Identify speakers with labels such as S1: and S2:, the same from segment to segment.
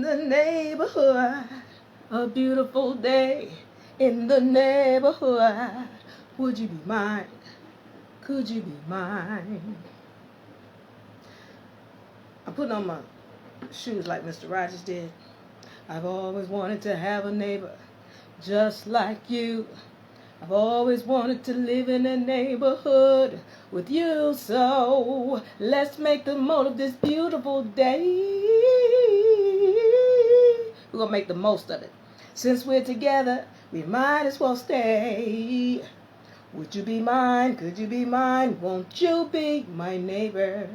S1: the neighborhood, a beautiful day in the neighborhood. Would you be mine? Could you be mine? I'm putting on my shoes like Mr. Rogers did. I've always wanted to have a neighbor just like you. I've always wanted to live in a neighborhood with you. So let's make the most of this beautiful day. We're going to make the most of it. Since we're together, we might as well stay. Would you be mine? Could you be mine? Won't you be my neighbor?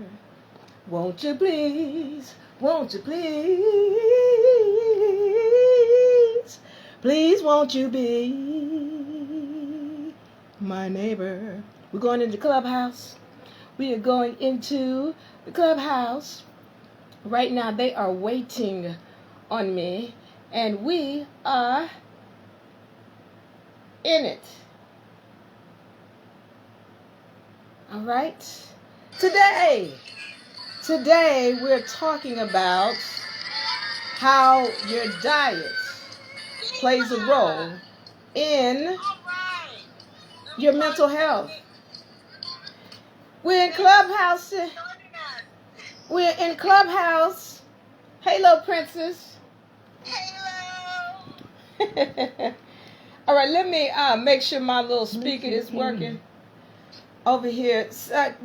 S1: Won't you please? Won't you please? Please won't you be my neighbor? We're going into Clubhouse. We are going into the Clubhouse. Right now they are waiting on me, and we are in it. All right. Today we're talking about how your diet plays a role in your mental health. We're in Clubhouse. We're in Clubhouse. Hello, Princess.
S2: Hello.
S1: All right, let me make sure my little speaker is working over here.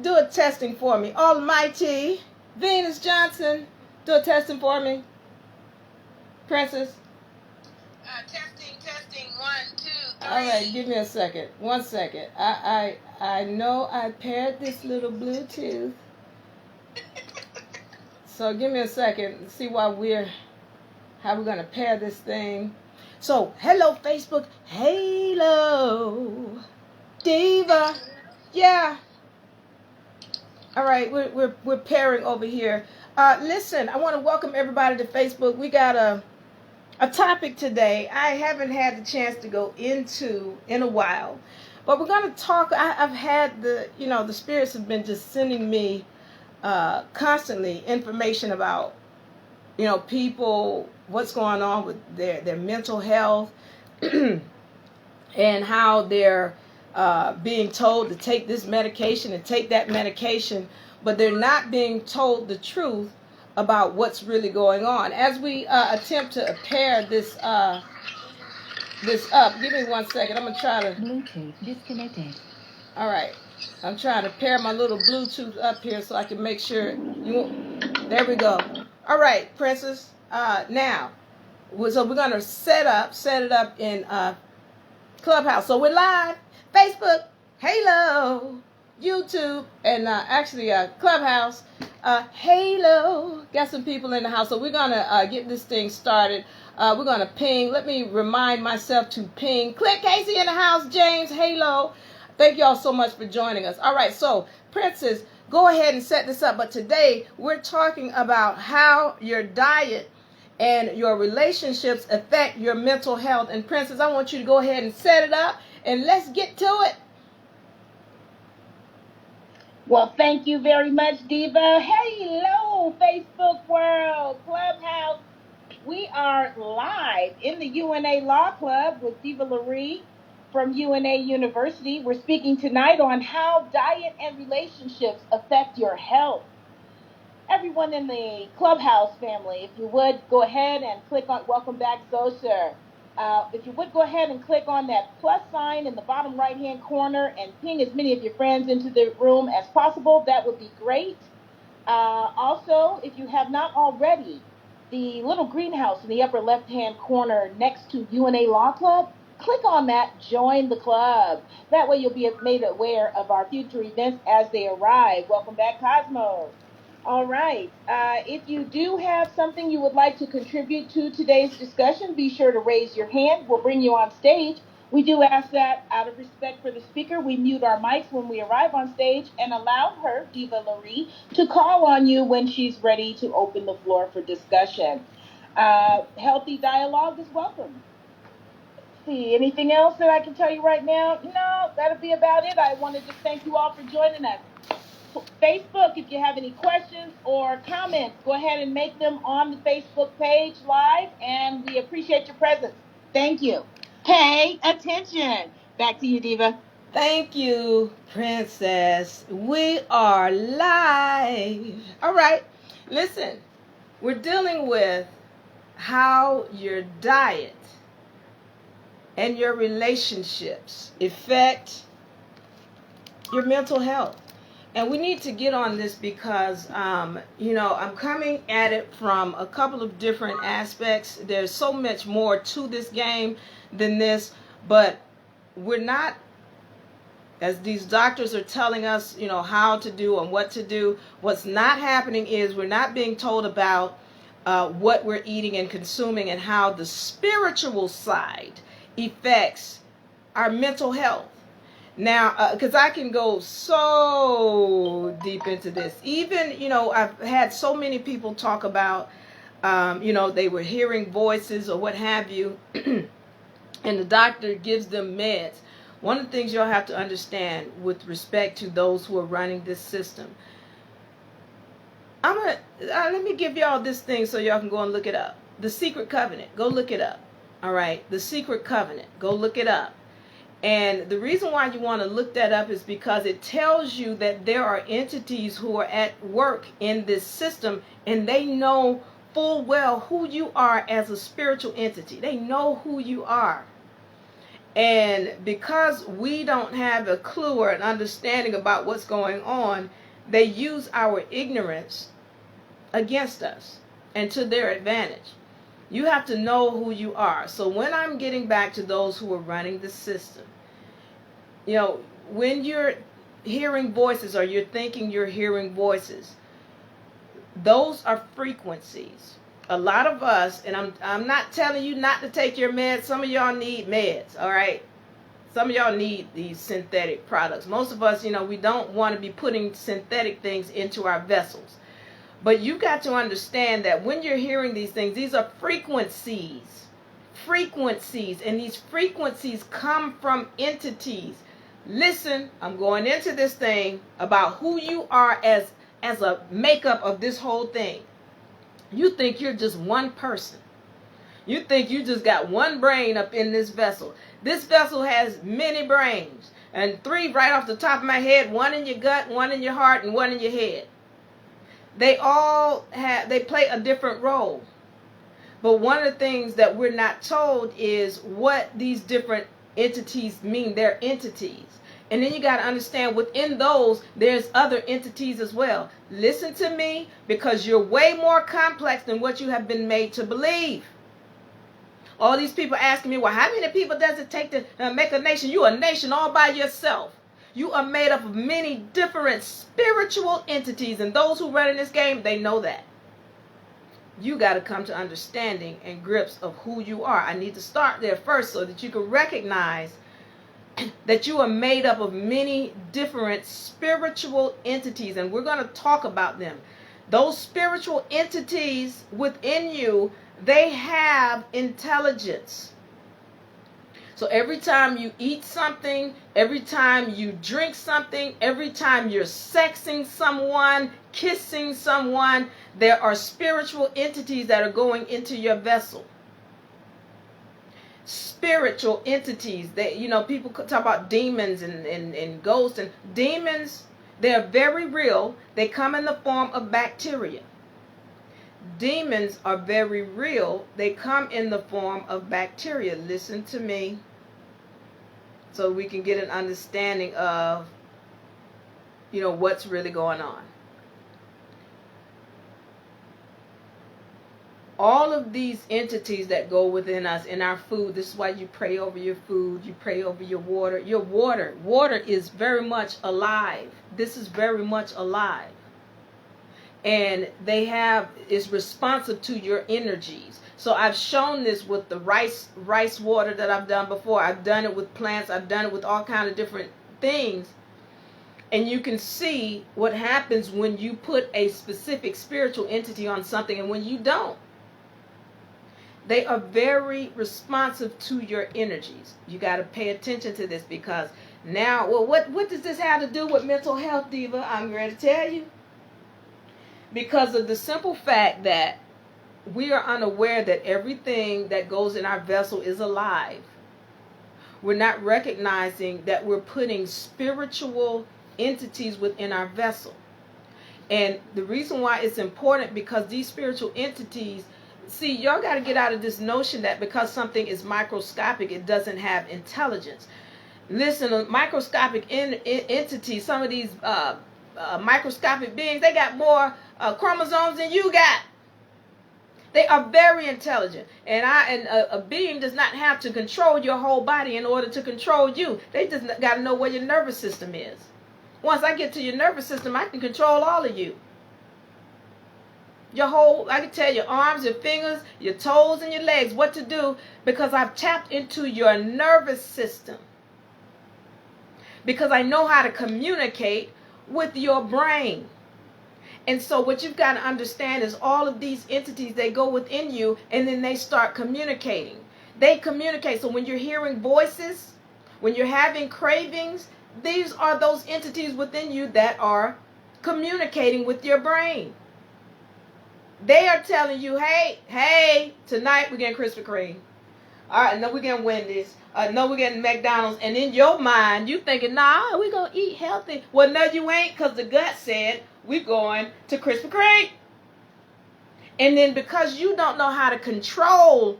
S1: Do a testing for me. Almighty Venus Johnson, do a testing for me. Princess.
S2: Testing. 1, 2, 3.
S1: All right, give me a second. 1 second. I know I paired this little Bluetooth. So give me a second. Let's see how we're gonna pair this thing. So hello Facebook. Hello Diva. Yeah. All right, we're pairing over here. Listen, I want to welcome everybody to Facebook. We got a topic today I haven't had the chance to go into in a while, but we're going to talk. I've had the spirits have been just sending me constantly information about people, what's going on with their mental health, and how they're being told to take this medication and take that medication, but they're not being told the truth about what's really going on. As we attempt to pair this up, give me 1 second. I'm gonna try to.
S3: Bluetooth disconnected.
S1: All right, I'm trying to pair my little Bluetooth up here so I can make sure There we go. All right, Princess. Now, so we're gonna set it up in Clubhouse. So we're live. Facebook, Halo, YouTube, and actually Clubhouse. Halo, got some people in the house. So we're gonna get this thing started. We're gonna ping. Let me remind myself to ping. Click Casey in the house. James, Halo. Thank y'all so much for joining us. All right, so Princess, go ahead and set this up. But today we're talking about how your diet and your relationships affect your mental health. And Princess, I want you to go ahead and set it up. And let's get to it.
S2: Well, thank you very much, Diva. Hello, Facebook world, Clubhouse. We are live in the UNA Law Club with Diva Laree from UNA University. We're speaking tonight on how diet and relationships affect your health. Everyone in the Clubhouse family, if you would go ahead and click on welcome back, Zoser. If you would go ahead and click on that plus sign in the bottom right-hand corner and ping as many of your friends into the room as possible, that would be great. Also, if you have not already, the little greenhouse in the upper left-hand corner next to UNA Law Club, click on that, join the club. That way you'll be made aware of our future events as they arrive. Welcome back, Cosmo. All right. If you do have something you would like to contribute to today's discussion, be sure to raise your hand. We'll bring you on stage. We do ask that out of respect for the speaker, we mute our mics when we arrive on stage and allow her, Diva Laree, to call on you when she's ready to open the floor for discussion. Healthy dialogue is welcome. See, anything else that I can tell you right now? No, that'll be about it. I wanted to thank you all for joining us. Facebook, if you have any questions or comments, go ahead and make them on the Facebook page live, and we appreciate your presence. Thank you. Pay attention. Back to you, Diva.
S1: Thank you, Princess. We are live. All right. Listen, we're dealing with how your diet and your relationships affect your mental health. And we need to get on this because, I'm coming at it from a couple of different aspects. There's so much more to this game than this, but we're not, as these doctors are telling us, how to do and what to do. What's not happening is we're not being told about what we're eating and consuming and how the spiritual side affects our mental health. Now, because I can go so deep into this. Even, I've had so many people talk about, they were hearing voices or what have you, and the doctor gives them meds. One of the things you'll have to understand with respect to those who are running this system, let me give y'all this thing so y'all can go and look it up. The Secret Covenant, go look it up. All right, the Secret Covenant, go look it up. And the reason why you want to look that up is because it tells you that there are entities who are at work in this system, and they know full well who you are as a spiritual entity. They know who you are. And because we don't have a clue or an understanding about what's going on, they use our ignorance against us and to their advantage. You have to know who you are. So when I'm getting back to those who are running the system, when you're hearing voices or you're thinking you're hearing voices, those are frequencies. A lot of us, and I'm not telling you not to take your meds. Some of y'all need meds, all right? Some of y'all need these synthetic products. Most of us, we don't want to be putting synthetic things into our vessels. But you got to understand that when you're hearing these things, these are frequencies. Frequencies. And these frequencies come from entities. Listen, I'm going into this thing about who you are as a makeup of this whole thing. You think you're just one person. You think you just got one brain up in this vessel. This vessel has many brains. And 3 right off the top of my head, 1 in your gut, 1 in your heart, and 1 in your head. They play a different role. But one of the things that we're not told is what these different entities mean. They're entities. And then you got to understand within those, there's other entities as well. Listen to me, because you're way more complex than what you have been made to believe. All these people asking me, well, how many people does it take to make a nation? You a nation all by yourself. You are made up of many different spiritual entities. And those who run in this game, they know that. You got to come to understanding and grips of who you are. I need to start there first so that you can recognize that you are made up of many different spiritual entities, and we're going to talk about them. Those spiritual entities within you, they have intelligence. So every time you eat something, every time you drink something, every time you're sexing someone, kissing someone, there are spiritual entities that are going into your vessel. Spiritual entities that, people talk about demons and ghosts, and demons, they're very real. They come in the form of bacteria. Demons are very real. They come in the form of bacteria. Listen to me so we can get an understanding of, what's really going on. All of these entities that go within us in our food, this is why you pray over your food, you pray over your water. Your water is very much alive. This is very much alive. And is responsive to your energies. So I've shown this with the rice water that I've done before. I've done it with plants. I've done it with all kinds of different things. And you can see what happens when you put a specific spiritual entity on something and when you don't. They are very responsive to your energies. You got to pay attention to this because Now, well, what does this have to do with mental health, Diva? I'm ready to tell you. Because of the simple fact that we are unaware that everything that goes in our vessel is alive. We're not recognizing that we're putting spiritual entities within our vessel. And the reason why it's important, because these spiritual entities, see, y'all got to get out of this notion that because something is microscopic, it doesn't have intelligence. Listen, a microscopic entity, some of these microscopic beings, they got more chromosomes than you got. They are very intelligent. And a being does not have to control your whole body in order to control you. They just got to know where your nervous system is. Once I get to your nervous system, I can control all of you. Your whole, I can tell your arms, your fingers, your toes, and your legs what to do, because I've tapped into your nervous system. Because I know how to communicate with your brain. And so what you've got to understand is all of these entities, they go within you and then they start communicating. They communicate. So when you're hearing voices, when you're having cravings, these are those entities within you that are communicating with your brain. They are telling you, hey, tonight we're getting Krispy Kreme. All right, no, we're getting Wendy's. No, we're getting McDonald's. And in your mind, you thinking, nah, we're going to eat healthy. Well, no, you ain't, because the gut said we're going to Krispy Kreme. And then because you don't know how to control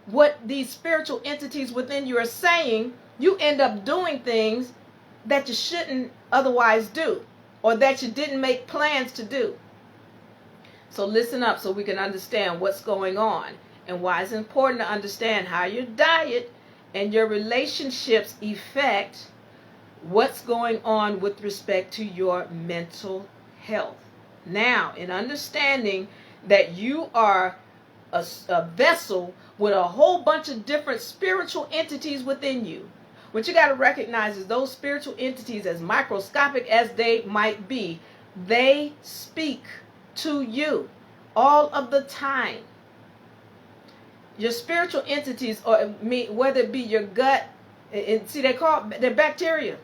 S1: what these spiritual entities within you are saying, you end up doing things that you shouldn't otherwise do, or that you didn't make plans to do. So listen up so we can understand what's going on and why it's important to understand how your diet and your relationships affect what's going on with respect to your mental health. Now, in understanding that you are a vessel with a whole bunch of different spiritual entities within you, what you got to recognize is those spiritual entities, as microscopic as they might be, they speak to you all of the time. Your spiritual entities, or whether it be your gut, and see, they're bacteria.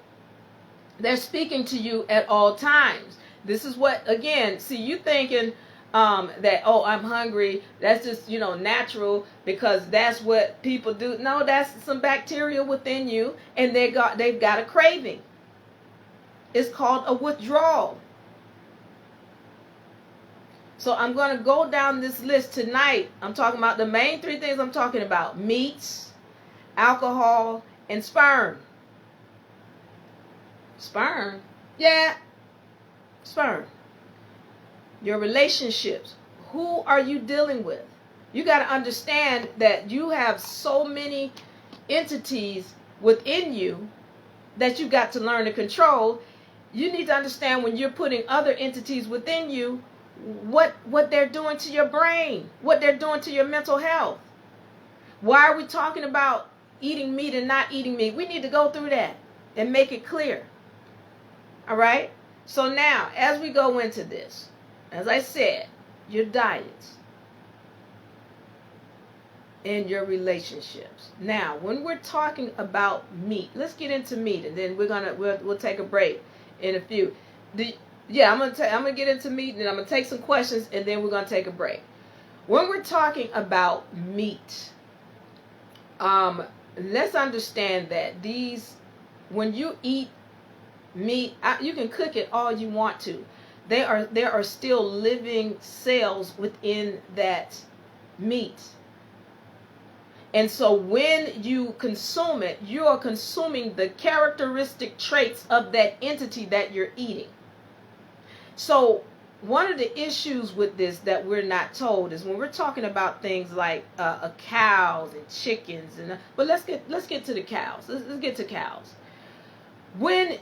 S1: They're speaking to you at all times. This is what, again, see, you thinking that, oh, I'm hungry, that's just, natural, because that's what people do. No, that's some bacteria within you, and they've got a craving. It's called a withdrawal. So I'm going to go down this list tonight. I'm talking about the main three things I'm talking about: meats, alcohol, and sperm. Sperm? Yeah. Sperm. Your relationships. Who are you dealing with? You got to understand that you have so many entities within you that you got to learn to control. You need to understand when you're putting other entities within you, what they're doing to your brain, what they're doing to your mental health. Why are we talking about eating meat and not eating meat? We need to go through that and make it clear. All right? So now, as we go into this, as I said, your diets and your relationships. Now, when we're talking about meat, let's get into meat, and then we'll take a break in a few. I'm gonna get into meat, and I'm gonna take some questions, and then we're gonna take a break. When we're talking about meat, let's understand that when you eat meat, you can cook it all you want to. There are still living cells within that meat. And so when you consume it, you are consuming the characteristic traits of that entity that you're eating. So one of the issues with this that we're not told is when we're talking about things like cows and chickens, but let's get to the cows. Let's get to cows. When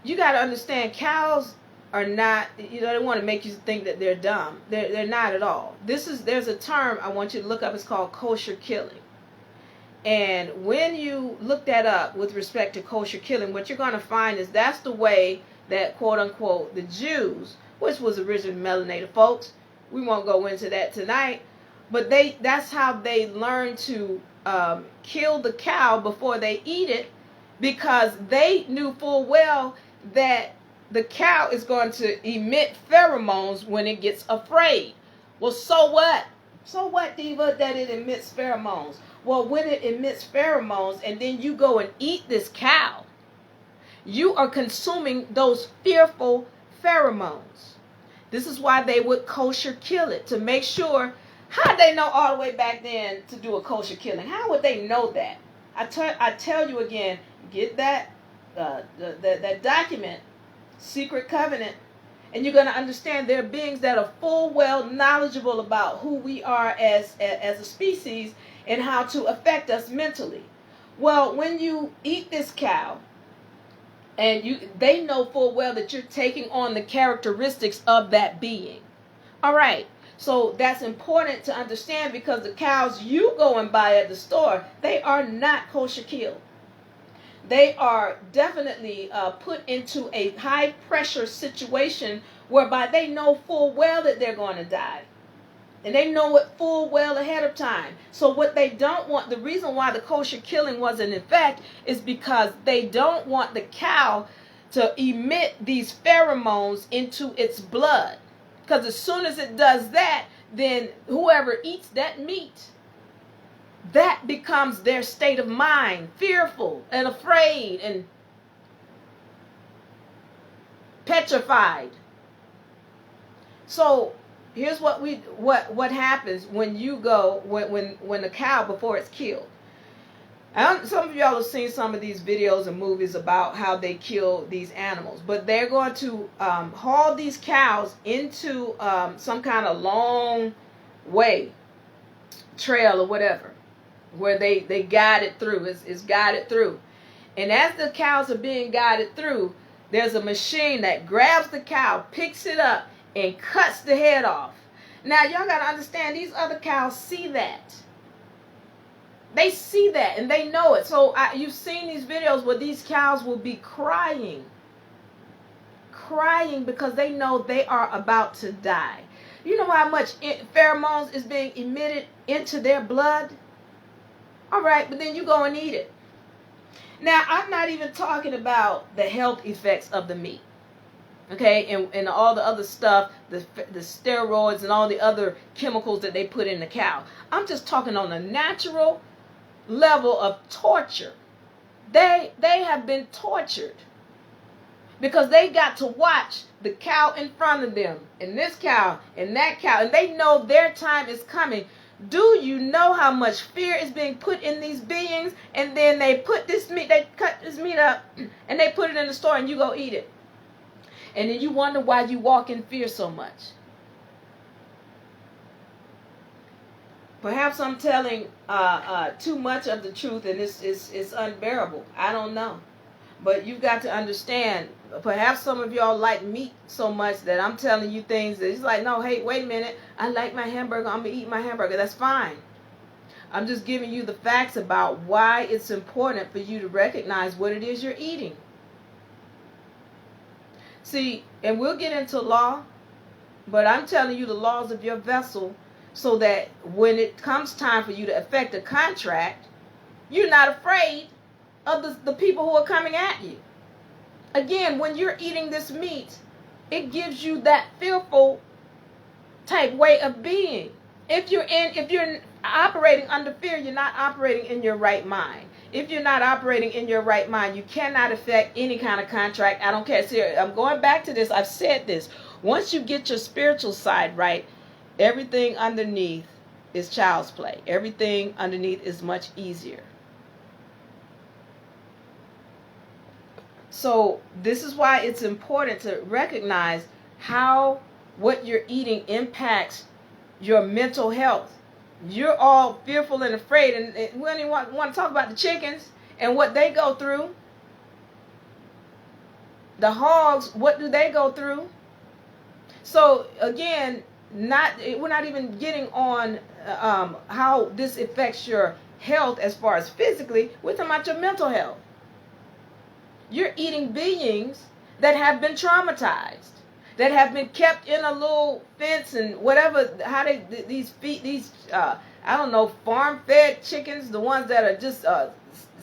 S1: you got to understand, cows are not, they want to make you think that they're dumb. They're not at all. There's a term I want you to look up. It's called kosher killing. And when you look that up with respect to kosher killing, what you're going to find is that's the way that, quote unquote, the Jews, which was originally melanated folks, we won't go into that tonight, but that's how they learned to kill the cow before they eat it, because they knew full well that the cow is going to emit pheromones when it gets afraid. Well, so what? So what, Diva, that it emits pheromones? Well, when it emits pheromones and then you go and eat this cow, you are consuming those fearful pheromones. This is why they would kosher kill it, to make sure. How'd they know all the way back then to do a kosher killing? How would they know that? I tell you again, get that that document, Secret Covenant, and you're going to understand there are beings that are full well knowledgeable about who we are as a species and how to affect us mentally. Well, when you eat this cow, and they know full well that you're taking on the characteristics of that being. All right. So that's important to understand, because the cows you go and buy at the store, they are not kosher killed. They are definitely put into a high pressure situation whereby they know full well that they're going to die. And they know it full well ahead of time. So what they don't want, the reason why the kosher killing wasn't in effect, is because they don't want the cow to emit these pheromones into its blood. Because as soon as it does that, then whoever eats that meat, that becomes their state of mind, fearful and afraid and petrified. So here's what happens when you go when the cow, before it's killed. Some of y'all have seen some of these videos and movies about how they kill these animals, but they're going to haul these cows into some kind of long way, trail or whatever, where they guide it through. It's guided through, and as the cows are being guided through, there's a machine that grabs the cow, picks it up, and cuts the head off. Now, y'all got to understand, these other cows see that. They see that and they know it. So you've seen these videos where these cows will be crying because they know they are about to die. You know how much pheromones is being emitted into their blood? All right, but then you go and eat it. Now, I'm not even talking about the health effects of the meat. Okay, and all the other stuff, the steroids and all the other chemicals that they put in the cow. I'm just talking on a natural level of torture. They have been tortured because they got to watch the cow in front of them, and this cow and that cow, and they know their time is coming. Do you know how much fear is being put in these beings? And then they put this meat, they cut this meat up, and they put it in the store, and you go eat it. And then you wonder why you walk in fear so much. Perhaps I'm telling too much of the truth, and it's unbearable. I don't know. But you've got to understand, perhaps some of y'all like meat so much that I'm telling you things that it's like, no, hey, wait a minute. I like my hamburger. I'm going to eat my hamburger. That's fine. I'm just giving you the facts about why it's important for you to recognize what it is you're eating. See, and we'll get into law, but I'm telling you the laws of your vessel so that when it comes time for you to effect a contract, you're not afraid of the people who are coming at you. Again, when you're eating this meat, it gives you that fearful type way of being. If you're operating under fear, you're not operating in your right mind. If you're not operating in your right mind, you cannot affect any kind of contract. I don't care. See, I'm going back to this. I've said this. Once you get your spiritual side right, everything underneath is child's play. Everything underneath is much easier. So this is why it's important to recognize how what you're eating impacts your mental health. You're all fearful and afraid, and we don't even want to talk about the chickens and what they go through. The hogs, what do they go through? So again, we're not even getting on how this affects your health as far as physically. We're talking about your mental health. You're eating beings that have been traumatized, that have been kept in a little fence and whatever, how these I don't know, farm-fed chickens, the ones that are just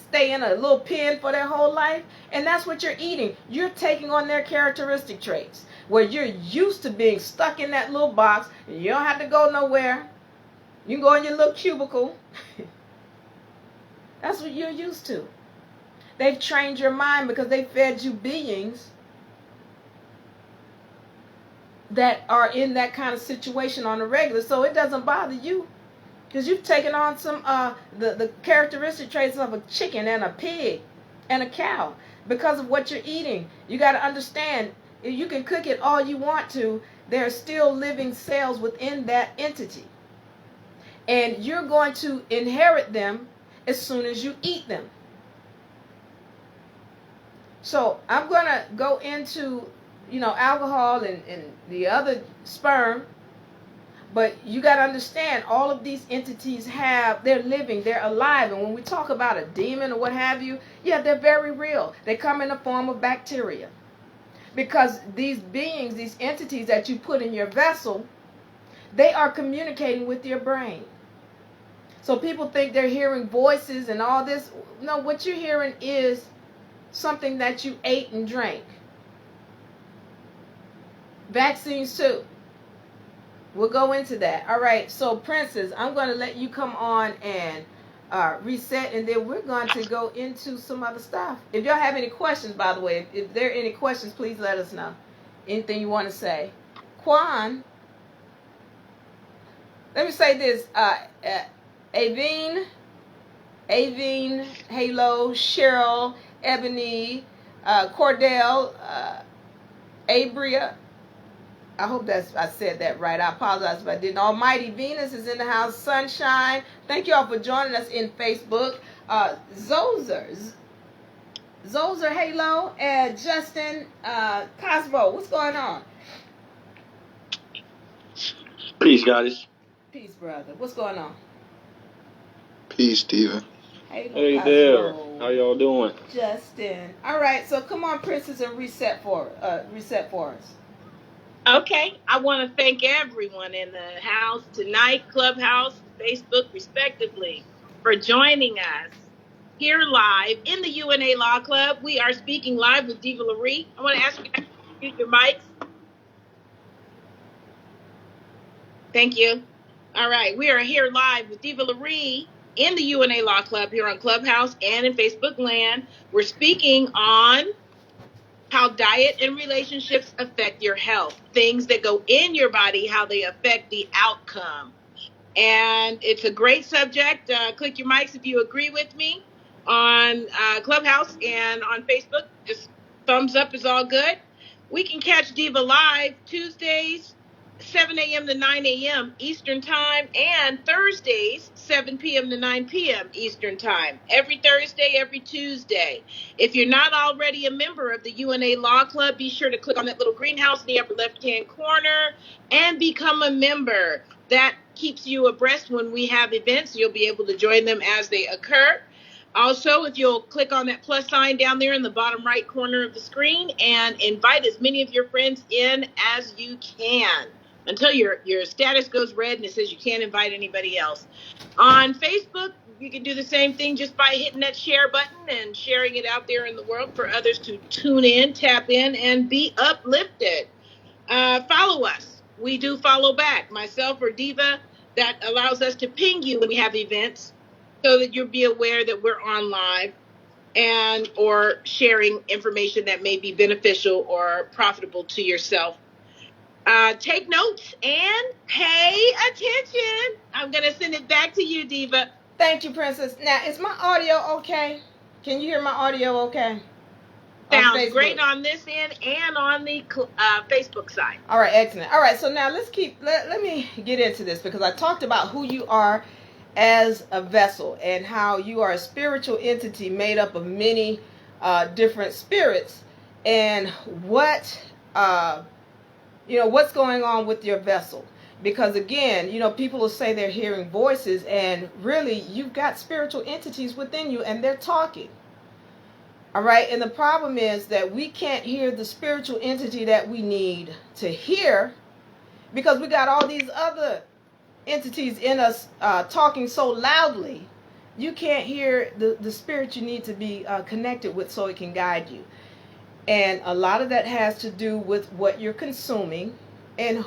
S1: stay in a little pen for their whole life. And that's what you're eating. You're taking on their characteristic traits, where you're used to being stuck in that little box. You don't have to go nowhere. You can go in your little cubicle. That's what you're used to. They've trained your mind because they fed you beings that are in that kind of situation on a regular. So it doesn't bother you because you've taken on some the characteristic traits of a chicken and a pig and a cow because of what you're eating. You got to understand, you can cook it all you want to. There are still living cells within that entity. And you're going to inherit them as soon as you eat them. So I'm going to go into, alcohol and the other sperm. But you got to understand, all of these entities they're living, they're alive. And when we talk about a demon or what have you, yeah, they're very real. They come in the form of bacteria. Because these beings, these entities that you put in your vessel, they are communicating with your brain. So people think they're hearing voices and all this. No, what you're hearing is something that you ate and drank. Vaccines too. We'll go into that. All right, so Princess, I'm going to let you come on and reset, and then we're going to go into some other stuff. If y'all have any questions, by the way, if there are any questions, please let us know. Anything you want to say. Quan, let me say this. Avine, Halo, Cheryl, Ebony, Cordell, Abria. I hope I said that right. I apologize if I didn't. Almighty Venus is in the house. Sunshine. Thank you all for joining us in Facebook. Zozer, Halo, and Justin Cosmo. What's going on?
S3: Peace, guys.
S1: Peace, brother. What's going on?
S4: Peace, Steven.
S3: Hey there. How y'all doing?
S1: Justin. All right. So come on, Princess, and reset for us.
S2: Okay, I want to thank everyone in the house tonight, Clubhouse, Facebook, respectively, for joining us here live in the UNA Law Club. We are speaking live with Diva Laree. I want to ask you guys to mute your mics. Thank you. All right, we are here live with Diva Laree in the UNA Law Club here on Clubhouse and in Facebook land. We're speaking on how diet and relationships affect your health, things that go in your body, how they affect the outcome. And it's a great subject. Click your mics if you agree with me on Clubhouse and on Facebook. Just thumbs up is all good. We can catch Diva live Tuesdays, 7 a.m. to 9 a.m. Eastern Time, and Thursdays, 7 p.m. to 9 p.m. Eastern Time. Every Thursday, every Tuesday. If you're not already a member of the UNA Law Club, be sure to click on that little greenhouse in the upper left-hand corner and become a member. That keeps you abreast when we have events. You'll be able to join them as they occur. Also, if you'll click on that plus sign down there in the bottom right corner of the screen and invite as many of your friends in as you can, until your status goes red and it says you can't invite anybody else. On Facebook, you can do the same thing just by hitting that share button and sharing it out there in the world for others to tune in, tap in, and be uplifted. Follow us. We do follow back, myself or Diva. That allows us to ping you when we have events so that you'll be aware that we're on live and or sharing information that may be beneficial or profitable to yourself. Take notes and pay attention. I'm going to send it back to you, Diva.
S1: Thank you, Princess. Now, is my audio okay? Can you hear my audio okay?
S2: Sounds great on this end and on the Facebook side.
S1: All right, excellent. All right, so now let me get into this because I talked about who you are as a vessel and how you are a spiritual entity made up of many different spirits, and what's going on with your vessel. Because again, people will say they're hearing voices, and really you've got spiritual entities within you and they're talking. All right, and the problem is that we can't hear the spiritual entity that we need to hear because we got all these other entities in us talking so loudly you can't hear the spirit you need to be connected with so it can guide you. And a lot of that has to do with what you're consuming and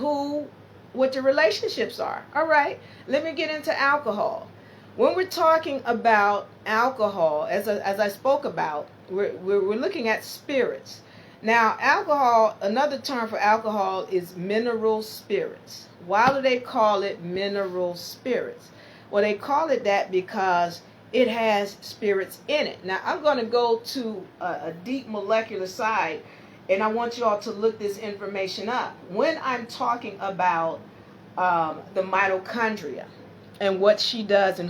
S1: what your relationships are. All right, let me get into alcohol. When we're talking about alcohol, as I spoke about, we're looking at spirits. Now, alcohol, another term for alcohol is mineral spirits. Why do they call it mineral spirits? Well, they call it that because it has spirits in it. Now, I'm going to go to a deep molecular side, and I want you all to look this information up. When I'm talking about the mitochondria and what she does and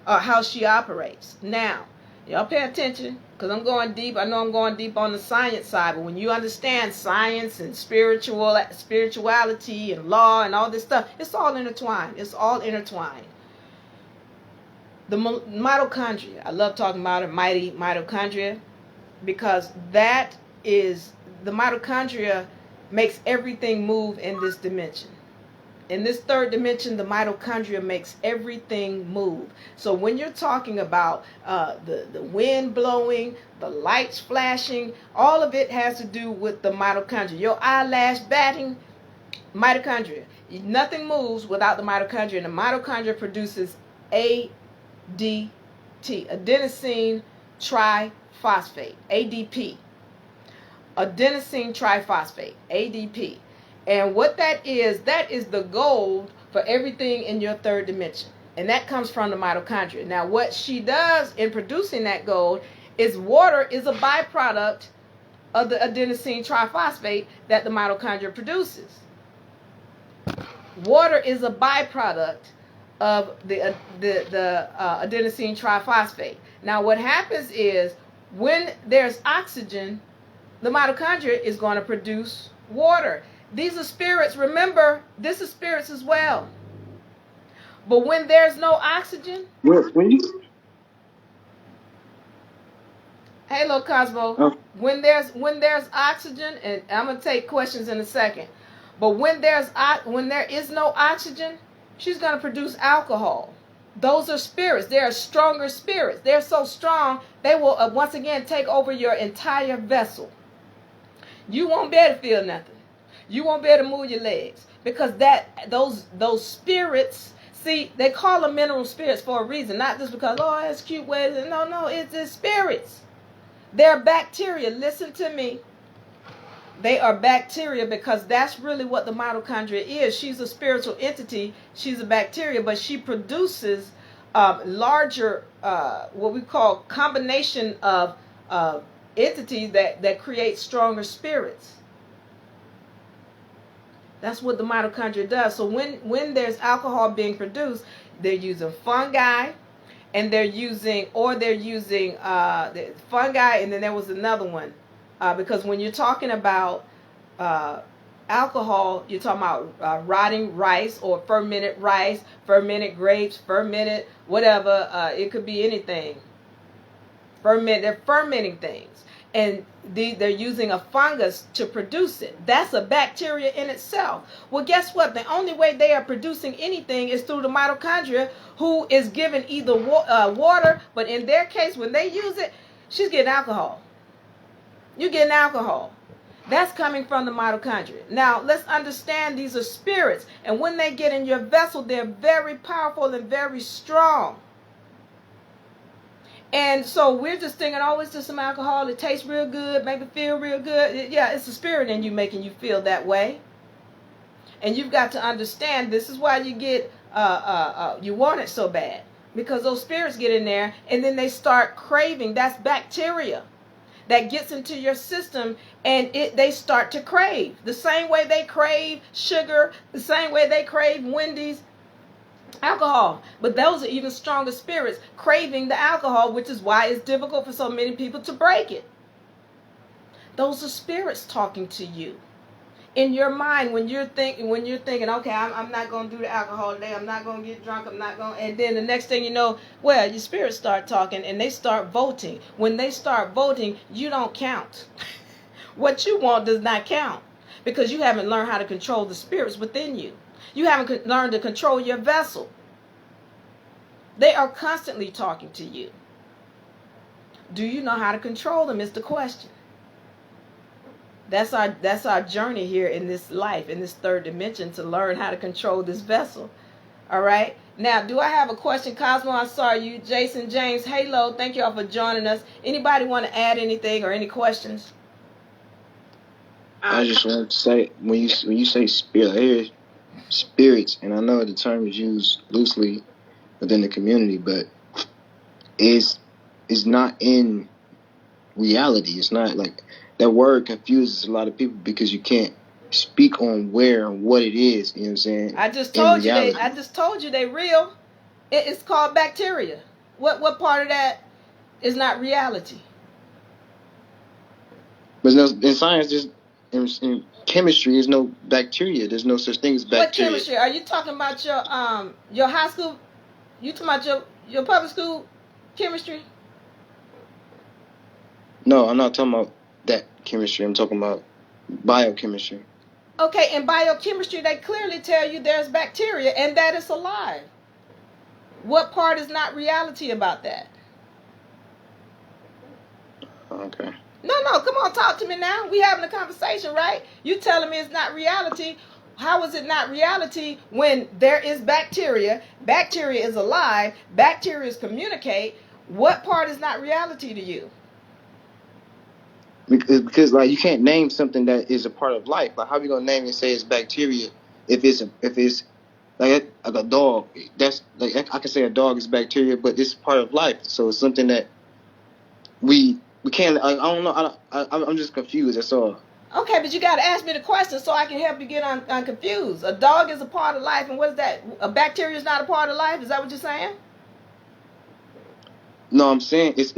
S1: how she operates. Now, y'all pay attention, because I'm going deep. I know I'm going deep on the science side, but when you understand science and spirituality and law and all this stuff, it's all intertwined. It's all intertwined. The mitochondria, I love talking about it, mighty mitochondria, because that is, the mitochondria makes everything move in this dimension. In this third dimension, the mitochondria makes everything move. So when you're talking about the wind blowing, the lights flashing, all of it has to do with the mitochondria. Your eyelash batting, mitochondria. Nothing moves without the mitochondria. And the mitochondria produces ADT, adenosine triphosphate, ADP. Adenosine triphosphate, ADP. And what that is the gold for everything in your third dimension. And that comes from the mitochondria. Now, what she does in producing that gold is water is a byproduct of the adenosine triphosphate that the mitochondria produces. Water is a byproduct of the adenosine triphosphate. Now, what happens is when there's oxygen, the mitochondria is going to produce water. These are spirits. Remember, this is spirits as well. But when there's no oxygen, hey, little Cosmo, when there's oxygen, and I'm gonna take questions in a second. But when there is no oxygen, she's gonna produce alcohol. Those are spirits. They are stronger spirits. They're so strong they will once again take over your entire vessel. You won't be able to feel nothing. You won't be able to move your legs, because those spirits, see, they call them mineral spirits for a reason, not just because, oh, that's cute way. No, it's spirits. They're bacteria. Listen to me. They are bacteria, because that's really what the mitochondria is. She's a spiritual entity. She's a bacteria, but she produces larger, what we call combination of entities that create stronger spirits. That's what the mitochondria does. So when there's alcohol being produced, they're using fungi, and they're using the fungi, and then there was another one, because when you're talking about alcohol, you're talking about rotting rice or fermented rice, fermented grapes, fermented whatever. It could be anything. They're fermenting things. And they're using a fungus to produce it. That's a bacteria in itself. Well, guess what? The only way they are producing anything is through the mitochondria, who is given either water, but in their case, when they use it, she's getting alcohol. You're getting alcohol. That's coming from the mitochondria. Now, let's understand these are spirits. And when they get in your vessel, they're very powerful and very strong. And so we're just thinking, oh, it's just some alcohol. It tastes real good, make it feel real good. Yeah, it's the spirit in you making you feel that way. And you've got to understand, this is why you get, you want it so bad. Because those spirits get in there, and then they start craving. That's bacteria that gets into your system, and they start to crave. The same way they crave sugar, the same way they crave Wendy's, alcohol. But those are even stronger spirits craving the alcohol, which is why it's difficult for so many people to break it. Those are spirits talking to you in your mind when you're thinking, okay, I'm not going to do the alcohol today, I'm not going to get drunk, and then the next thing you know, well, your spirits start talking and they start voting. When they start voting, you don't count. What you want does not count, because you haven't learned how to control the spirits within you. You haven't learned to control your vessel. They are constantly talking to you. Do you know how to control them is the question. That's our journey here in this life, in this third dimension, to learn how to control this vessel. All right. Now, do I have a question? Cosmo, I saw you. Jason, James, Halo, thank you all for joining us. Anybody want to add anything or any questions?
S4: I just want to say, when you say spirit, I hear spirits, and I know the term is used loosely within the community, but it's not in reality. It's not like that word confuses a lot of people because you can't speak on where and what it is. You know what I'm saying?
S1: I just told you they real. It's called bacteria. What part of that is not reality?
S4: But in science, in chemistry, there's no bacteria. There's no such thing as bacteria.
S1: What chemistry? Are you talking about your high school? You talking about your public school chemistry?
S4: No, I'm not talking about that chemistry. I'm talking about biochemistry.
S1: Okay, in biochemistry, they clearly tell you there's bacteria and that it's alive. What part is not reality about that?
S4: Okay.
S1: No, come on, talk to me now. We having a conversation, right? You telling me it's not reality. How is it not reality when there is bacteria? Bacteria is alive. Bacteria communicate. What part is not reality to you?
S4: Because like you can't name something that is a part of life. Like how are you gonna name and say it's bacteria if it's like a dog? That's like I can say a dog is bacteria, but it's part of life. So it's something that we can't. I don't know. I'm just confused. That's all.
S1: Okay, but you got to ask me the question so I can help you get unconfused. A dog is a part of life, and what is that? A bacteria is not a part of life? Is that what you're saying?
S4: No, I'm saying it's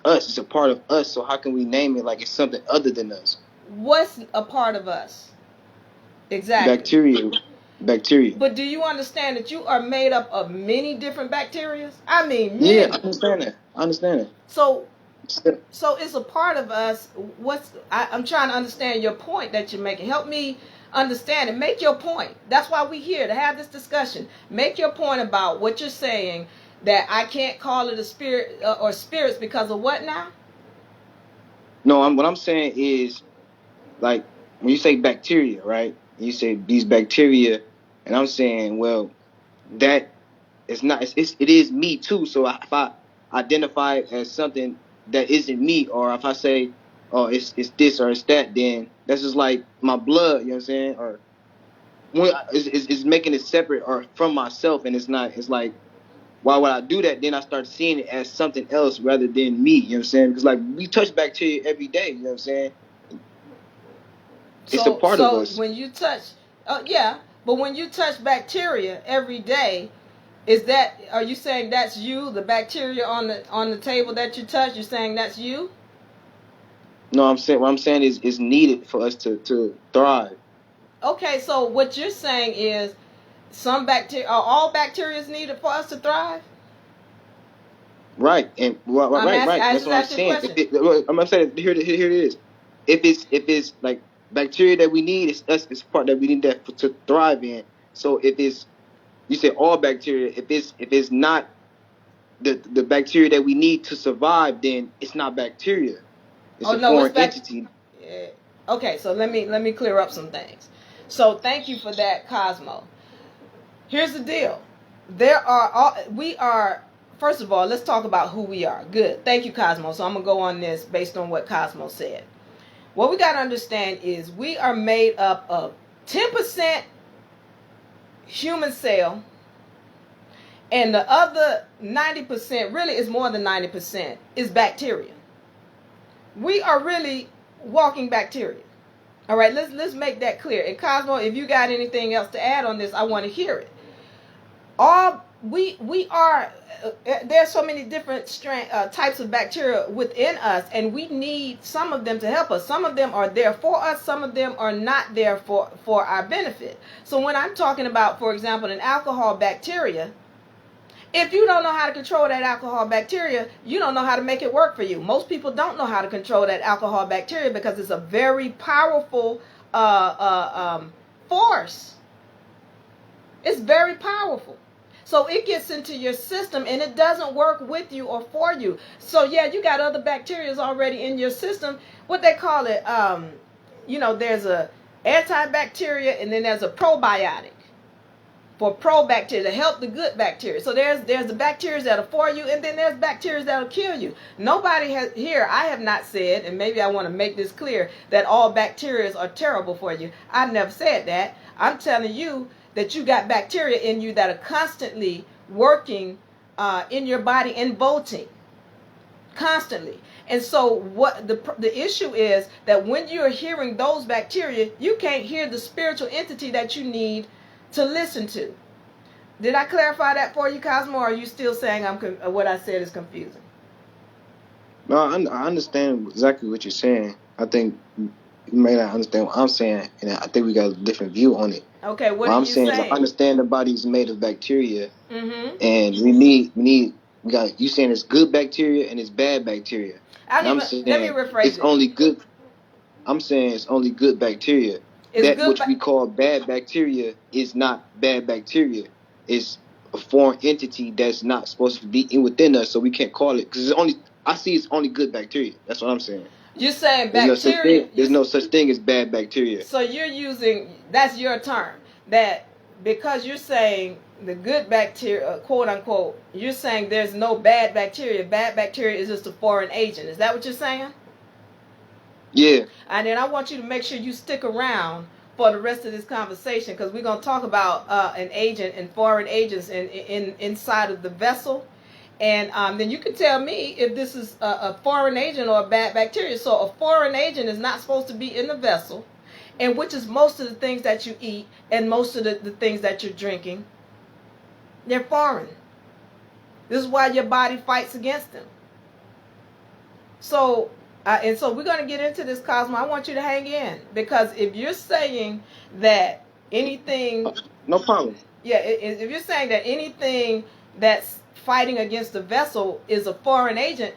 S4: us. It's a part of us. So how can we name it like it's something other than us?
S1: What's a part of us? Exactly.
S4: Bacteria.
S1: But do you understand that you are made up of many different bacteria? I mean, many.
S4: Yeah, I understand that.
S1: So it's a part of us. I'm trying to understand your point that you're making. Help me understand and make your point. That's why we're here, to have this discussion. Make your point about what you're saying, that I can't call it a spirit or spirits because of what now?
S4: No, what I'm saying is, like, when you say bacteria, right? You say these bacteria, and I'm saying, well, that is not. It is me too. So if I identify it as something that isn't me, or if I say, oh, it's this or it's that, then that's just like my blood. You know what I'm saying? Or it's making it separate or from myself, and it's not. It's like, why would I do that? Then I start seeing it as something else rather than me. You know what I'm saying? Because like we touch bacteria every day. You know what I'm saying? It's a part of us.
S1: So when you touch, but when you touch bacteria every day, are you saying that's you, the bacteria on the table that you touch? You're saying that's you?
S4: No, what I'm saying is it's needed for us to thrive.
S1: Okay, so what you're saying is all bacteria is needed for us to thrive?
S4: Right, and right. That's what I'm saying. I'm saying here it is. If it's like bacteria that we need, it's part that we need to thrive in. So if it's, you say all bacteria, if it's not the bacteria that we need to survive, then it's not bacteria. It's a foreign entity.
S1: Okay, so let me clear up some things. So thank you for that, Cosmo. Here's the deal. First of all, let's talk about who we are. Good. Thank you, Cosmo. So I'm going to go on this based on what Cosmo said. What we got to understand is we are made up of 10% human cell, and the other 90%, really is more than 90%, is bacteria. We are really walking bacteria. All right, let's make that clear. And Cosmo, if you got anything else to add on this, I want to hear it. There's so many different types of bacteria within us, and we need some of them to help us. Some of them are there for us, some of them are not there for our benefit. So when I'm talking about, for example, an alcohol bacteria, if you don't know how to control that alcohol bacteria, you don't know how to make it work for you. Most people don't know how to control that alcohol bacteria because it's a very powerful force. It's very powerful. So it gets into your system and it doesn't work with you or for you. So yeah, you got other bacteria already in your system. What they call it, there's a antibacteria and then there's a probiotic for probacteria to help the good bacteria. So there's the bacteria that are for you, and then there's bacteria that will kill you. Nobody has here, I have not said, and maybe I want to make this clear, that all bacteria are terrible for you. I've never said that. I'm telling you that you got bacteria in you that are constantly working in your body and voting constantly. And so what the issue is that when you're hearing those bacteria, you can't hear the spiritual entity that you need to listen to. Did I clarify that for you, Cosmo, or are you still saying what I said is confusing?
S4: No, I understand exactly what you're saying. I think you may not understand what I'm saying, and I think we got a different view on it.
S1: Okay, what are you saying?
S4: I understand the body's made of bacteria,
S1: mm-hmm.
S4: and we got you saying it's good bacteria and it's bad bacteria.
S1: Let me rephrase
S4: it's only good. I'm saying it's only good bacteria. Which we call bad bacteria is not bad bacteria. It's a foreign entity that's not supposed to be within us, so we can't call it because it's only good bacteria. That's what I'm saying.
S1: You're saying bacteria.
S4: There's no such thing as bad bacteria.
S1: So you're using, that's your term, that because you're saying the good bacteria, quote unquote, you're saying there's no bad bacteria. Bad bacteria is just a foreign agent. Is that what you're saying?
S4: Yeah.
S1: And then I want you to make sure you stick around for the rest of this conversation, because we're going to talk about an agent and foreign agents inside of the vessel. And then you can tell me if this is a foreign agent or a bad bacteria. So a foreign agent is not supposed to be in the vessel, and which is most of the things that you eat and most of the things that you're drinking. They're foreign. This is why your body fights against them. So, and so we're going to get into this, Cosmo. I want you to hang in, because if you're saying that anything...
S4: No problem.
S1: Yeah, if you're saying that anything that's fighting against the vessel is a foreign agent,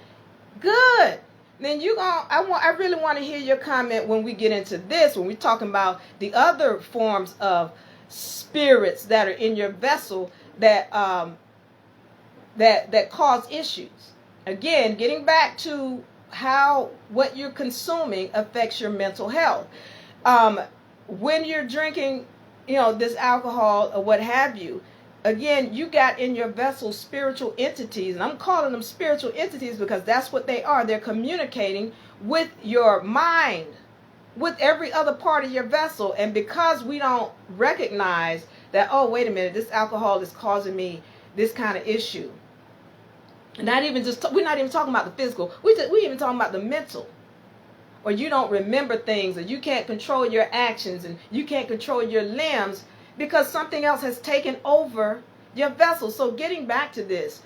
S1: good. Then I really want to hear your comment when we get into this, when we're talking about the other forms of spirits that are in your vessel that cause issues. Again, getting back to how what you're consuming affects your mental health. When you're drinking, this alcohol or what have you, again, you got in your vessel spiritual entities, and I'm calling them spiritual entities because that's what they are. They're communicating with your mind, with every other part of your vessel. And because we don't recognize that, oh, wait a minute, this alcohol is causing me this kind of issue. We're not even talking about the physical. We're even talking about the mental. Or you don't remember things, or you can't control your actions, and you can't control your limbs because something else has taken over your vessel. So getting back to this,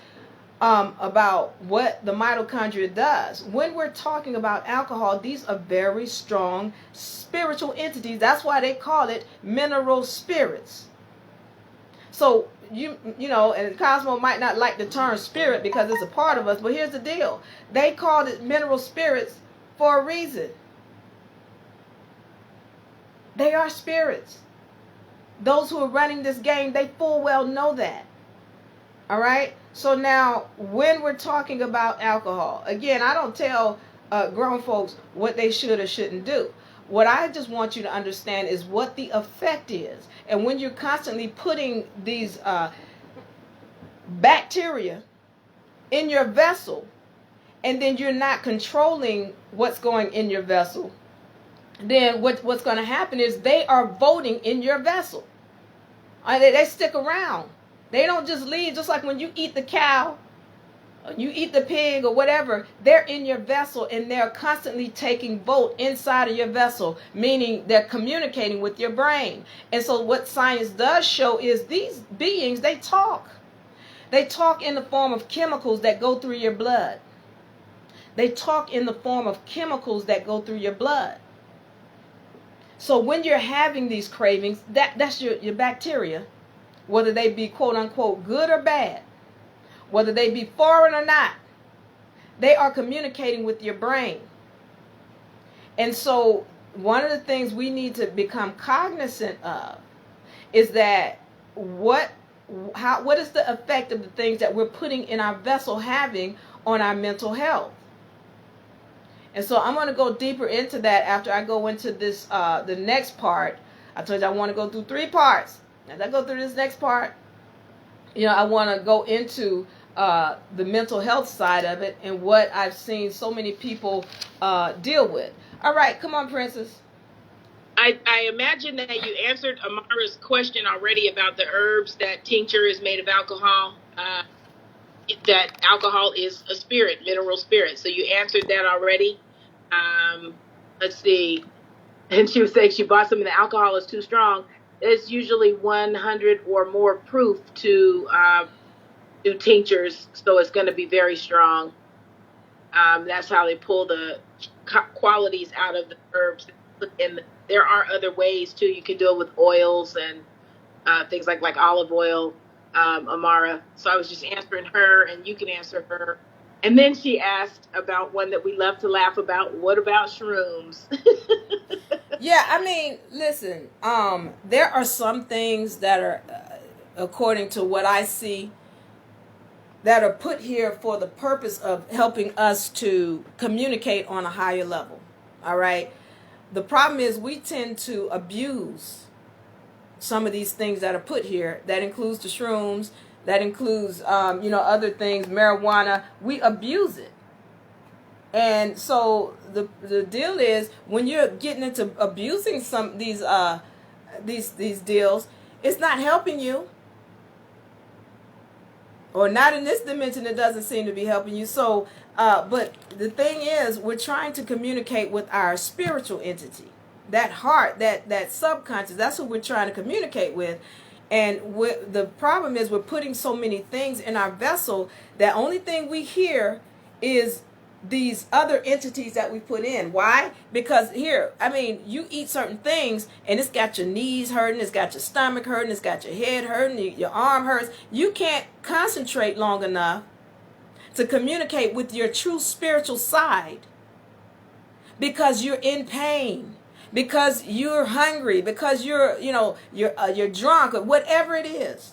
S1: about what the mitochondria does. When we're talking about alcohol, these are very strong spiritual entities. That's why they call it mineral spirits. So and Cosmo might not like the term spirit because it's a part of us, but here's the deal. They called it mineral spirits for a reason. They are spirits. Those who are running this game, they full well know that. All right? So now, when we're talking about alcohol, again, I don't tell grown folks what they should or shouldn't do. What I just want you to understand is what the effect is. And when you're constantly putting these bacteria in your vessel, and then you're not controlling what's going in your vessel, then what's going to happen is they are voting in your vessel. They stick around. They don't just leave. Just like when you eat the cow, you eat the pig or whatever, they're in your vessel and they're constantly taking vote inside of your vessel, meaning they're communicating with your brain. And so what science does show is these beings, they talk. They talk in the form of chemicals that go through your blood. They talk in the form of chemicals that go through your blood. So when you're having these cravings, that's your bacteria, whether they be quote unquote good or bad, whether they be foreign or not, they are communicating with your brain. And so one of the things we need to become cognizant of is that what what is the effect of the things that we're putting in our vessel having on our mental health? And so I'm going to go deeper into that after I go into this, the next part. I told you I want to go through 3 parts. As I go through this next part, I want to go into the mental health side of it and what I've seen so many people deal with. All right, come on, Princess.
S2: I imagine that you answered Amara's question already about the herbs, that tincture is made of alcohol, that alcohol is a spirit, mineral spirit. So you answered that already. Let's see. And she was saying she bought some and the alcohol is too strong. It's usually 100 or more proof to do tinctures, so it's going to be very strong. That's how they pull the qualities out of the herbs. And there are other ways too. You can do it with oils and things like olive oil, Amara. So I was just answering her, and you can answer her. And then she asked about one that we love to laugh about. What about shrooms?
S1: Yeah, I mean, listen, there are some things that are, according to what I see, that are put here for the purpose of helping us to communicate on a higher level. All right. The problem is we tend to abuse some of these things that are put here. That includes the shrooms. That includes, other things, marijuana. We abuse it. And so the deal is, when you're getting into abusing some these deals, it's not helping you. Or not in this dimension, it doesn't seem to be helping you. So, but the thing is, we're trying to communicate with our spiritual entity, that heart, that subconscious. That's what we're trying to communicate with. And the problem is, we're putting so many things in our vessel that only thing we hear is these other entities that we put in. Why? Because here, I mean, you eat certain things and it's got your knees hurting, it's got your stomach hurting, it's got your head hurting, your arm hurts. You can't concentrate long enough to communicate with your true spiritual side because you're in pain, because you're hungry, because you're drunk, or whatever it is.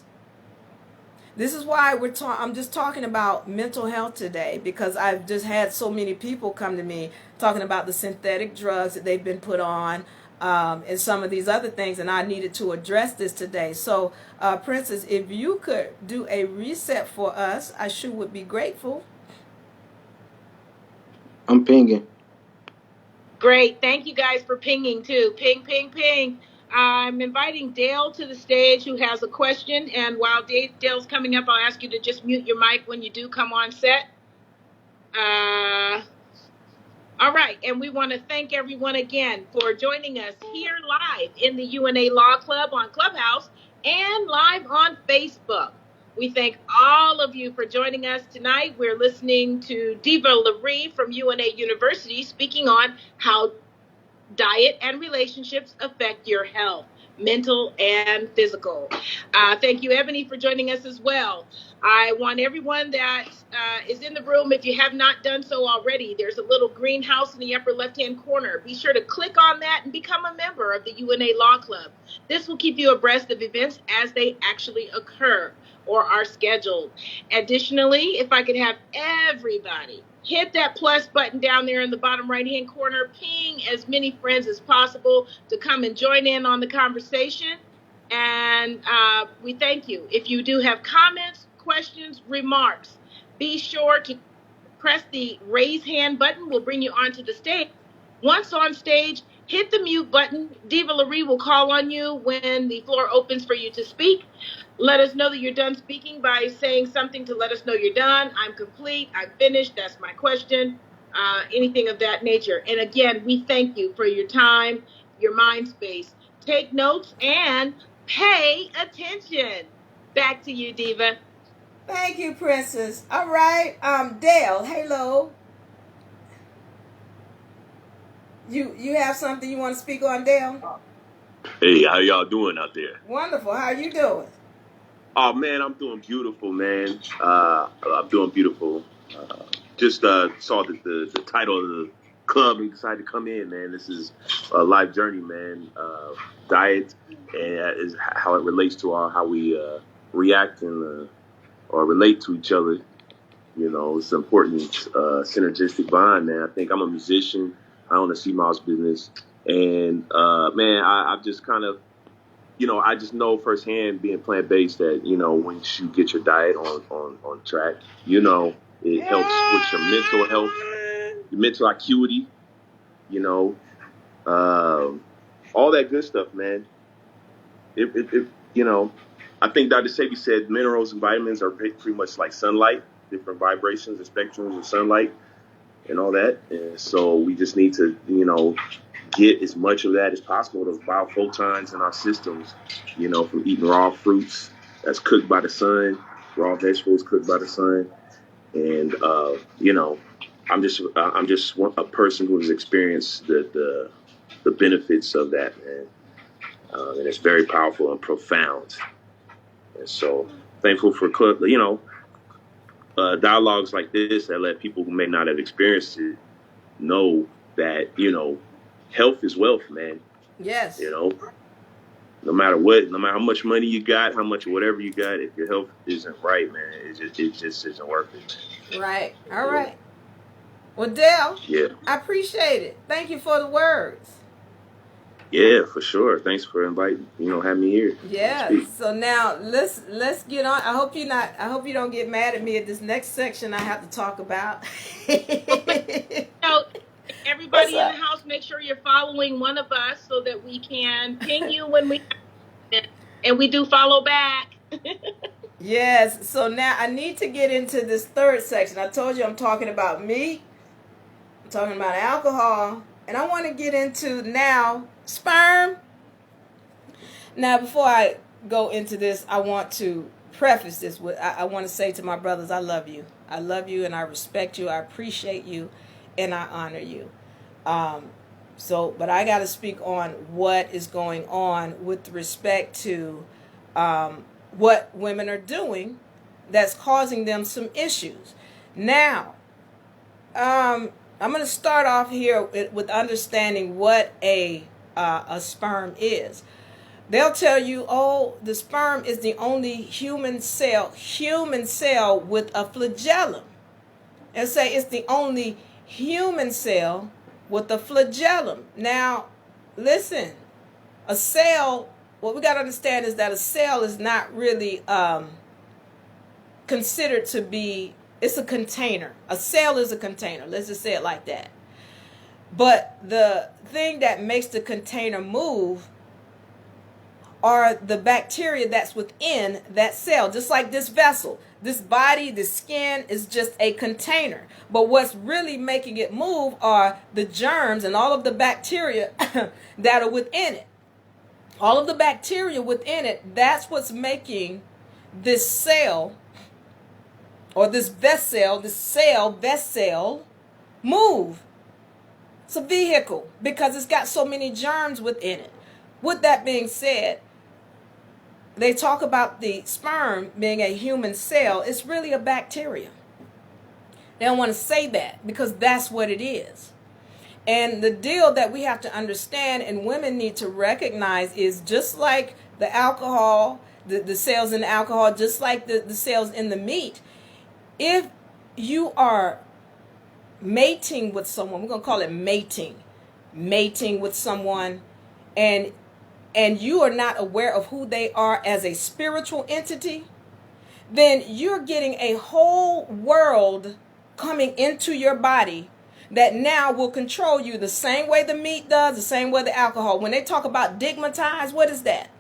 S1: This is why I'm just talking about mental health today, because I've just had so many people come to me talking about the synthetic drugs that they've been put on, and some of these other things, and I needed to address this today. So, Princess, if you could do a reset for us, I sure would be grateful.
S4: I'm pinging.
S2: Great. Thank you guys for pinging too. Ping, ping, ping. I'm inviting Dale to the stage, who has a question. And while Dale's coming up, I'll ask you to just mute your mic when you do come on set. All right. And we want to thank everyone again for joining us here live in the UNA Law Club on Clubhouse and live on Facebook. We thank all of you for joining us tonight. We're listening to Diva Laree from UNA University speaking on how diet and relationships affect your health, mental and physical. Thank you, Ebony, for joining us as well. I want everyone that is in the room, if you have not done so already, there's a little greenhouse in the upper left-hand corner. Be sure to click on that and become a member of the UNA Law Club. This will keep you abreast of events as they actually occur or are scheduled. Additionally, if I could have everybody hit that plus button down there in the bottom right-hand corner, ping as many friends as possible to come and join in on the conversation. And we thank you. If you do have comments, questions, remarks, be sure to press the raise hand button. We'll bring you onto the stage. Once on stage, hit the mute button. Diva Laree will call on you when the floor opens for you to speak. Let us know that you're done speaking by saying something to let us know you're done. I'm complete. I'm finished. That's my question. Anything of that nature. And again, we thank you for your time, your mind space. Take notes and pay attention. Back to you, Diva.
S1: Thank you, Princess. All right, Dale. Hello. You have something you want to speak on, Dale?
S5: Hey, how y'all doing out there?
S1: Wonderful. How you doing?
S5: Oh man, I'm doing beautiful, man. I'm doing beautiful. Just saw the title of the club and decided to come in, man. This is a life journey, man. Diet and is how it relates to how we react and or relate to each other. You know, it's an important synergistic bond, man. I think I'm a musician. I own a sea mouse business. And, man, I've just kind of, you know, I just know firsthand being plant-based that, you know, once you get your diet on track, you know, it helps with your mental health, your mental acuity, you know, all that good stuff, man. It you know, I think Dr. Sebi said minerals and vitamins are pretty much like sunlight, different vibrations and spectrums of sunlight and all that. And so we just need to, you know, get as much of that as possible, those biophotons in our systems, you know, from eating raw fruits that's cooked by the sun, raw vegetables cooked by the sun. And, you know, I'm just a person who has experienced the benefits of that, man. And it's very powerful and profound. And so thankful for, you know, dialogues like this that let people who may not have experienced it know that, you know, health is wealth, man.
S1: Yes.
S5: You know, no matter what, no matter how much money you got, how much whatever you got, if your health isn't right, man, it just isn't worth it.
S1: Right. All right. Well, Dale,
S5: yeah,
S1: I appreciate it. Thank you for the words.
S5: Yeah, for sure. Thanks for inviting, you know, having me here.
S1: Yeah. So now let's get on. I hope you don't get mad at me at this next section I have to talk about.
S2: So everybody in the house, make sure you're following one of us so that we can ping you when we and we do follow back.
S1: Yes. So now I need to get into this third section. I told you I'm talking about meat. I'm talking about alcohol. And I want to get into now sperm. Now, before I go into this, I want to preface this with, I want to say to my brothers, I love you. I love you and I respect you. I appreciate you and I honor you. But I got to speak on what is going on with respect to what women are doing that's causing them some issues. Now, I'm going to start off here with understanding what a sperm is. They'll tell you, oh, the sperm is the only human cell with a flagellum. And say it's the only human cell with a flagellum. Now, listen, a cell, what we got to understand is that a cell is not really considered to be, it's a container. A cell is a container. Let's just say it like that. But the thing that makes the container move are the bacteria that's within that cell. Just like this vessel, this body, the skin is just a container. But what's really making it move are the germs and all of the bacteria that are within it. All of the bacteria within it, that's what's making this cell or this vessel move. It's a vehicle because it's got so many germs within it. With that being said, they talk about the sperm being a human cell. It's really a bacteria. They don't want to say that because that's what it is. And the deal that we have to understand and women need to recognize is just like the alcohol, the cells in the alcohol, just like the cells in the meat. If you are mating with someone, we're going to call it mating with someone, and you are not aware of who they are as a spiritual entity, then you're getting a whole world coming into your body that now will control you the same way the meat does, the same way the alcohol. When they talk about digmatized, what is that?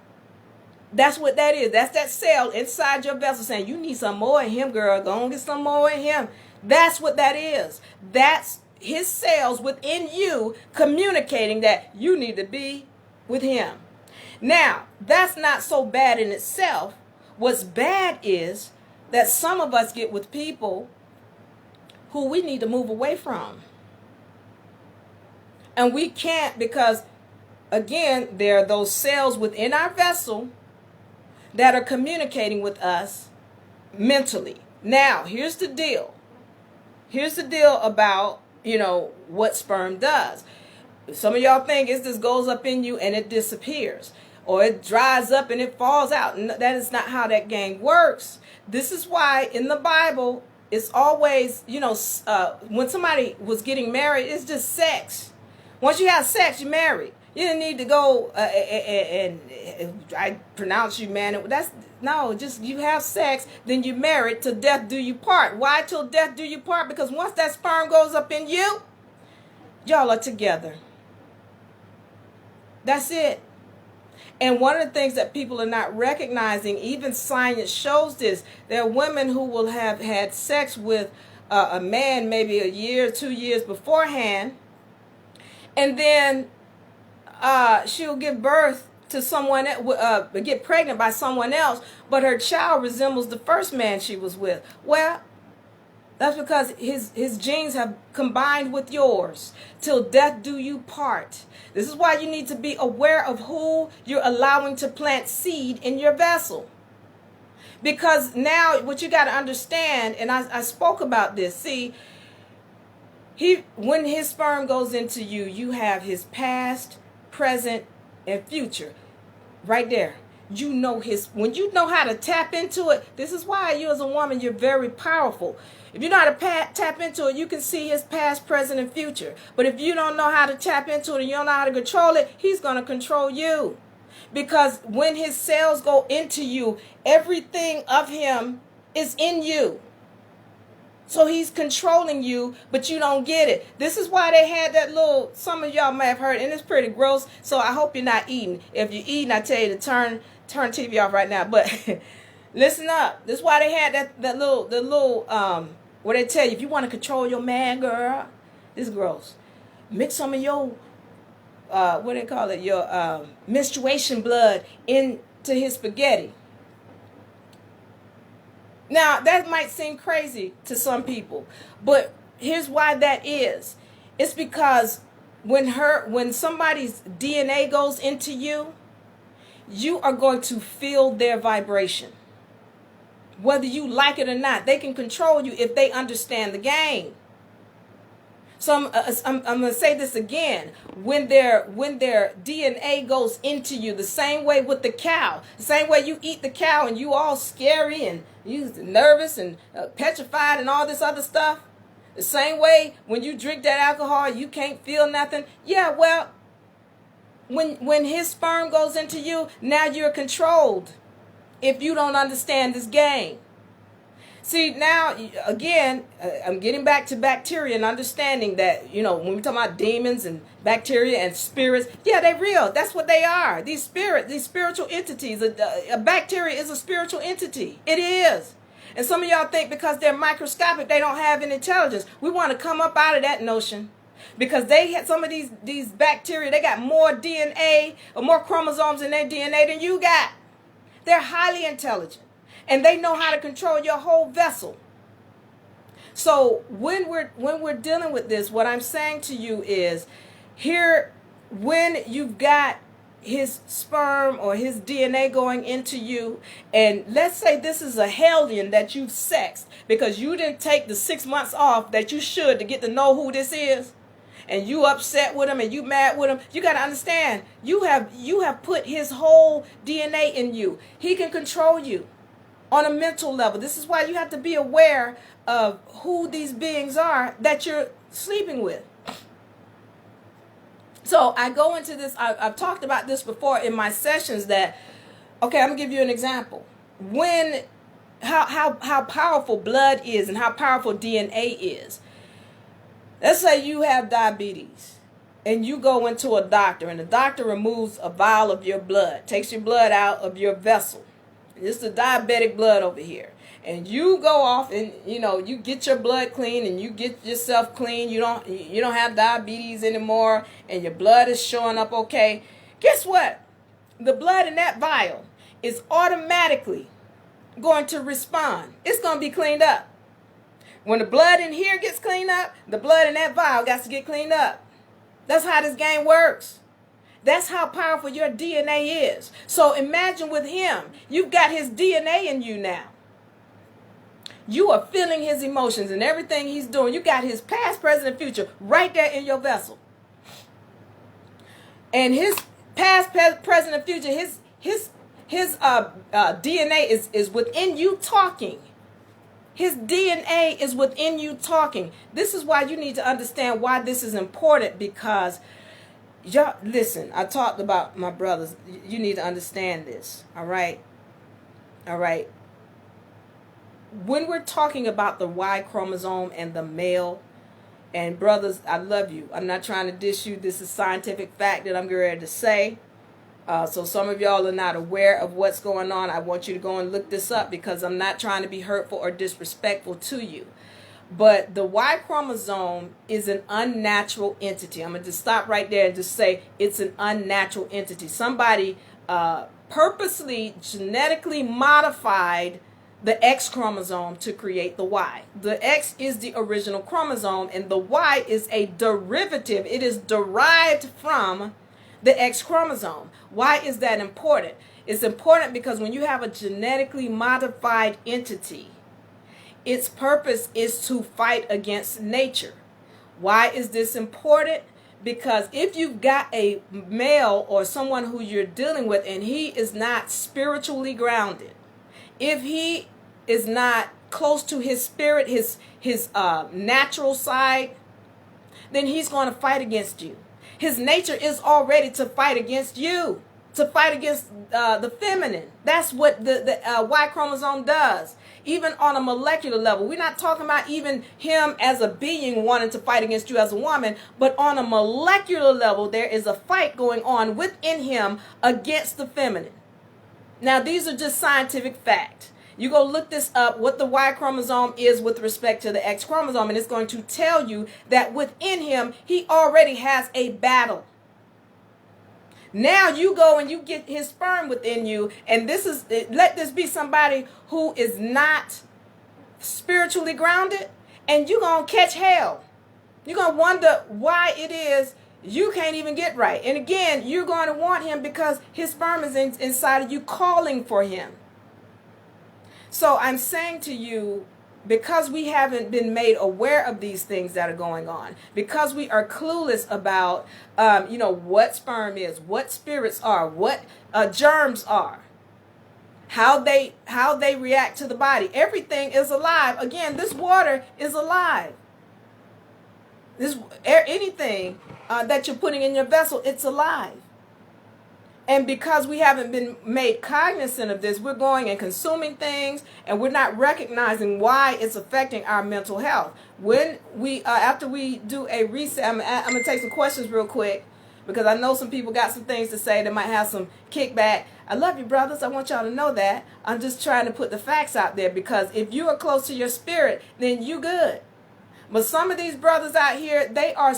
S1: That's what that is. That's that cell inside your vessel saying, you need some more of him, girl. Go and get some more of him. That's what that is. That's his cells within you communicating that you need to be with him. Now, that's not so bad in itself. What's bad is that some of us get with people who we need to move away from. And we can't because, again, there are those cells within our vessel that are communicating with us mentally. Now, here's the deal. Here's the deal about, what sperm does. Some of y'all think it just goes up in you and it disappears. or it dries up and it falls out. That is not how that game works. This is why in the Bible, it's always, when somebody was getting married, it's just sex. Once you have sex, you're married. You didn't need to go and I pronounce you man. Just you have sex, then you're married till death do you part. Why till death do you part? Because once that sperm goes up in you, y'all are together. That's it. And one of the things that people are not recognizing, even science shows this, there are women who will have had sex with a man maybe a year, 2 years beforehand, and then she'll give birth to someone, get pregnant by someone else, but her child resembles the first man she was with. Well, that's because his genes have combined with yours. Till death do you part. This is why you need to be aware of who you're allowing to plant seed in your vessel. Because now what you got to understand, and I spoke about this, see, when his sperm goes into you, you have his past, present, and future right there. When you know how to tap into it, this is why you as a woman, you're very powerful. If you know how to tap into it, you can see his past, present, and future. But if you don't know how to tap into it and you don't know how to control it, he's going to control you. Because when his cells go into you, everything of him is in you. So he's controlling you, but you don't get it. This is why they had that some of y'all may have heard, and it's pretty gross, so I hope you're not eating. If you're eating, I tell you to turn TV off right now. But listen up. This is why they had that little where they tell you, if you want to control your man, girl, this is gross. Mix some of your, what they call it, your menstruation blood into his spaghetti. Now, that might seem crazy to some people, but here's why that is. It's because when somebody's DNA goes into you, you are going to feel their vibration. Whether you like it or not, they can control you if they understand the game. So I'm going to say this again. When their DNA goes into you, the same way with the cow, the same way you eat the cow and you all scary and you nervous and petrified and all this other stuff, the same way when you drink that alcohol, you can't feel nothing. Yeah, well, when his sperm goes into you, now you're controlled if you don't understand this game. See, now, again, I'm getting back to bacteria and understanding that, when we talk about demons and bacteria and spirits, yeah, they're real. That's what they are. These spiritual entities. A bacteria is a spiritual entity. It is. And some of y'all think because they're microscopic, they don't have any intelligence. We want to come up out of that notion. Because they had some of these bacteria, they got more DNA or more chromosomes in their DNA than you got. They're highly intelligent. And they know how to control your whole vessel. So when we're dealing with this, what I'm saying to you is, when you've got his sperm or his DNA going into you, and let's say this is a hellion that you've sexed because you didn't take the 6 months off that you should to get to know who this is, and you upset with him and you mad with him, you got to understand, you have put his whole DNA in you. He can control you on a mental level. This is why you have to be aware of who these beings are that you're sleeping with. So I go into this, I've talked about this before in my sessions that, okay, I'm going to give you an example. How powerful blood is and how powerful DNA is. Let's say you have diabetes and you go into a doctor and the doctor removes a vial of your blood, takes your blood out of your vessel. It's the diabetic blood over here. And you go off and, you get your blood clean and you get yourself clean. You don't have diabetes anymore and your blood is showing up okay. Guess what? The blood in that vial is automatically going to respond. It's going to be cleaned up. When the blood in here gets cleaned up, the blood in that vial got to get cleaned up. That's how this game works. That's how powerful your DNA is. So imagine with him, you've got his DNA in you now. You are feeling his emotions and everything he's doing. You got his past, present, and future right there in your vessel. And Past, present, and future. His DNA is within you talking. His DNA is within you talking. This is why you need to understand why this is important, because y'all, listen, I talked about my brothers. You need to understand this. All right. When we're talking about the Y chromosome and the male, and brothers, I love you. I'm not trying to dish you. This is scientific fact that I'm getting ready to say. So some of y'all are not aware of what's going on. I want you to go and look this up, because I'm not trying to be hurtful or disrespectful to you. But the Y chromosome is an unnatural entity. I'm going to just stop right there and just say it's an unnatural entity. Somebody purposely genetically modified the X chromosome to create the Y. The X is the original chromosome, and the Y is a derivative. It is derived from the X chromosome. Why is that important? It's important because when you have a genetically modified entity, its purpose is to fight against nature. Why is this important? Because if you've got a male or someone who you're dealing with and he is not spiritually grounded, if he is not close to his spirit, his natural side, then he's going to fight against you. His nature is already to fight against you, to fight against the feminine. That's what the Y chromosome does. Even on a molecular level, we're not talking about even him as a being wanting to fight against you as a woman, but on a molecular level, there is a fight going on within him against the feminine. Now, these are just scientific facts. You go look this up, what the Y chromosome is with respect to the X chromosome, and it's going to tell you that within him, he already has a battle. Now you go and you get his sperm within you, and let this be somebody who is not spiritually grounded, and you're going to catch hell. You're going to wonder why it is you can't even get right. And again, you're going to want him because his sperm is inside of you calling for him. So I'm saying to you, because we haven't been made aware of these things that are going on, because we are clueless about, what sperm is, what spirits are, what germs are, how they react to the body. Everything is alive. Again, this water is alive. Anything that you're putting in your vessel, it's alive. And because we haven't been made cognizant of this, we're going and consuming things, and we're not recognizing why it's affecting our mental health. When we, after we do a reset, I'm going to take some questions real quick, because I know some people got some things to say that might have some kickback. I love you, brothers. I want y'all to know that. I'm just trying to put the facts out there, because if you are close to your spirit, then you good. But some of these brothers out here, they are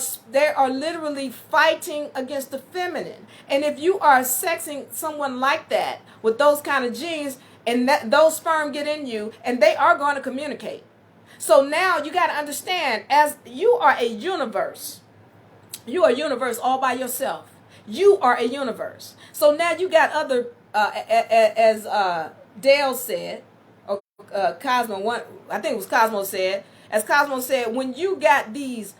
S1: literally fighting against the feminine. And if you are sexing someone like that with those kind of genes, and those sperm get in you, and they are going to communicate. So now you got to understand, as you are a universe, you are a universe all by yourself. You are a universe. So now you got other, as Dale said, or Cosmo, I think it was Cosmo said. As Cosmo said, when you got these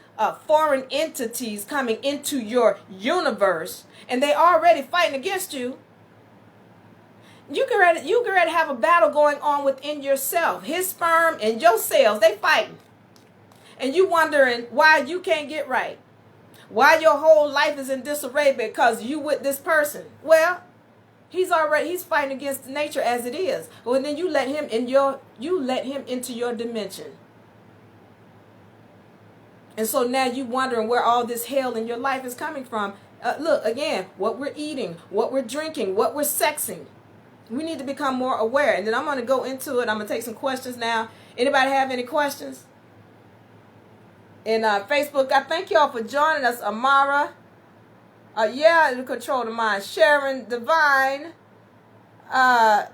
S1: foreign entities coming into your universe, and they already fighting against you, you can already have a battle going on within yourself. His sperm and your cells, they fighting. And you wondering why you can't get right. Why your whole life is in disarray because you with this person. Well, he's fighting against nature as it is. Well, then you let him into your dimension. And so now you wondering where all this hell in your life is coming from. Look, again, what we're eating, what we're drinking, what we're sexing. We need to become more aware. And then I'm going to go into it. I'm going to take some questions now. Anybody have any questions? In Facebook, I thank y'all for joining us. Amara. The control the mind. Sharon Divine.
S4: I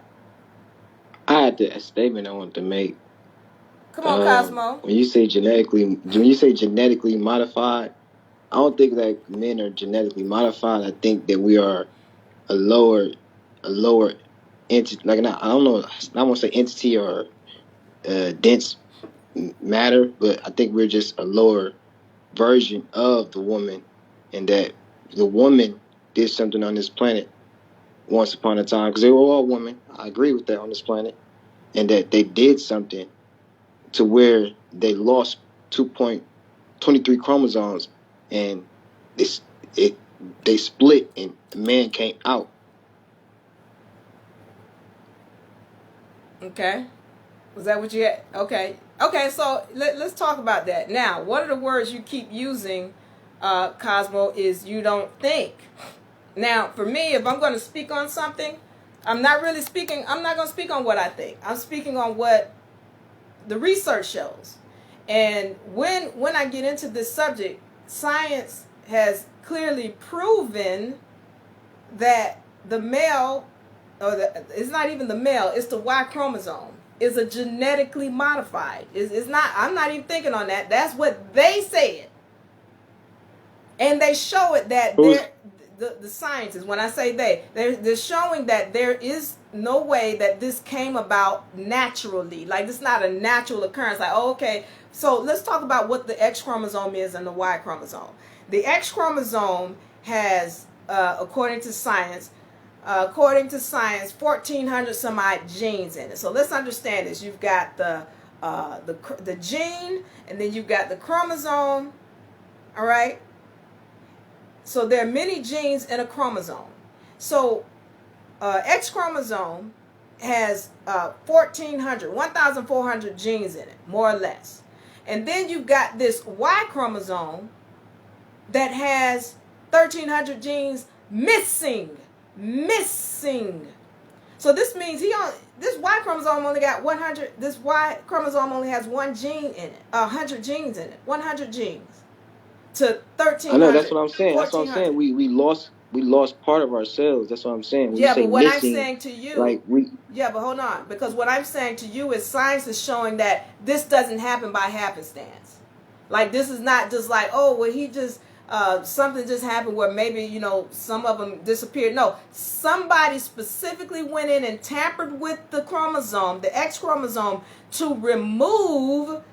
S4: had a statement I wanted to make.
S1: Come on, Cosmo.
S4: When you say genetically modified, I don't think that men are genetically modified. I think that we are a lower entity. I don't know. I won't say entity or dense matter, but I think we're just a lower version of the woman, and that the woman did something on this planet once upon a time, because they were all women. I agree with that, on this planet, and that they did something to where they lost 2.23 chromosomes, and they split, and man came out.
S1: Okay. Was that what you had? Okay. Okay, so let's talk about that. Now, one of the words you keep using, Cosmo, is you don't think. Now, for me, if I'm going to speak on something, I'm not going to speak on what I think. I'm speaking on what the research shows. And when I get into this subject, science has clearly proven that the male, it's not even the male, it's the Y chromosome, is a genetically modified. It's not, I'm not even thinking on that. That's what they said. And they show it that the scientists, when I say they're showing that there is no way that this came about naturally. Like, it's not a natural occurrence. Like, oh, okay, so let's talk about what the X chromosome is and the Y chromosome. The X chromosome has, according to science, 1,400 some odd genes in it. So let's understand this. You've got the gene, and then you've got the chromosome. All right. So there are many genes in a chromosome. So X chromosome has 1,400 genes in it, more or less. And then you've got this Y chromosome that has 1,300 genes missing. So this means this Y chromosome only got 100. This Y chromosome only has one gene in it, 100 genes in it, 100 genes to 1,300.
S4: I know, that's what I'm saying. That's what I'm saying. We lost part of ourselves. That's what I'm saying. When
S1: yeah,
S4: you say
S1: but what
S4: missing,
S1: I'm saying to you,
S4: like
S1: yeah, but hold on, because what I'm saying to you is science is showing that this doesn't happen by happenstance. Like, this is not just like, oh, well, he just something just happened where maybe, some of them disappeared. No, somebody specifically went in and tampered with the chromosome, the X chromosome, to remove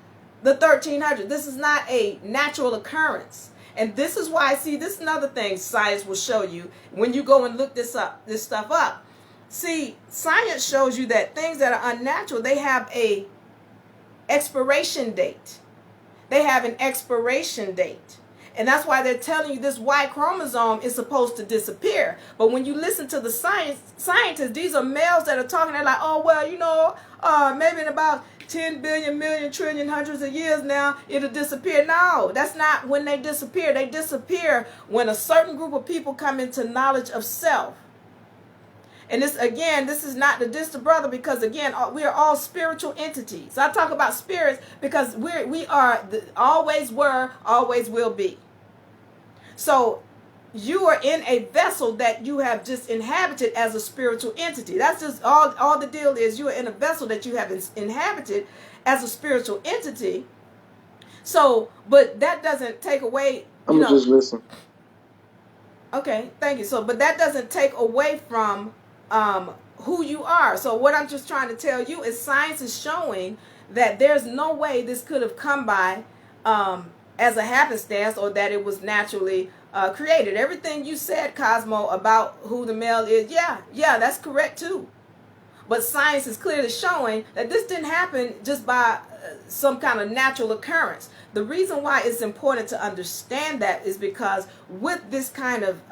S1: the 1,300. This is not a natural occurrence. And this is why, see, this is another thing science will show you when you go and look this stuff up. See, science shows you that things that are unnatural, they have a expiration date. They have an expiration date. And that's why they're telling you this Y chromosome is supposed to disappear. But when you listen to the scientists, these are males that are talking. They're like, oh, well, maybe in about 10 billion, million, trillion, hundreds of years now, it'll disappear. No, that's not when they disappear. They disappear when a certain group of people come into knowledge of self. And this is not the distant brother, because, again, we are all spiritual entities. I talk about spirits because we are, always were, always will be. So you are in a vessel that you have just inhabited as a spiritual entity. That's just all the deal is. You are in a vessel that you have inhabited as a spiritual entity. So, but that doesn't take away.
S4: I'm gonna just listen.
S1: Okay, thank you. So, but that doesn't take away from who you are. So what I'm just trying to tell you is science is showing that there's no way this could have come by as a happenstance, or that it was naturally created. Everything you said, Cosmo, about who the male is, yeah, that's correct too. But science is clearly showing that this didn't happen just by some kind of natural occurrence. The reason why it's important to understand that is because with this kind of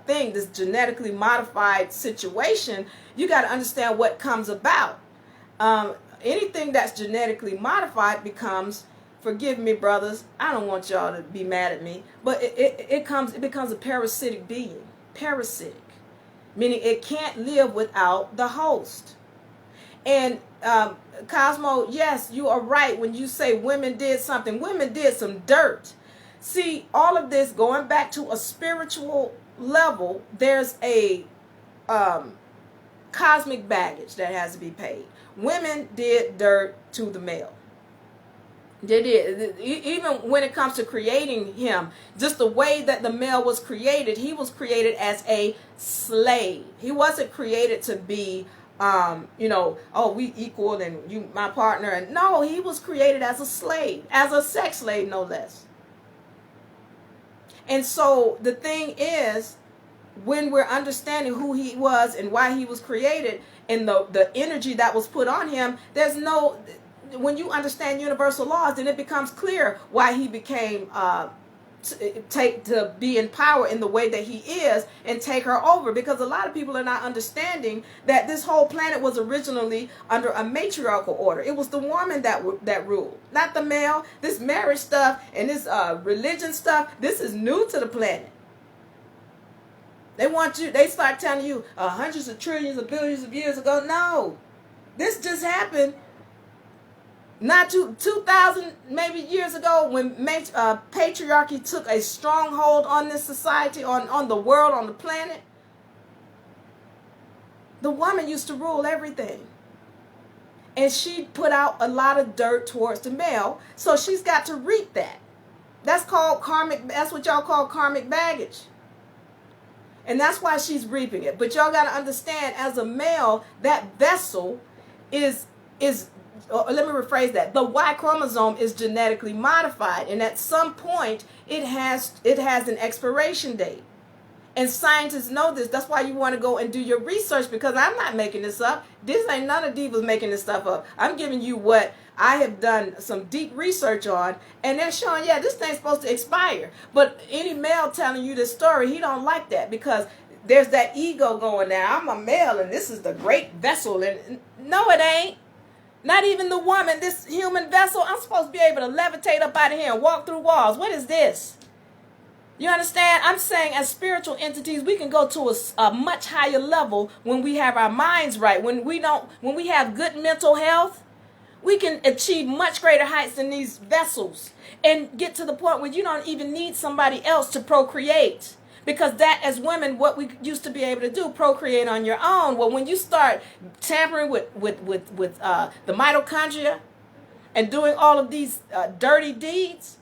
S1: thing, this genetically modified situation, you got to understand what comes about. Anything that's genetically modified becomes, forgive me, brothers, I don't want y'all to be mad at me, but it becomes a parasitic being. Parasitic, meaning it can't live without the host. And Cosmo, yes, you are right when you say women did something. Women did some dirt. See, all of this going back to a spiritual level, there's a cosmic baggage that has to be paid. Women did dirt to the male. They did. Even when it comes to creating him, just the way that the male was created, he was created as a slave. He wasn't created to be we equal and you my partner. And no, he was created as a slave, as a sex slave, no less. And so the thing is, when we're understanding who he was and why he was created and the energy that was put on him, there's no, when you understand universal laws, then it becomes clear why he became to be in power in the way that he is and take her over, because a lot of people are not understanding that this whole planet was originally under a matriarchal order. It was the woman that ruled, not the male. This marriage stuff and this religion stuff, this is new to the planet. They start telling you hundreds of trillions of billions of years ago. No, this just happened not 2,000 maybe years ago, when patriarchy took a stronghold on this society, on the world, on the planet. The woman used to rule everything. And she put out a lot of dirt towards the male, so she's got to reap that. That's called karmic, that's what y'all call karmic baggage. And that's why she's reaping it. But y'all got to understand, as a male, that vessel is let me rephrase that. The Y chromosome is genetically modified, and at some point it has an expiration date. And scientists know this. That's why you want to go and do your research, because I'm not making this up. This ain't none of Diva's making this stuff up. I'm giving you what I have done some deep research on, and they're showing, yeah, this thing's supposed to expire. But any male telling you this story, he don't like that, because there's that ego going there. I'm a male, and this is the great vessel. And no, it ain't. Not even the woman, this human vessel. I'm supposed to be able to levitate up out of here and walk through walls. What is this? You understand? I'm saying, as spiritual entities, we can go to a much higher level when we have our minds right. When we have good mental health, we can achieve much greater heights than these vessels and get to the point where you don't even need somebody else to procreate. Because that, as women, what we used to be able to do, procreate on your own. Well, when you start tampering with the mitochondria and doing all of these dirty deeds,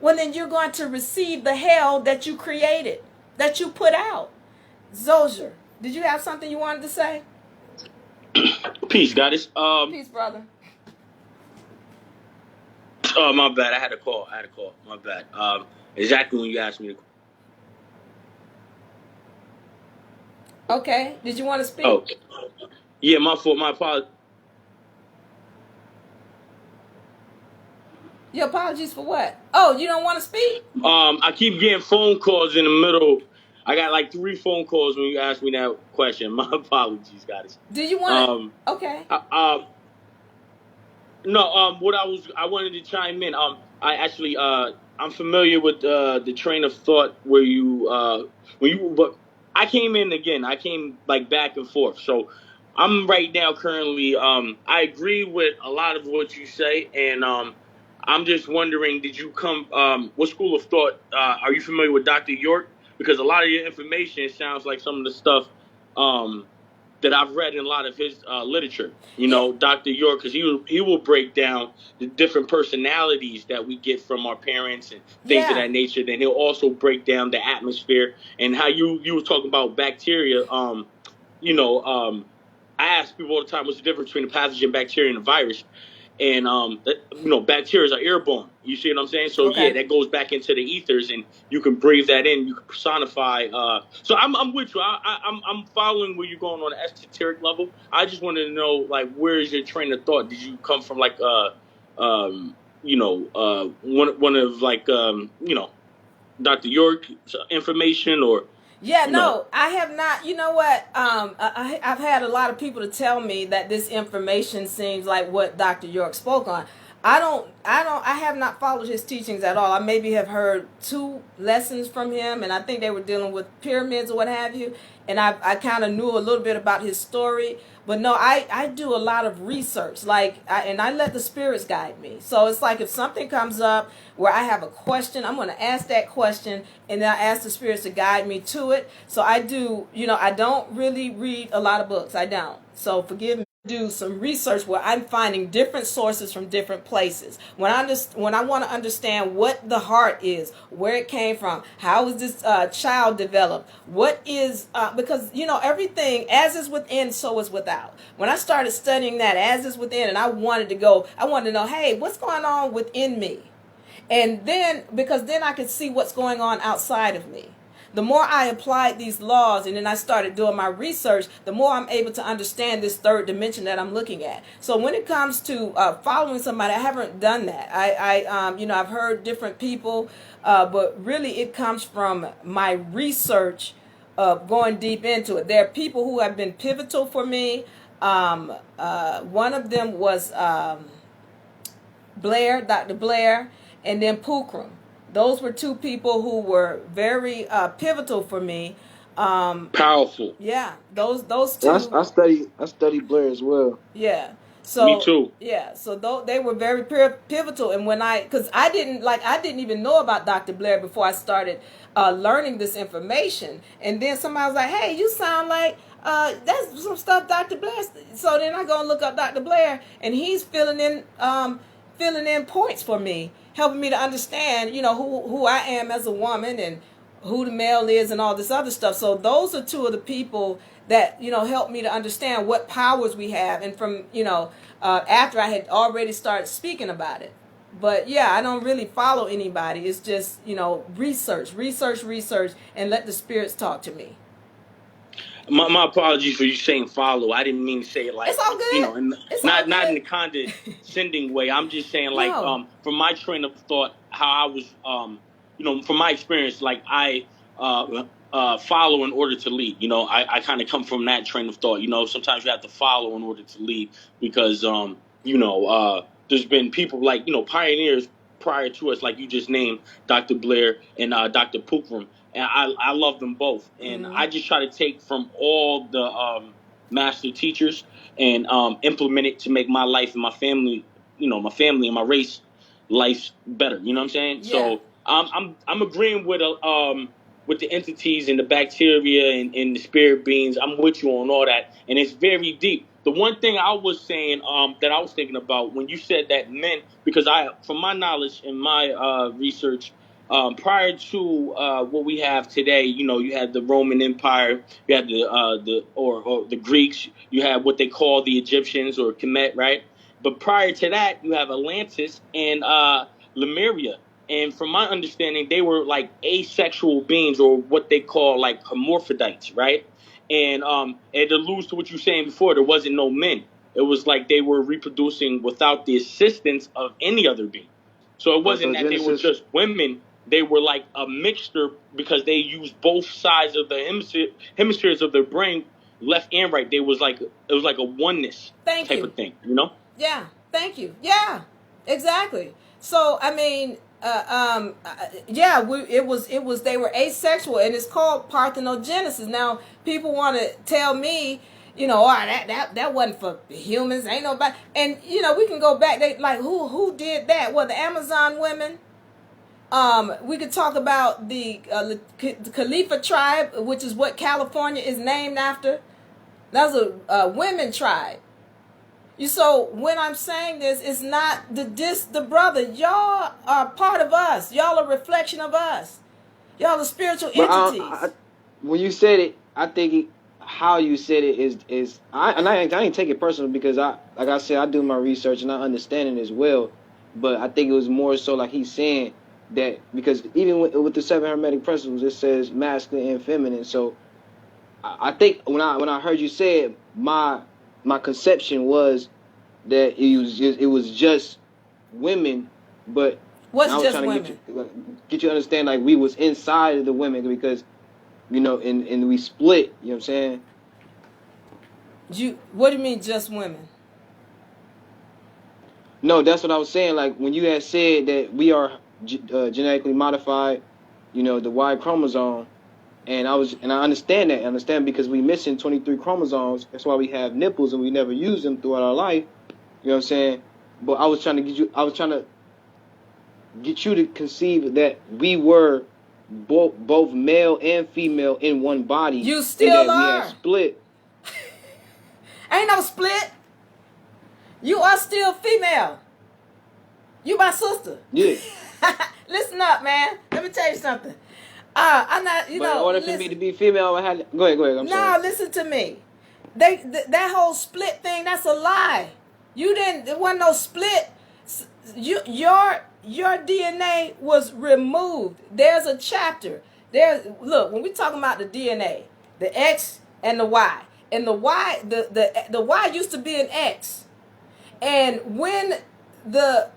S1: well, then you're going to receive the hell that you created, that you put out. Zozier, did you have something you wanted to say?
S3: Peace, goddess.
S1: Peace, brother.
S3: Oh, my bad. I had a call. My bad. Exactly when you asked me to.
S1: Okay. Did you want to speak?
S3: Oh, yeah. My fault. My apologies.
S1: Your apologies for what? Oh, you don't want to speak?
S3: I keep getting phone calls in the middle. I got like 3 phone calls when you asked me that question. My apologies, guys.
S1: Do you want to? Okay.
S3: No. What I wanted to chime in. I actually I'm familiar with the train of thought where but I came in again. I came like back and forth. So I'm right now currently. I agree with a lot of what you say, and I'm just wondering, did you come? What school of thought are you familiar with, Dr. York? Because a lot of your information sounds like some of the stuff that I've read in a lot of his literature. You know, Dr. York, because he will break down the different personalities that we get from our parents and things of that nature. Then he'll also break down the atmosphere and how you were talking about bacteria. I ask people all the time, what's the difference between a pathogen, bacteria, and a virus? And bacteria are airborne. You see what I'm saying? So yeah, that goes back into the ethers, and you can breathe that in. You can personify. So I'm with you. I'm following where you're going on an esoteric level. I just wanted to know, like, where is your train of thought? Did you come from like one of like Dr. York information or?
S1: Yeah, no, I have not. You know what? I've had a lot of people to tell me that this information seems like what Dr. York spoke on. I have not followed his teachings at all. I maybe have heard 2 lessons from him, and I think they were dealing with pyramids or what have you. And I kind of knew a little bit about his story. But no, I do a lot of research, and I let the spirits guide me. So it's like if something comes up where I have a question, I'm going to ask that question, and then I ask the spirits to guide me to it. So I do, I don't really read a lot of books. I don't. So forgive me. Do some research where I'm finding different sources from different places. When I want to understand what the heart is, where it came from, how was this child developed, what is because everything as is within, so is without. When I started studying that as is within, and I wanted to know, hey, what's going on within me, and then because then I could see what's going on outside of me. the more I applied these laws and then I started doing my research, the more I'm able to understand this third dimension that I'm looking at. So when it comes to following somebody, I haven't done that. I've heard different people, but really it comes from my research of going deep into it. There are people who have been pivotal for me. One of them was Blair, Dr. Blair, and then Pukram. Those were two people who were very pivotal for me.
S3: Powerful.
S1: Yeah, those two.
S4: I study Blair as well.
S1: Yeah. So
S3: me too.
S1: Yeah, so they were very pivotal, and because I didn't even know about Dr. Blair before I started learning this information, and then somebody was like, "Hey, you sound like that's some stuff Dr. Blair." So then I go and look up Dr. Blair, and he's filling in points for me, helping me to understand, who I am as a woman and who the male is and all this other stuff. So those are two of the people that, helped me to understand what powers we have. And from, after I had already started speaking about it. But yeah, I don't really follow anybody. It's just, research, and let the spirits talk to me.
S3: My apologies for you saying follow. I didn't mean to say it like,
S1: it's all good.
S3: Not in the condescending way. I'm just saying like,
S1: No.
S3: From my train of thought, how I was, from my experience, like I follow in order to lead. I kind of come from that train of thought. Sometimes you have to follow in order to lead because, there's been people like, pioneers prior to us, like you just named, Dr. Blair and Dr. Pukram. And I love them both. And I just try to take from all the master teachers and implement it to make my life and my family, my family and my race life better. You know what I'm saying?
S1: Yeah.
S3: So I'm agreeing with the entities and the bacteria and the spirit beings. I'm with you on all that. And it's very deep. The one thing I was saying that I was thinking about when you said that men, because from my knowledge and my research, prior to what we have today, you had the Roman Empire, you had the Greeks, you had what they call the Egyptians or Kemet, right? But prior to that, you have Atlantis and Lemuria. And from my understanding, they were like asexual beings or what they call like hermaphrodites, right? And it alludes to what you were saying before. There wasn't no men. It was like they were reproducing without the assistance of any other being. So it wasn't that they were just women. They were like a mixture because they used both sides of the hemispheres of their brain, left and right. It was like a oneness type of thing,
S1: Yeah, thank you. Yeah, exactly. So I mean, it was they were asexual, and it's called Parthenogenesis. Now people want to tell me, that wasn't for humans. Ain't nobody, and we can go back. They like who did that? Well, the Amazon women. We could talk about the Khalifa tribe, which is what California is named after. That's a women tribe. So when I'm saying this, it's not the brother. Y'all are part of us. Y'all are a reflection of us. Y'all are spiritual entities.
S4: When you said it, I think how you said it is I didn't take it personal because like I said, I do my research and I understand it as well. But I think it was more so like he's saying that because even with the 7 Hermetic principles, it says masculine and feminine. So I think when I heard you say it, my conception was that it was just women, but
S1: what's
S4: I was
S1: just
S4: trying
S1: women?
S4: to get you to understand like we was inside of the women because and we split. You know what I'm saying?
S1: What do you mean just women?
S4: No, that's what I was saying. Like when you had said that we are genetically modified, the Y chromosome. And I understand that. I understand because we missing 23 chromosomes. That's why we have nipples and we never use them throughout our life. You know what I'm saying? But I was trying to get you to conceive that we were both male and female in one body.
S1: You still are.
S4: We had split.
S1: Ain't no split. You are still female. You my sister.
S4: Yeah.
S1: Listen up, man. Let me tell you something. I'm not,
S4: But in order for me to be female, I had to... Go ahead. Sorry.
S1: Listen to me. That whole split thing, that's a lie. There wasn't no split. Your DNA was removed. There's a chapter. Look, when we talking about the DNA, the X and the Y, and the Y used to be an X, and when the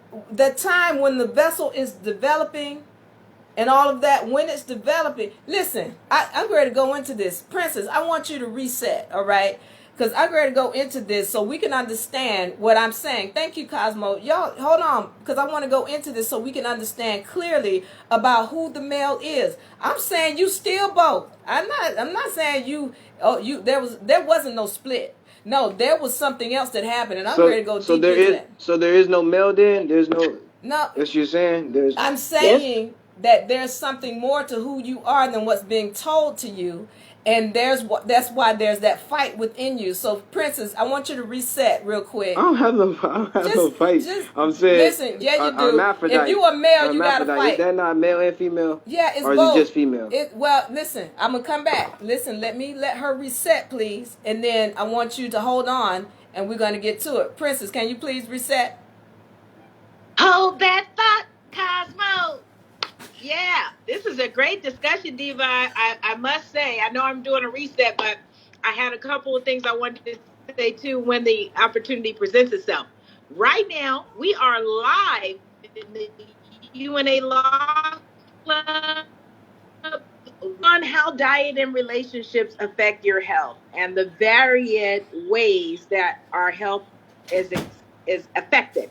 S1: time when the vessel is developing and all of that, when it's developing, listen, I'm ready to go into this. Princess, I want you to reset, all right? Because I'm ready to go into this so we can understand what I'm saying. Thank you, Cosmo. Y'all, hold on, because I want to go into this so we can understand clearly about who the male is. I'm saying you still both. I'm not saying there wasn't no split. No, there was something else that happened, and I'm ready to go deep into that.
S4: So there is no male then? There's no...
S1: No.
S4: That's what you're saying?
S1: I'm saying that there's something more to who you are than what's being told to you, and that's why there's that fight within you. So, Princess, I want you to reset real quick.
S4: I don't have no fight. I'm saying,
S1: listen, yeah, you do. If you a male, you gotta fight.
S4: Is that not male and female?
S1: Yeah, it's
S4: or
S1: both.
S4: Is it just female?
S1: Well, listen, I'm gonna come back. Listen, let her reset, please, and then I want you to hold on, and we're gonna get to it. Princess, can you please reset?
S2: Hold that thought, Cosmo. Yeah, this is a great discussion, Diva. I must say, I know I'm doing a reset, but I had a couple of things I wanted to say too when the opportunity presents itself. Right now, we are live in the UNA Law Club on how diet and relationships affect your health and the varied ways that our health is affected.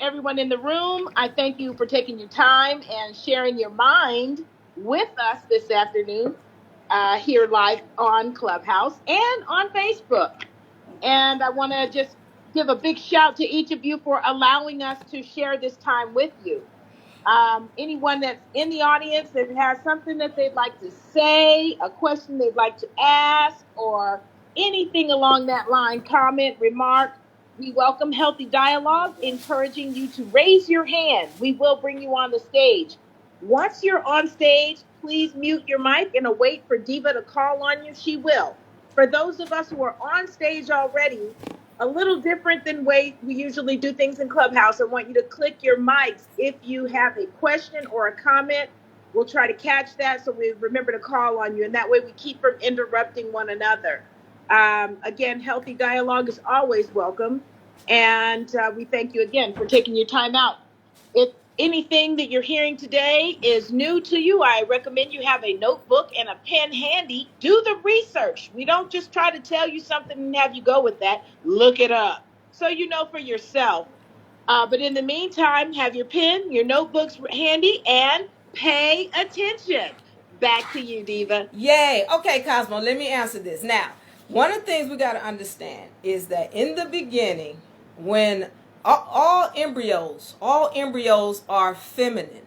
S2: Everyone in the room, I thank you for taking your time and sharing your mind with us this afternoon here live on Clubhouse and on Facebook. And I want to just give a big shout to each of you for allowing us to share this time with you. Anyone that's in the audience that has something that they'd like to say, a question they'd like to ask, or anything along that line, comment, remark, we welcome healthy dialogue, encouraging you to raise your hand. We will bring you on the stage. Once you're on stage, please mute your mic and await for Diva to call on you. She will. For those of us who are on stage already, a little different than way we usually do things in Clubhouse. I want you to click your mics if you have a question or a comment. We'll try to catch that so we remember to call on you, and that way we keep from interrupting one another. Again, healthy dialogue is always welcome, and we thank you again for taking your time out. If anything that you're hearing today is new to you, I recommend you have a notebook and a pen handy. Do the research. We don't just try to tell you something and have you go with that. Look it up so you know for yourself. But in the meantime, have your pen, your notebooks handy, and pay attention. Back to you, Diva.
S1: Yay. Okay, Cosmo, let me answer this. Now, one of the things we got to understand is that in the beginning, when all embryos are feminine.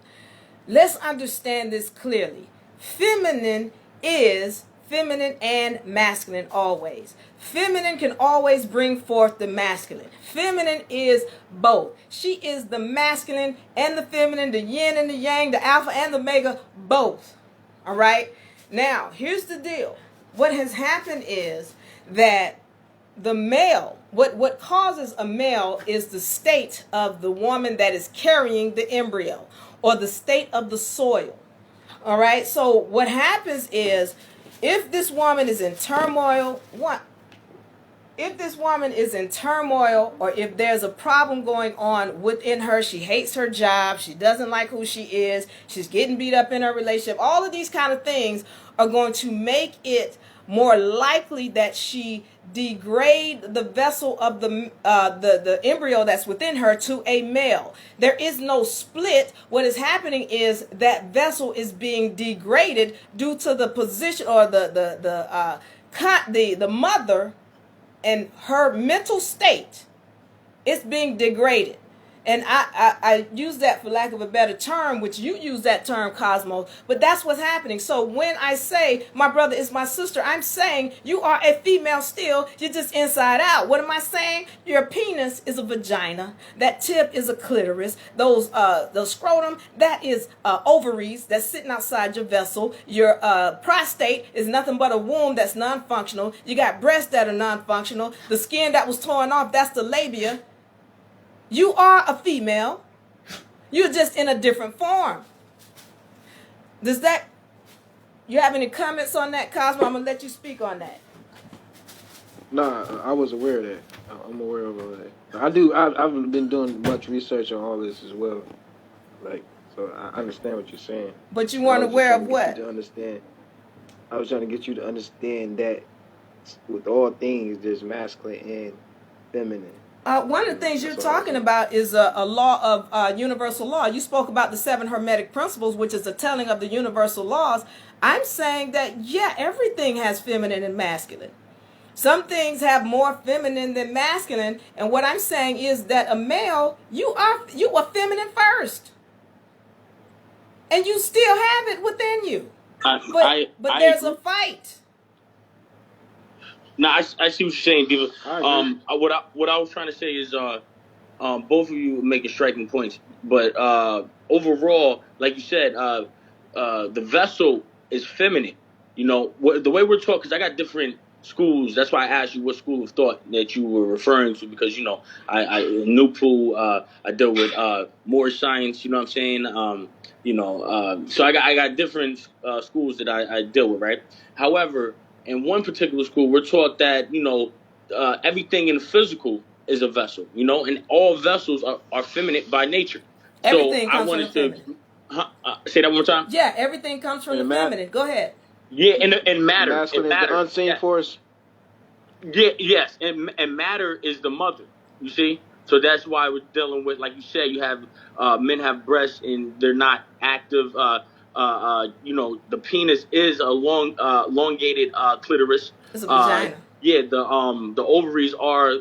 S1: Let's understand this clearly. Feminine is feminine and masculine always. Feminine can always bring forth the masculine. Feminine is both. She is the masculine and the feminine, the yin and the yang, the alpha and the omega, both. All right? Now, here's the deal. What has happened is that the male, what causes a male is the state of the woman that is carrying the embryo or the state of the soil. All right? So what happens is if this woman is in turmoil, if this woman is in turmoil or if there's a problem going on within her, she hates her job, she doesn't like who she is, she's getting beat up in her relationship, all of these kind of things are going to make it more likely that she degrade the vessel of the embryo that's within her to a male. There is no split. What is happening is that vessel is being degraded due to the position or the mother and her mental state. It's being degraded. And I use that for lack of a better term, which you use that term, Cosmo, but that's what's happening. So when I say my brother is my sister, I'm saying you are a female still, you're just inside out. What am I saying? Your penis is a vagina, that tip is a clitoris, those scrotum, that is ovaries that's sitting outside your vessel, your prostate is nothing but a womb that's non-functional, you got breasts that are non-functional, the skin that was torn off, that's the labia. You are a female. You're just in a different form. Does that, you have any comments on that, Cosmo? I'm going to let you speak on that.
S6: Nah, I was aware of that. I'm aware of all that. I've been doing much research on all this as well. Like, so I understand what you're saying.
S1: But you weren't aware of what?
S6: I was trying to get you to understand that with all things, there's masculine and feminine.
S1: One of the things you're talking about is a law of universal law. You spoke about the 7 Hermetic principles, which is the telling of the universal laws. I'm saying that, yeah, everything has feminine and masculine. Some things have more feminine than masculine. And what I'm saying is that a male, you are feminine first. And you still have it within you. But there's a fight.
S3: No, I see what you're saying, Diva. What I was trying to say is, both of you making striking points, but overall, like you said, the vessel is feminine. You know, the way we're taught, because I got different schools. That's why I asked you what school of thought that you were referring to, because you know, I Nupu, I deal with more science. You know what I'm saying? So I got different schools that I deal with, right? However, in one particular school, we're taught that, you know, everything in the physical is a vessel, you know, and all vessels are feminine by nature.
S1: Everything comes from the feminine.
S3: Say that one more time.
S1: Yeah, everything comes from the feminine. Go ahead.
S3: Yeah, and matter.
S6: Masculine is the unseen force.
S3: Yeah, yes, and matter is the mother. You see, so that's why we're dealing with, like you said, you have men have breasts and they're not active. You know, the penis is a elongated clitoris.
S1: It's a vagina.
S3: Yeah, the ovaries are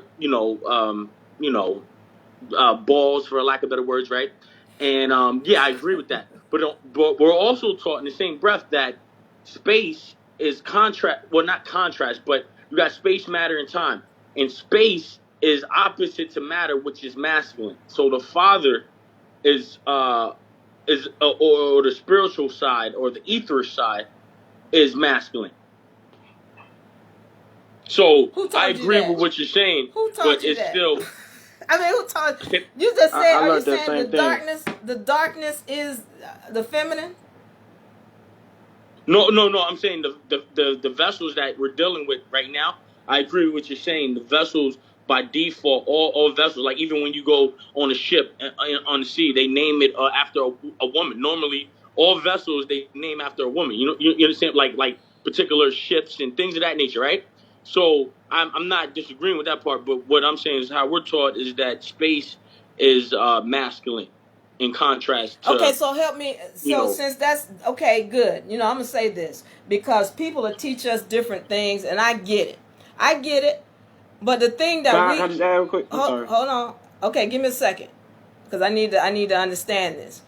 S3: balls, for lack of better words, right? And yeah, I agree with that. But we're also taught in the same breath that space is not contrast, but you got space, matter, and time. And space is opposite to matter, which is masculine. So the father is or the spiritual side or the ether side is masculine. So I agree with what you're saying, but it's still.
S1: I mean, who taught you? You just said, are you saying the darkness is the feminine?
S3: No. I'm saying the vessels that we're dealing with right now. I agree with what you're saying. The vessels by default, all vessels, like even when you go on a ship on the sea, they name it after a woman. Normally, all vessels they name after a woman. You understand? Like particular ships and things of that nature, right? So I'm not disagreeing with that part, but what I'm saying is how we're taught is that space is masculine. In contrast to,
S1: okay, so help me. So since that's okay, good. You know, I'm gonna say this because people will teach us different things, and I get it. But the thing that
S6: I just add real quick.
S1: Hold on. Okay, give me a second, because I need to understand this.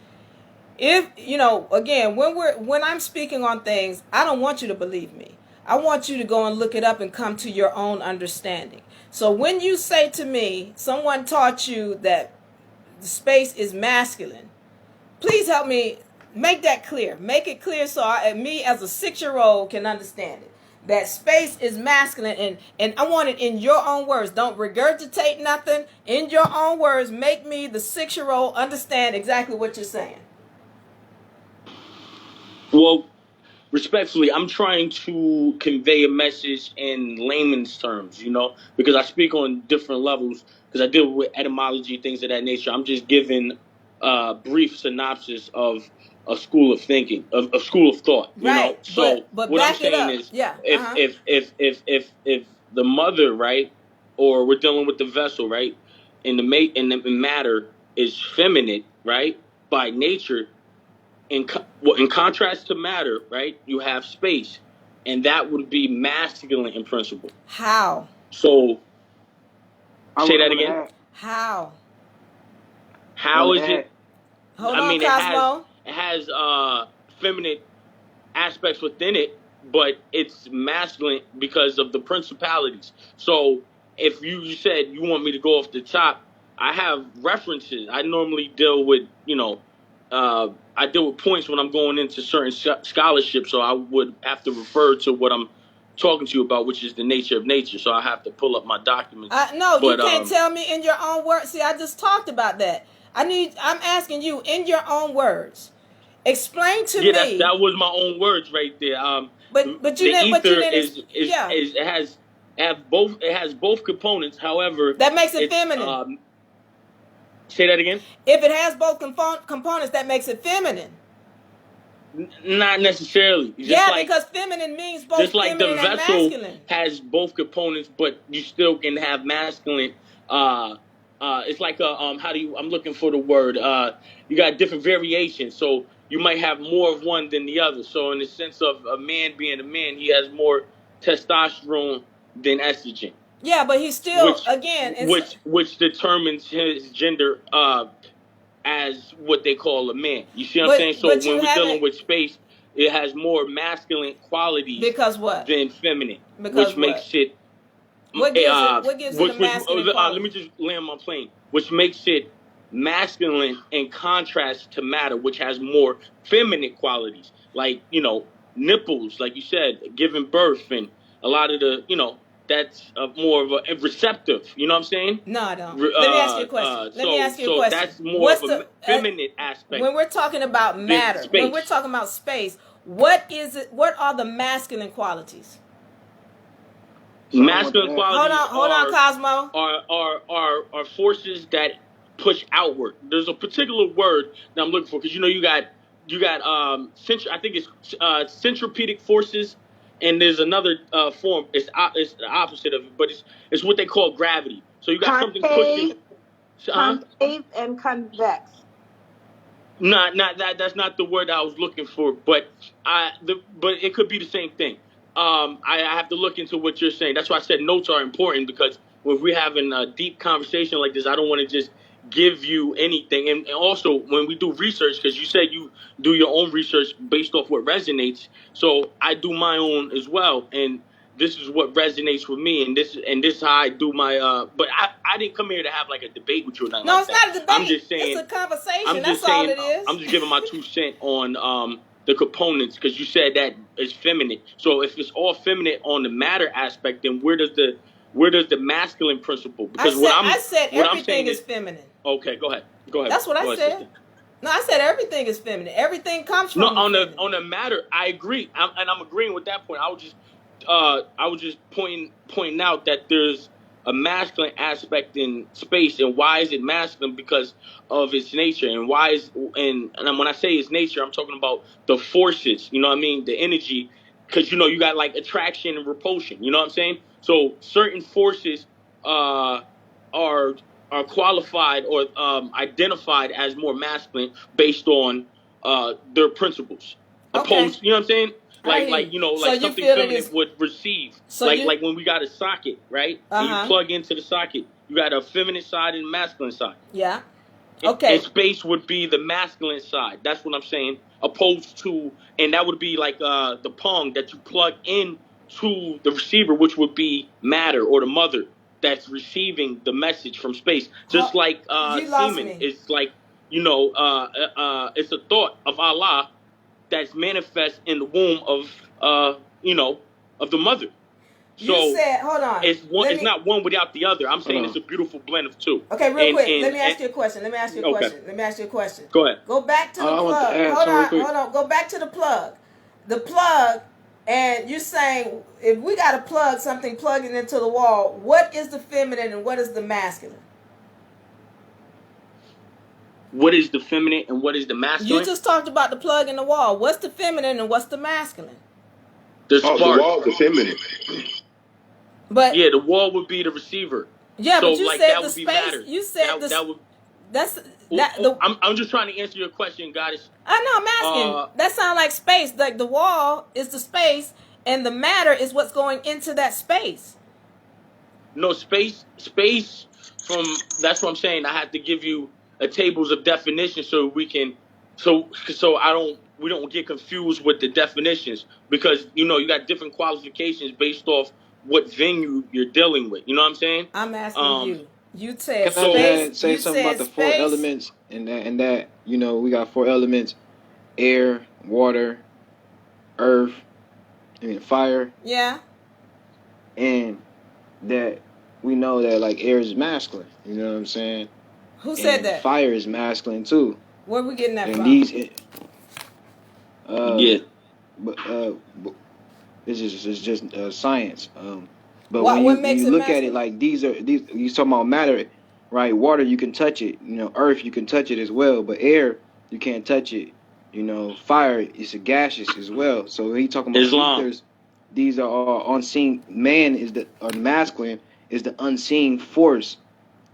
S1: If you know, again, when I'm speaking on things, I don't want you to believe me. I want you to go and look it up and come to your own understanding. So when you say to me, someone taught you that space is masculine, please help me make that clear. Make it clear so me as a 6-year-old can understand it. That space is masculine, and I want it in your own words. Don't regurgitate nothing. In your own words, make me, the 6-year-old, understand exactly what you're saying.
S3: Well, respectfully, I'm trying to convey a message in layman's terms, you know, because I speak on different levels, because I deal with etymology, things of that nature. I'm just giving a brief synopsis of a school of thinking, of a school of thought, you know. So
S1: but
S3: what I'm saying is, if the mother, right, or we're dealing with the vessel, right, and the matter is feminine, right, by nature. In contrast to matter, right, you have space, and that would be masculine in principle.
S1: How?
S3: So, say that again.
S1: How?
S3: How is it?
S1: Hold on, Cosmo.
S3: It has feminine aspects within it, but it's masculine because of the principalities. So, if you said you want me to go off the top, I have references. I normally deal with, I deal with points when I'm going into certain scholarships, so I would have to refer to what I'm talking to you about, which is the nature of nature. So I have to pull up my documents.
S1: No, you can't tell me in your own words. See, I just talked about that. I'm asking you in your own words. Explain to
S3: Yeah,
S1: me.
S3: that was my own words right there.
S1: But
S3: The
S1: you didn't. But you
S3: ether
S1: didn't.
S3: it has both components. However,
S1: That makes it
S3: it's
S1: feminine.
S3: say that again.
S1: If it has both components, that makes it feminine.
S3: Not necessarily.
S1: Because feminine means both
S3: just like the
S1: feminine and
S3: vessel
S1: masculine.
S3: has both components, but you still can have masculine. It's like a I'm looking for the word. You got different variations, so you might have more of one than the other. So in the sense of a man being a man, he has more testosterone than estrogen.
S1: Yeah, but he's still
S3: which determines his gender as what they call a man. You see what I'm saying? So when we're dealing with space, it has more masculine qualities than feminine, which makes it.
S1: What gives it a masculine quality?
S3: Let me just land my plane. Which makes it masculine in contrast to matter, which has more feminine qualities, like nipples, like you said, giving birth, and a lot of the that's more of a receptive. You know what I'm saying?
S1: No, I don't. Let me ask you a question.
S3: So that's more of a feminine aspect.
S1: When we're talking about matter, when we're talking about space, what is it? What are the masculine qualities?
S3: Masculine qualities.
S1: Hold on, Cosmo.
S3: Are forces that push outward. There's a particular word that I'm looking for because you got I think it's centripetal forces. And there's another form. It's the opposite of it, but it's what they call gravity. So you got something pushing.
S7: Concave and convex.
S3: Not that. That's not the word I was looking for. But but it could be the same thing. I have to look into what you're saying. That's why I said notes are important because when we're having a deep conversation like this, I don't want to just give you anything. And also when we do research, because you said you do your own research based off what resonates. So I do my own as well. And this is what resonates with me. And this is how I do my, but I didn't come here to have like a debate with you or nothing.
S1: No,
S3: like
S1: it's
S3: that.
S1: not a debate.
S3: I'm just saying,
S1: it's a conversation. That's all it is.
S3: I'm just giving my 2 cents on, the components, because you said that it's feminine. So if it's all feminine on the matter aspect, then where does the masculine principle? Because
S1: I said everything is feminine.
S3: Okay, go ahead.
S1: That's what I said. Sister. No, I said everything is feminine. Everything comes from.
S3: No, on the matter, I agree, and I'm agreeing with that point. I was just pointing out that there's a masculine aspect in space, and why is it masculine? Because of its nature, and and when I say its nature, I'm talking about the forces. You know what I mean? The energy, because you got like attraction and repulsion. You know what I'm saying? So certain forces are qualified or identified as more masculine based on their principles. Opposed, you know what I'm saying? Like something feminine would receive. Like when we got a socket, right? And you plug into the socket, you got a feminine side and a masculine side.
S1: Yeah. Okay.
S3: And space would be the masculine side. That's what I'm saying. Opposed to, and that would be like the pong that you plug in to the receiver, which would be matter or the mother that's receiving the message from space. Just like semen is like, it's a thought of Allah that's manifest in the womb of the mother. So
S1: you said, hold on.
S3: It's not one without the other. I'm saying it's a beautiful blend of two.
S1: Okay, real quick. Let me ask you a question.
S3: Go ahead.
S1: Go back to the plug. Hold on. Go back to the plug. The plug, and you're saying if we got to plug something plugging into the wall, what is the feminine and what is the masculine?
S3: What is the feminine and what is the masculine?
S1: You just talked about the plug in the wall. What's the feminine and what's the masculine?
S5: The wall is feminine.
S1: But
S3: yeah, the wall would be the receiver.
S1: Yeah,
S3: so,
S1: but you
S3: like,
S1: said
S3: that
S1: the space. You said
S3: I'm just trying to answer your question, Goddess.
S1: I know, I'm asking. That sounds like space. Like the wall is the space, and the matter is what's going into that space.
S3: No, space. From that's what I'm saying. I have to give you a tables of definition so we can, we don't get confused with the definitions because you got different qualifications based off what venue you're dealing with. You know what I'm saying?
S1: I'm asking you. You said
S6: space. Say something about the four elements and that we got 4 elements: air, water, earth, fire.
S1: Yeah.
S6: And that we know that like air is masculine. You know what I'm saying?
S1: Who said that?
S6: Fire is masculine too.
S1: Where are we getting that from?
S3: Yeah.
S4: But it's just science. But
S1: What
S4: when
S1: makes
S4: you
S1: it
S4: look at it
S1: masculine?
S4: like these you talking about matter, right? Water you can touch it. Earth you can touch it as well, but air you can't touch it. Fire is a gaseous as well. So when he talking about
S3: Islam.
S4: ethers, these are all unseen. Man is the masculine is the unseen force.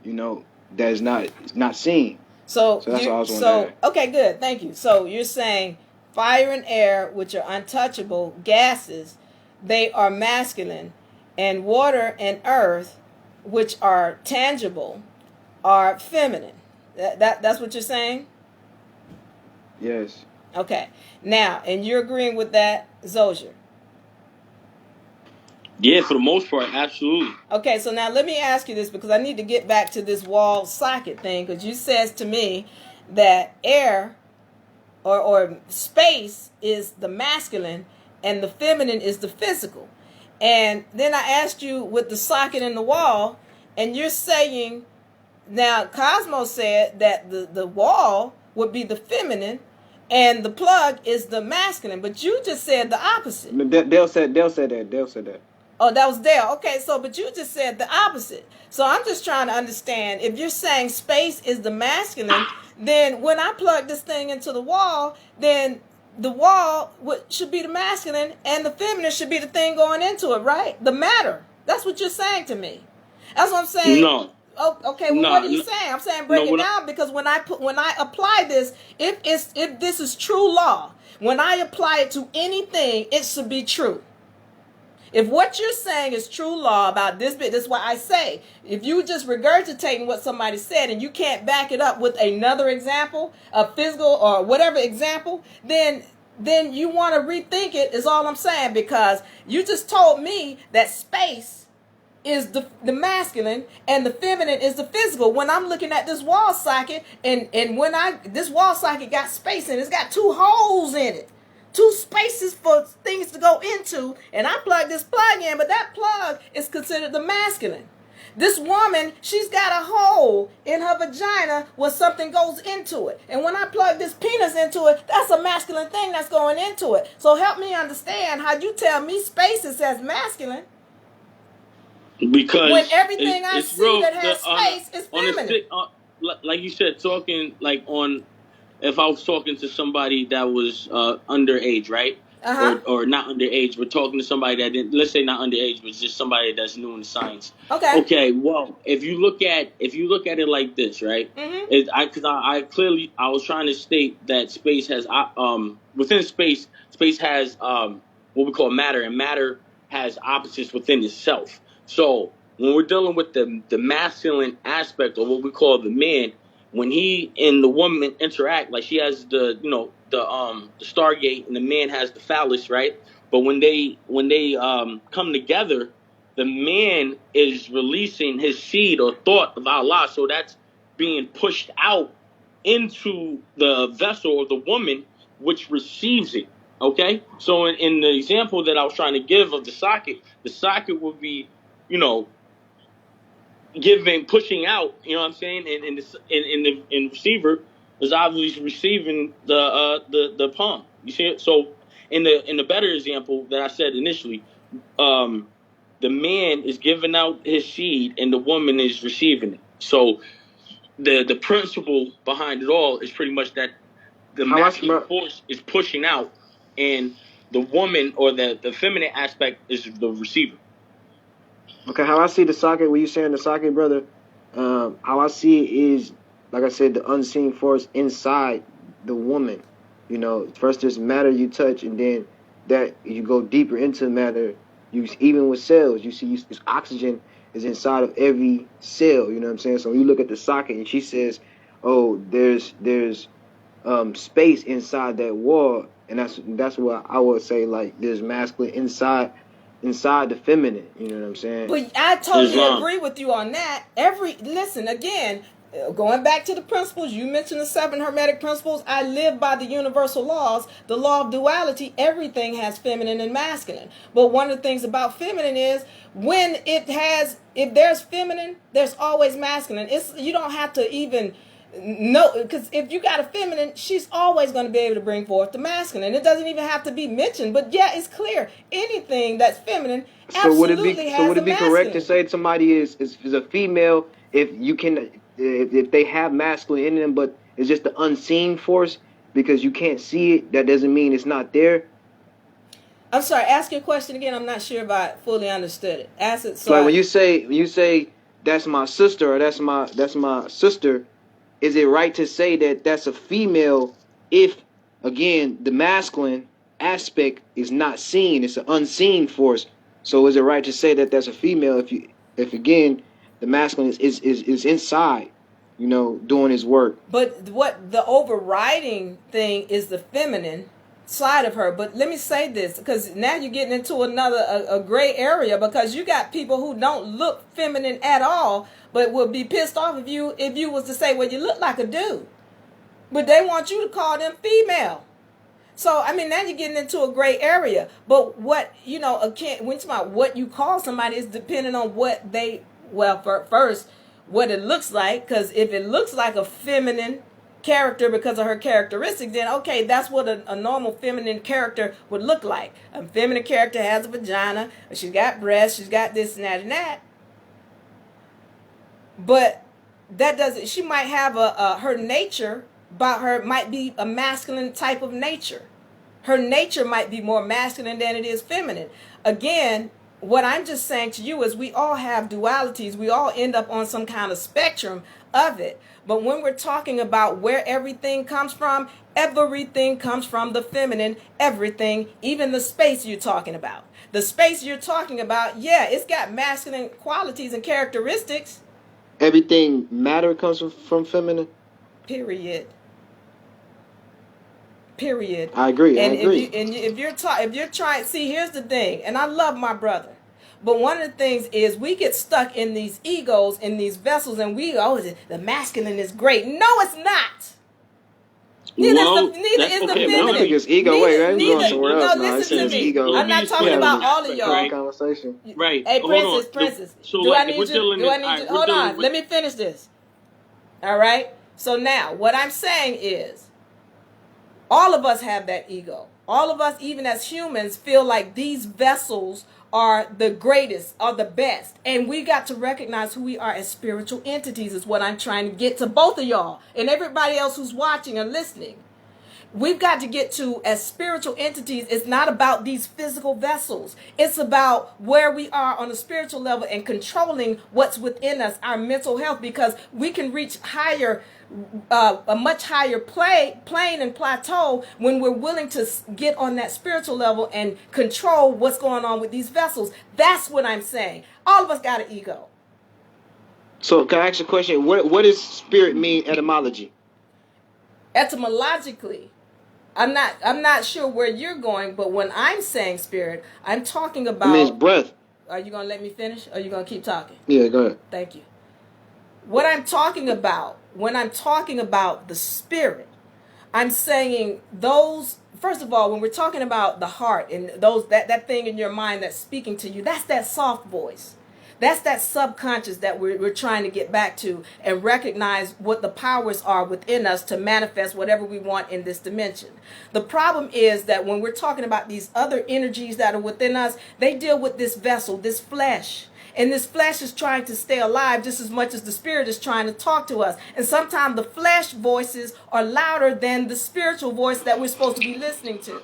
S4: That is not seen.
S1: So
S4: So that's what I was wondering.
S1: okay, good, thank you. So you're saying fire and air, which are untouchable gases, they are masculine, and water and earth, which are tangible, are feminine. That's what you're saying?
S4: Yes.
S1: Okay. Now, and you're agreeing with that, Zozier?
S3: Yeah, for the most part, absolutely.
S1: Okay, so now let me ask you this, because I need to get back to this wall socket thing, because you says to me that air or space is the masculine and the feminine is the physical. And then I asked you with the socket in the wall, and you're saying, now Cosmo said that the wall would be the feminine and the plug is the masculine, but you just said the opposite.
S4: Dale said that.
S1: Oh, that was Dale. Okay, so but you just said the opposite. So I'm just trying to understand, if you're saying space is the masculine, then when I plug this thing into the wall, then the wall should be the masculine and the feminine should be the thing going into it, right? The matter. That's what you're saying to me. That's what I'm saying.
S3: No.
S1: Oh, okay. Well,
S3: No.
S1: what are you saying? I'm saying break it down, because when I apply this, if this is true law, when I apply it to anything, it should be true. If what you're saying is true law about this bit, that's why I say, if you just regurgitating what somebody said and you can't back it up with another example, a physical or whatever example, then you want to rethink it, is all I'm saying, because you just told me that space is the masculine and the feminine is the physical. When I'm looking at this wall socket, and when this wall socket got space in it, it's got two holes in it. Two spaces for things to go into, and I plug this plug in, but that plug is considered the masculine. This woman, she's got a hole in her vagina where something goes into it. And when I plug this penis into it, that's a masculine thing that's going into it. So help me understand how you tell me spaces as masculine,
S3: Because
S1: when everything I
S3: it's
S1: see
S3: real,
S1: that has space is feminine.
S3: like you said, talking like on, if I was talking to somebody that was underage, right? Or not underage, but talking to somebody that didn't, let's say not underage, but just somebody that's new in science.
S1: Okay.
S3: Okay. Well, if you look at it like this, right?
S1: Mm-hmm.
S3: I clearly I was trying to state that space has within space has what we call matter, and matter has opposites within itself. So when we're dealing with the masculine aspect, or what we call the man, when he and the woman interact, like she has the Stargate and the man has the phallus, right? But when they come together, the man is releasing his seed or thought of Allah, so that's being pushed out into the vessel or the woman, which receives it. Okay, so in the example that I was trying to give of the socket would be, pushing out, you know what I'm saying, and the receiver is obviously receiving the palm. You see it? So in the better example that I said initially, the man is giving out his seed and the woman is receiving it. So the principle behind it all is pretty much that the masculine force is pushing out, and the woman or the feminine aspect is the receiver.
S4: Okay, how I see the socket, when you saying the socket, brother, how I see it is, like I said, the unseen force inside the woman. First there's matter you touch, and then that you go deeper into matter. Even with cells, you see this oxygen is inside of every cell. You know what I'm saying? So when you look at the socket, and she says, "Oh, there's space inside that wall," and that's what I would say. Like there's masculine inside the feminine. You know what I'm saying?
S1: But I totally agree with you on that. Listen, again, going back to the principles, you mentioned the 7 Hermetic principles. I live by the universal laws, the law of duality. Everything has feminine and masculine. But one of the things about feminine is if there's feminine, there's always masculine. You don't have to even No, because if you got a feminine, she's always going to be able to bring forth the masculine. It doesn't even have to be mentioned, but yeah, it's clear. Anything that's feminine
S4: So would it
S1: absolutely
S4: be
S1: has a
S4: correct to
S1: masculine.
S4: say somebody is a female if you can if they have masculine in them, but it's just the unseen force because you can't see it? That doesn't mean it's not there.
S1: I'm sorry. Ask your question again. I'm not sure if I fully understood it. Ask it.
S4: So like when you say that's my sister or that's my sister, is it right to say that that's a female if again the masculine aspect is not seen? It's an unseen force. So is it right to say that that's a female if again the masculine is inside, doing his work?
S1: But what the overriding thing is the feminine side of her. But let me say this, because now you're getting into another a gray area, because you got people who don't look feminine at all, but would be pissed off if you was to say, well, you look like a dude, but they want you to call them female. So I mean, now you're getting into a gray area. But what again, when it's about what you call somebody is depending on what they first what it looks like. Because if it looks like a feminine character because of her characteristics, then okay, that's what a normal feminine character would look like. A feminine character has a vagina, she's got breasts, she's got this and that and that. But that doesn't. She might have her nature about her might be a masculine type of nature. Her nature might be more masculine than it is feminine. Again, what I'm just saying to you is we all have dualities. We all end up on some kind of spectrum of it. But when we're talking about where everything comes from the feminine, everything, even the space you're talking about. The space you're talking about, yeah, it's got masculine qualities and characteristics.
S4: Everything matter comes from feminine.
S1: Period.
S4: I agree.
S1: If you're trying, see, here's the thing, and I love my brother, but one of the things is we get stuck in these egos, in these vessels, and the masculine is great. No, it's not. Neither is the feminine.
S4: I don't think it's ego. Wait, going somewhere else.
S1: No, listen to me.
S4: Ego.
S1: I'm not talking about all of y'all.
S4: Conversation.
S3: Right.
S1: Hey, Princess.
S3: So
S1: do
S3: like,
S1: I need you? Hold on. Let me finish this. All right. So now, what I'm saying is, all of us have that ego. All of us, even as humans, feel like these vessels are the greatest, are the best. And we got to recognize who we are as spiritual entities is what I'm trying to get to both of y'all and everybody else who's watching and listening. We've got to get to, as spiritual entities, it's not about these physical vessels. It's about where we are on a spiritual level and controlling what's within us, our mental health, because we can reach higher, a much higher plane and plateau when we're willing to get on that spiritual level and control what's going on with these vessels. That's what I'm saying. All of us got an ego.
S4: So can I ask a question? What does spirit mean etymology?
S1: Etymologically, I'm not sure where you're going, but when I'm saying spirit, I'm talking about.
S4: It means breath.
S1: Are you gonna let me finish, or are you gonna keep talking?
S4: Yeah, go ahead.
S1: Thank you. What I'm talking about, when I'm talking about the spirit, I'm saying those. First of all, when we're talking about the heart and that thing in your mind that's speaking to you, that's that soft voice. That's that subconscious that we're trying to get back to and recognize what the powers are within us to manifest whatever we want in this dimension. The problem is that when we're talking about these other energies that are within us, they deal with this vessel, this flesh. And this flesh is trying to stay alive just as much as the spirit is trying to talk to us. And sometimes the flesh voices are louder than the spiritual voice that we're supposed to be listening to.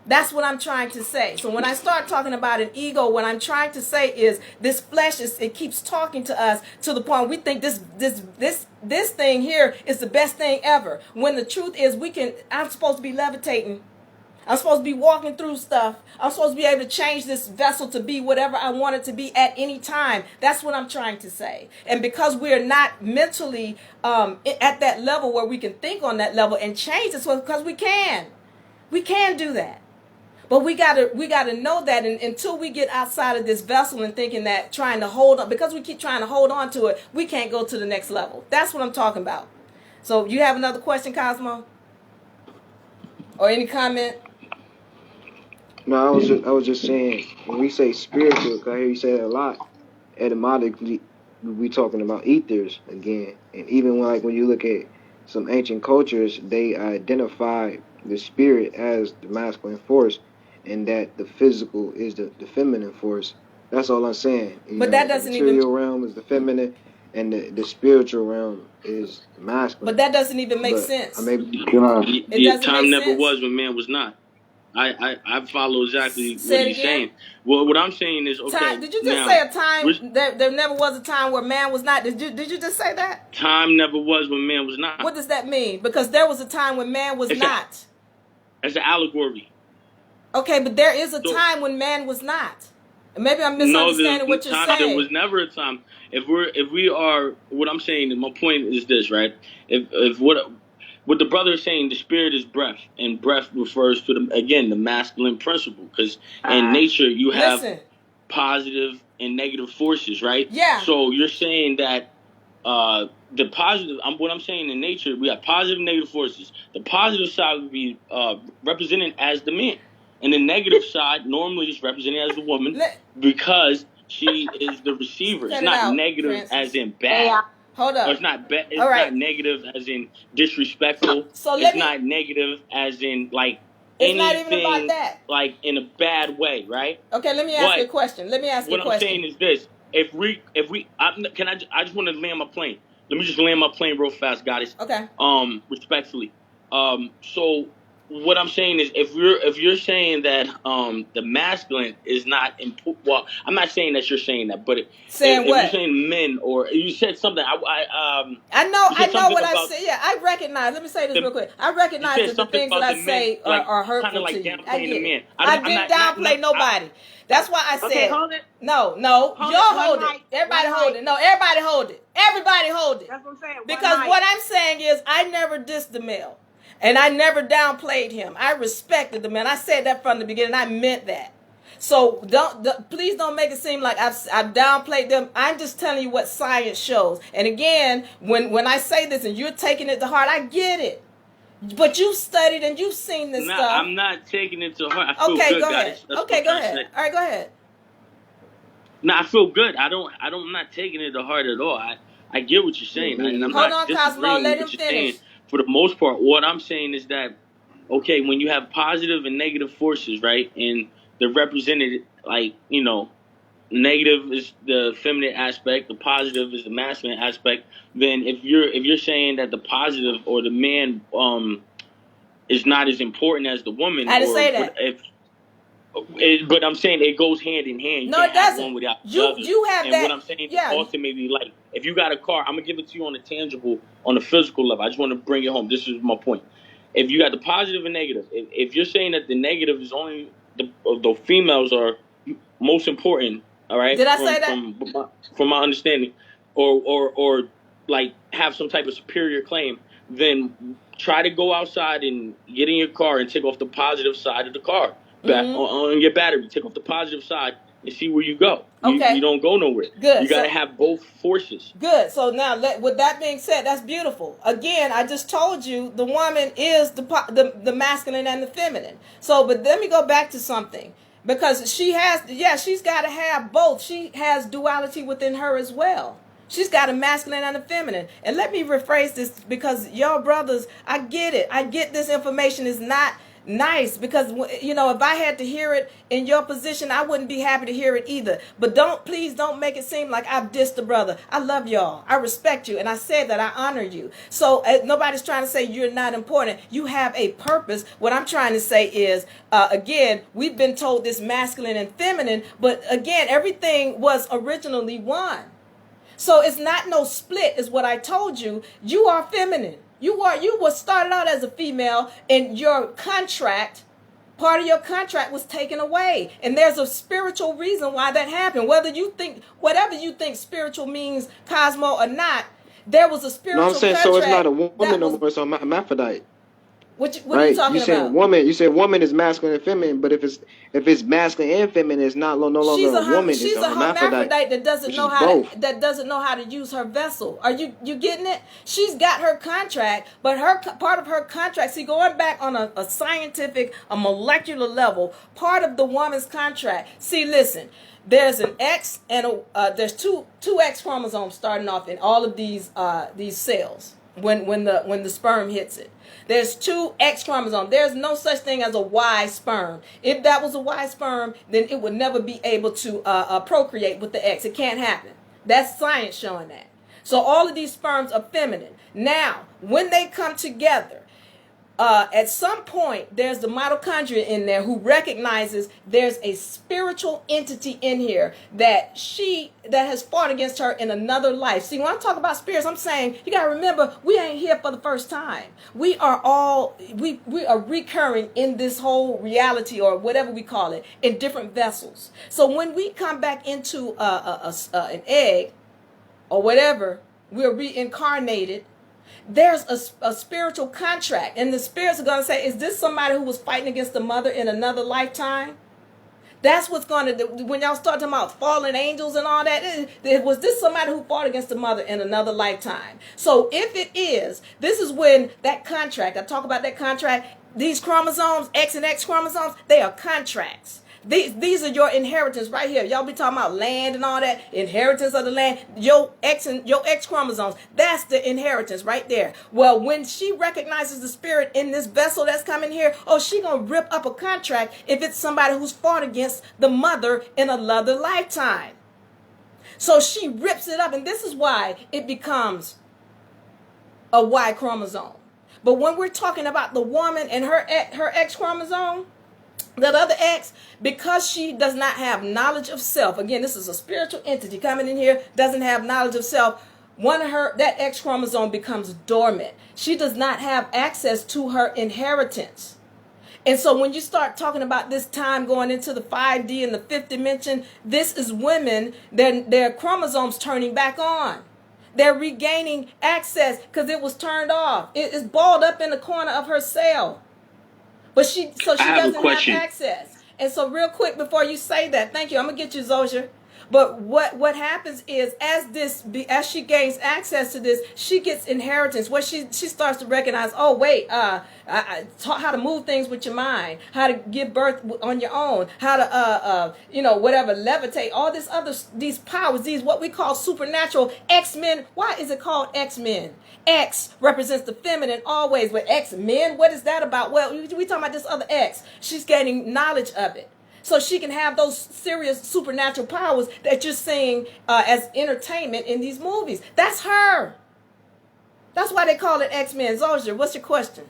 S1: That's what I'm trying to say. So when I start talking about an ego, what I'm trying to say is this flesh it keeps talking to us to the point we think this thing here is the best thing ever. When the truth is I'm supposed to be levitating. I'm supposed to be walking through stuff. I'm supposed to be able to change this vessel to be whatever I want it to be at any time. That's what I'm trying to say. And because we're not mentally at that level where we can think on that level and change this, because we can do that. But we gotta know that, and until we get outside of this vessel and thinking that trying to hold on, because we keep trying to hold on to it, we can't go to the next level. That's what I'm talking about. So you have another question, Cosmo? Or any comment?
S4: No, I was just saying, when we say spiritual, 'cause I hear you say that a lot, etymologically,
S6: we talking about ethers again. And even when you look at some ancient cultures, they identify the spirit as the masculine force, and that the physical is the feminine force. That's all I'm saying.
S1: But that doesn't
S6: the material
S1: even
S6: realm is the feminine, and the spiritual realm is the masculine.
S1: But that doesn't even make
S6: But
S1: sense.
S6: I may be
S1: It doesn't
S3: time
S1: make
S3: never
S1: sense.
S3: was when man was not. I follow exactly
S1: Say
S3: what
S1: it
S3: he's
S1: again.
S3: saying. Well, what I'm saying is, okay.
S1: Time, did you just
S3: now,
S1: say a time that there never was a time where man was not? Did you just say that?
S3: Time never was when man was not.
S1: What does that mean? Because there was a time when man was not.
S3: It's an allegory.
S1: Okay, but there is a time when man was not. Maybe I'm misunderstanding what you're saying.
S3: There was never a time. If we are, what I'm saying, and my point is this, right? If what the brother is saying, the spirit is breath, and breath refers to the masculine principle, because in nature you have positive and negative forces, right?
S1: Yeah.
S3: So you're saying that the positive. What I'm saying, in nature we have positive and negative forces. The positive side would be represented as the man, and the negative side normally is represented as the woman, because she is the receiver. It's not negative as in bad.
S1: Hold up.
S3: Or it's not It's not negative as in disrespectful. It's not negative as in like
S1: it's
S3: anything,
S1: not even about that.
S3: Like in a bad way, right?
S1: Okay, let me ask you a question.
S3: What I'm saying is this: I just want to land my plane. Let me just land my plane real fast, goddess.
S1: Okay.
S3: Respectfully. So what I'm saying is, if you're saying that the masculine is not important, well, I'm not saying that you're saying that, but if you're saying men, or you said something, I
S1: know what I said. Yeah, I recognize. Let me say this real quick. I recognize that the things that I say are hurtful to you. I get it. I didn't downplay nobody. That's why I said.
S7: Okay, hold it.
S1: No, y'all hold it. Everybody hold it. No, everybody hold it. Everybody hold it.
S7: That's what I'm saying.
S1: Because what I'm saying is, I never dissed the male. And I never downplayed him. I respected the man. I said that from the beginning. I meant that. So please don't make it seem like I've downplayed them. I'm just telling you what science shows. And again, when I say this and you're taking it to heart, I get it. But you've studied and you've seen this stuff.
S3: I'm not taking it to heart. I feel
S1: good.
S3: Go ahead.
S1: Okay, go ahead. All right, go ahead.
S3: No, I feel good. I'm not taking it to heart at all. I get what you're saying. And I'm
S1: Hold
S3: not
S1: on, Cosmo. Let him finish.
S3: For the most part, what I'm saying is that, okay, when you have positive and negative forces, right, and they're represented, like, negative is the feminine aspect, the positive is the masculine aspect, then if you're saying that the positive or the man is not as important as the woman,
S1: I didn't say that.
S3: But I'm saying it goes hand in hand.
S1: No, it doesn't.
S3: One without the other.
S1: You have
S3: and
S1: that.
S3: What I'm saying is ultimately, like, if you got a car, I'm gonna give it to you on a tangible, on a physical level. I just want to bring it home. This is my point. If you got the positive and negative, if you're saying that the negative is only the females are most important, all right?
S1: Did I say that?
S3: From my understanding, or like have some type of superior claim, then try to go outside and get in your car and take off the positive side of the car. On your battery, take off the positive side and see where you go. You don't go nowhere.
S1: Good.
S3: You got to have both forces.
S1: Good. So now, with that being said, that's beautiful. Again, I just told you the woman is the masculine and the feminine. So, but let me go back to something, because she's got to have both. She has duality within her as well. She's got a masculine and a feminine. And let me rephrase this, because y'all brothers, I get it. I get this information is not nice, because if I had to hear it in your position, I wouldn't be happy to hear it either. But please don't make it seem like I've dissed the brother. I love y'all. I respect you, and I said that I honor you. So nobody's trying to say you're not important. You have a purpose. What I'm trying to say is, again, we've been told this masculine and feminine, but again, everything was originally one. So it's not no split, is what I told you. You are feminine. You were started out as a female, and your contract, part of your contract was taken away. And there's a spiritual reason why that happened. Whatever you think spiritual means, Cosmo, or not, there was a spiritual contract.
S6: So it's not a woman no more, so I'm hermaphrodite.
S1: What are you
S6: right?
S1: talking about?
S6: You said woman is masculine and feminine, but if it's masculine and feminine, it's no longer a woman, it's
S1: She's
S6: a
S1: a
S6: hermaphrodite,
S1: hermaphrodite that doesn't
S6: which
S1: know
S6: is
S1: how
S6: both.
S1: to use her vessel. Are you getting it? She's got her contract, but her part of her contract. See, going back on a scientific, a molecular level, part of the woman's contract. See, listen. There's an X and there's two X chromosomes starting off in all of these cells when the sperm hits it. There's two X chromosomes. There's no such thing as a Y sperm. If that was a Y sperm, then it would never be able to procreate with the X. It can't happen. That's science showing that. So all of these sperms are feminine. Now, when they come together, at some point, there's the mitochondria in there who recognizes there's a spiritual entity in here that has fought against her in another life. See, when I talk about spirits, I'm saying you gotta remember we ain't here for the first time. We are recurring in this whole reality or whatever we call it in different vessels. So when we come back into an egg or whatever, we're reincarnated. There's a spiritual contract, and the spirits are going to say, is this somebody who was fighting against the mother in another lifetime? That's what's going to, when y'all start talking about fallen angels and all that, was this somebody who fought against the mother in another lifetime? So if it is, this is when that contract, I talk about that contract, these chromosomes, X and X chromosomes, they are contracts. These are your inheritance right here. Y'all be talking about land and all that, inheritance of the land, your X and your X chromosomes. That's the inheritance right there. Well, when she recognizes the spirit in this vessel that's coming here, she gonna rip up a contract if it's somebody who's fought against the mother in another lifetime. So she rips it up, and this is why it becomes a Y chromosome. But when we're talking about the woman and her X chromosome, that other X, because she does not have knowledge of self, again, this is a spiritual entity coming in here, doesn't have knowledge of self, that X chromosome becomes dormant. She does not have access to her inheritance. And so when you start talking about this time going into the 5D and the fifth dimension, this is women, their chromosomes turning back on. They're regaining access because it was turned off. It is balled up in the corner of her cell. But she doesn't have access. And so real quick before you say that, thank you, I'm going to get you, Zosha. But what happens is as she gains access to this, she gets inheritance. What she starts to recognize, I taught how to move things with your mind, how to give birth on your own, how to levitate, all these powers, these what we call supernatural X-Men. Why is it called X-Men? X represents the feminine always, but X-Men, what is that about? Well, we talking about this other X. She's gaining knowledge of it. So she can have those serious supernatural powers that you're seeing as entertainment in these movies. That's her. That's why they call it X-Men. Zosha, what's your question?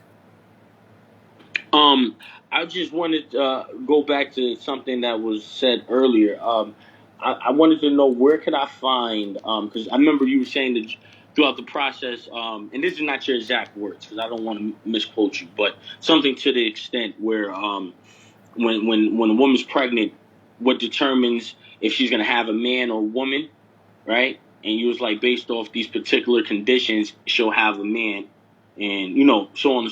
S3: I just wanted to go back to something that was said earlier. I wanted to know where could I find, because I remember you were saying that throughout the process, and this is not your exact words, because I don't want to misquote you, but something to the extent where when a woman's pregnant, what determines if she's going to have a man or woman, right? And you was like, based off these particular conditions, she'll have a man. And, so on,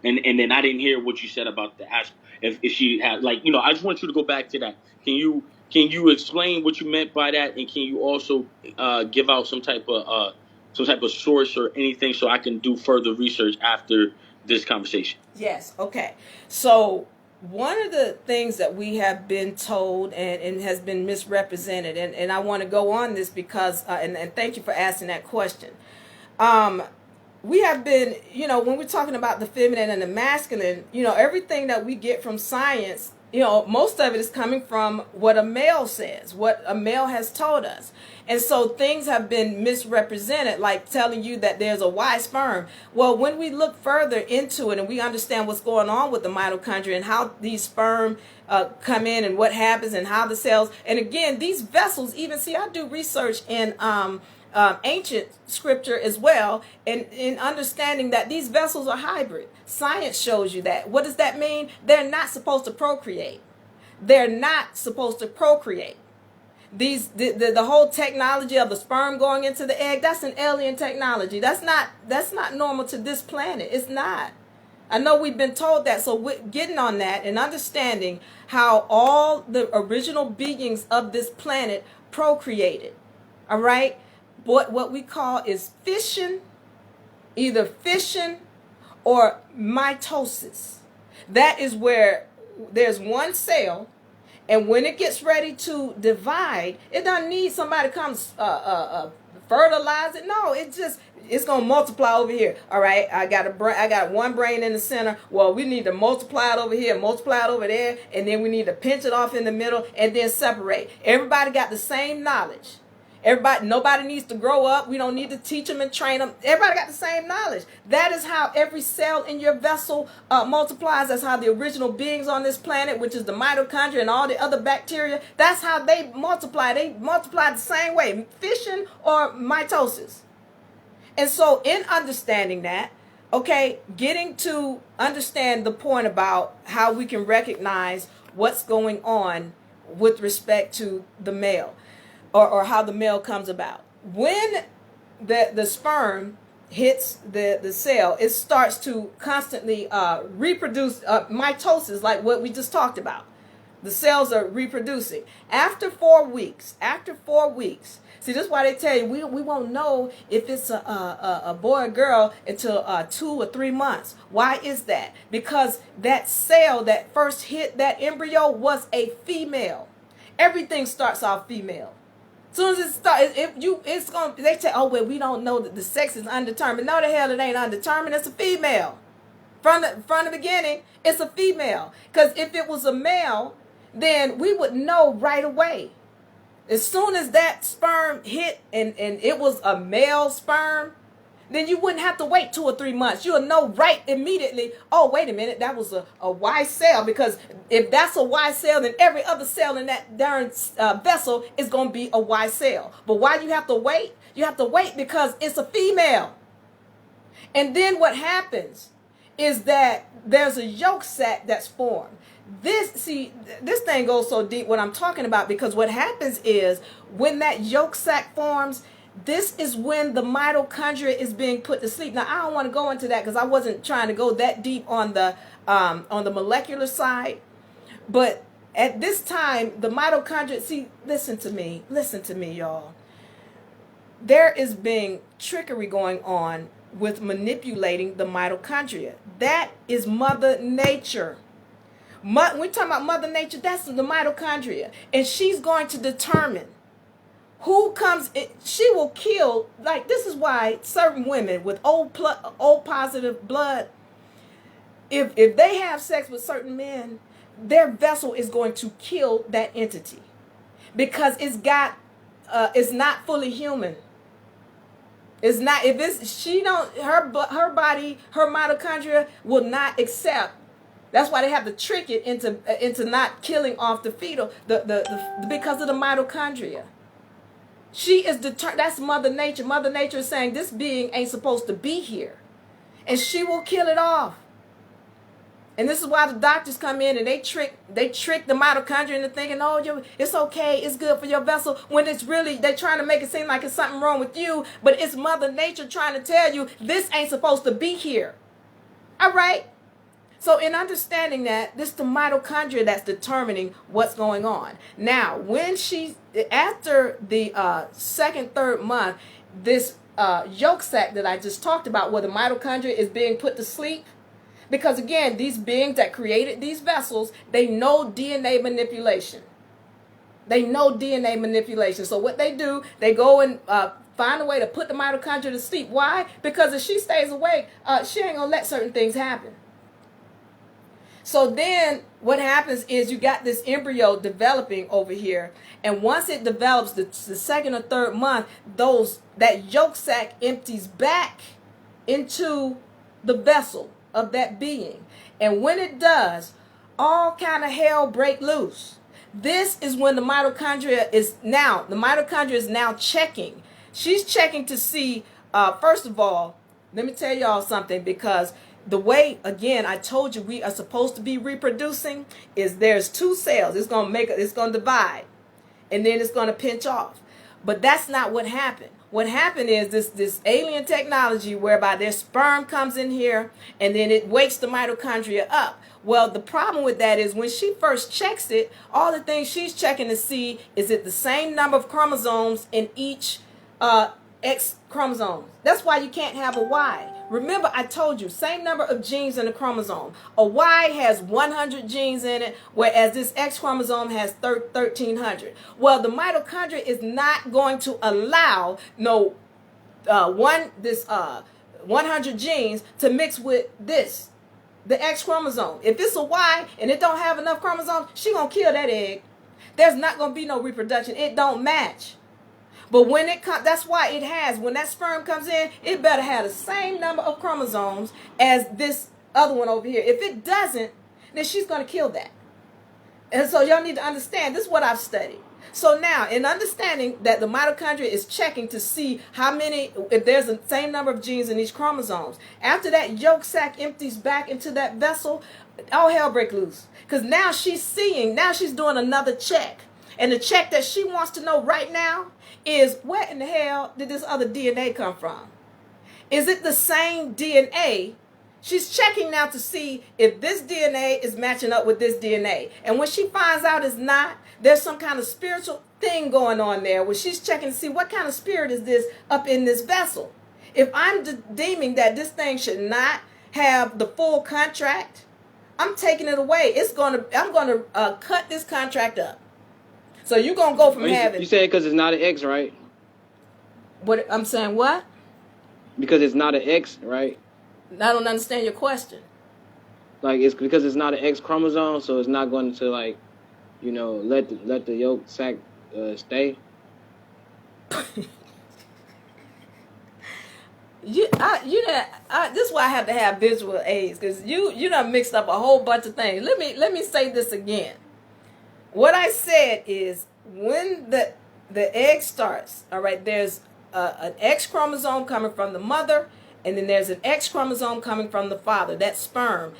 S3: and then I didn't hear what you said about the ask if she had, I just want you to go back to that. Can you explain what you meant by that? And can you also give out some type of source or anything so I can do further research after this conversation?
S1: Yes. Okay. So one of the things that we have been told and has been misrepresented, and I want to go on this because, and thank you for asking that question. We have been, when we're talking about the feminine and the masculine, everything that we get from science, most of it is coming from what a male says, what a male has told us. And so things have been misrepresented, like telling you that there's a Y sperm. Well, when we look further into it and we understand what's going on with the mitochondria and how these sperm come in and what happens and how the cells, and again, these vessels, even see, I do research in ancient scripture as well, and in understanding that these vessels are hybrid. Science shows you that. What does that mean? They're not supposed to procreate. They're not supposed to procreate. The whole technology of the sperm going into the egg, that's an alien technology. That's not normal to this planet. It's not. I know we've been told that. So we're getting on that and understanding how all the original beings of this planet procreated. All right. What we call is fission, either fission or mitosis. That is where there's one cell, and when it gets ready to divide, it doesn't need somebody to come fertilize it. No, it's gonna multiply over here. All right, I got one brain in the center. Well, we need to multiply it over here, multiply it over there, and then we need to pinch it off in the middle and then separate. Everybody got the same knowledge. Nobody needs to grow up. We don't need to teach them and train them. Everybody got the same knowledge. That is how every cell in your vessel multiplies. That's how the original beings on this planet, which is the mitochondria and all the other bacteria, that's how they multiply. They multiply the same way, fission or mitosis. And so in understanding that, okay, getting to understand the point about how we can recognize what's going on with respect to the male. Or how the male comes about. When the sperm hits the cell, it starts to constantly reproduce, mitosis, like what we just talked about. The cells are reproducing. After 4 weeks, see, this is why they tell you we won't know if it's a boy or girl until 2 or 3 months. Why is that? Because that cell that first hit that embryo was a female. Everything starts off female. As soon as it starts, they say, oh, well, we don't know that the sex is undetermined. No, the hell it ain't undetermined. It's a female. From the beginning, it's a female. Because if it was a male, then we would know right away. As soon as that sperm hit and it was a male sperm, then you wouldn't have to wait 2 or 3 months. You'll know right immediately, oh, wait a minute, that was a Y cell. Because if that's a Y cell, then every other cell in that darn vessel is going to be a Y cell. But why do you have to wait? You have to wait because it's a female. And then what happens is that there's a yolk sac that's formed. This thing goes so deep what I'm talking about, because what happens is when that yolk sac forms, this is when the mitochondria is being put to sleep. Now, I don't want to go into that because I wasn't trying to go that deep on the molecular side. But at this time, the mitochondria, see, listen to me, y'all. There is being trickery going on with manipulating the mitochondria. That is Mother Nature. When we're talking about Mother Nature, that's the mitochondria. And she's going to determine who comes in. She will kill. Like, this is why certain women with old positive blood, if they have sex with certain men, their vessel is going to kill that entity, because it's not fully human. It's not. If it's her body, her mitochondria will not accept. That's why they have to trick it into not killing off the fetal because of the mitochondria. She is determined. That's Mother Nature. Mother Nature is saying this being ain't supposed to be here, and she will kill it off. And this is why the doctors come in and they trick the mitochondria into thinking, oh, it's okay, it's good for your vessel, when it's really, they're trying to make it seem like it's something wrong with you, but it's Mother Nature trying to tell you this ain't supposed to be here. All right? So in understanding that, this is the mitochondria that's determining what's going on. Now, when after the second, third month, this yolk sac that I just talked about, where the mitochondria is being put to sleep, because again, these beings that created these vessels, they know DNA manipulation. So what they do, they go and find a way to put the mitochondria to sleep. Why? Because if she stays awake, she ain't gonna let certain things happen. So then what happens is you got this embryo developing over here. And once it develops, the second or third month, that yolk sac empties back into the vessel of that being. And when it does, all kind of hell break loose. This is when the mitochondria is now checking. She's checking to see, first of all, let me tell y'all something, because the way, again, I told you we are supposed to be reproducing is there's 2 cells. It's going to divide, and then it's going to pinch off. But that's not what happened. what happened is this alien technology whereby their sperm comes in here and then it wakes the mitochondria up. Well, the problem with that is when she first checks it, all the things she's checking to see is it the same number of chromosomes in each X chromosome. That's why you can't have a Y. Remember, I told you, same number of genes in the chromosome. A Y has 100 genes in it, whereas this X chromosome has 1,300. Well, the mitochondria is not going to allow 100 genes to mix with the X chromosome. If it's a Y and it don't have enough chromosomes, she gonna kill that egg. There's not gonna be no reproduction. It don't match. But when it comes, that's why it has, when that sperm comes in, it better have the same number of chromosomes as this other one over here. If it doesn't, then she's going to kill that. And so y'all need to understand, this is what I've studied. So now, in understanding that the mitochondria is checking to see how many, if there's the same number of genes in each chromosomes, after that yolk sac empties back into that vessel, all hell break loose. Because now she's seeing, now she's doing another check. And the check that she wants to know right now is, where in the hell did this other DNA come from? Is it the same DNA? She's checking now to see if this DNA is matching up with this DNA. And when she finds out it's not, there's some kind of spiritual thing going on there where she's checking to see what kind of spirit is this up in this vessel. If I'm deeming that this thing should not have the full contract, I'm taking it away. I'm going to cut this contract up. So you're going to go from having...
S6: You said because it's not an X, right?
S1: What I'm saying, what?
S6: Because it's not an X, right?
S1: I don't understand your question.
S6: Like, it's because it's not an X chromosome, so it's not going to, like, you know, let the yolk sac stay.
S1: This is why I have to have visual aids, because you done mixed up a whole bunch of things. Let me say this again. What I said is, when the egg starts, all right, there's an X chromosome coming from the mother, and then there's an X chromosome coming from the father, that sperm.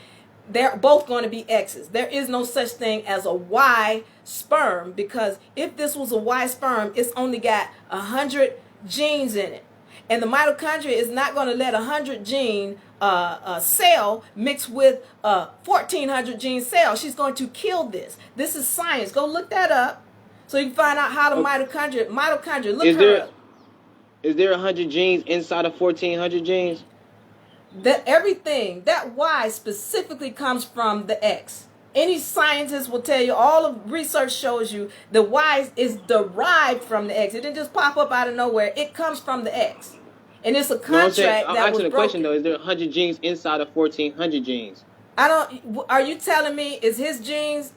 S1: They're both going to be X's. There is no such thing as a Y sperm, because if this was a Y sperm, it's only got 100 genes in it. And the mitochondria is not going to let 100 gene cell mix with 1,400 gene cell. She's going to kill this. This is science. Go look that up so you can find out how the mitochondria, look her up.
S6: Is there 100 genes inside of 1,400 genes?
S1: Everything, that Y specifically comes from the X. Any scientist will tell you, all of research shows you the Y is derived from the X. It didn't just pop up out of nowhere. It comes from the X. And it's a contract
S6: I'm
S1: that
S6: asking
S1: was
S6: the question, though. Is there 100 genes inside of 1,400 genes?
S1: Are you telling me is his genes?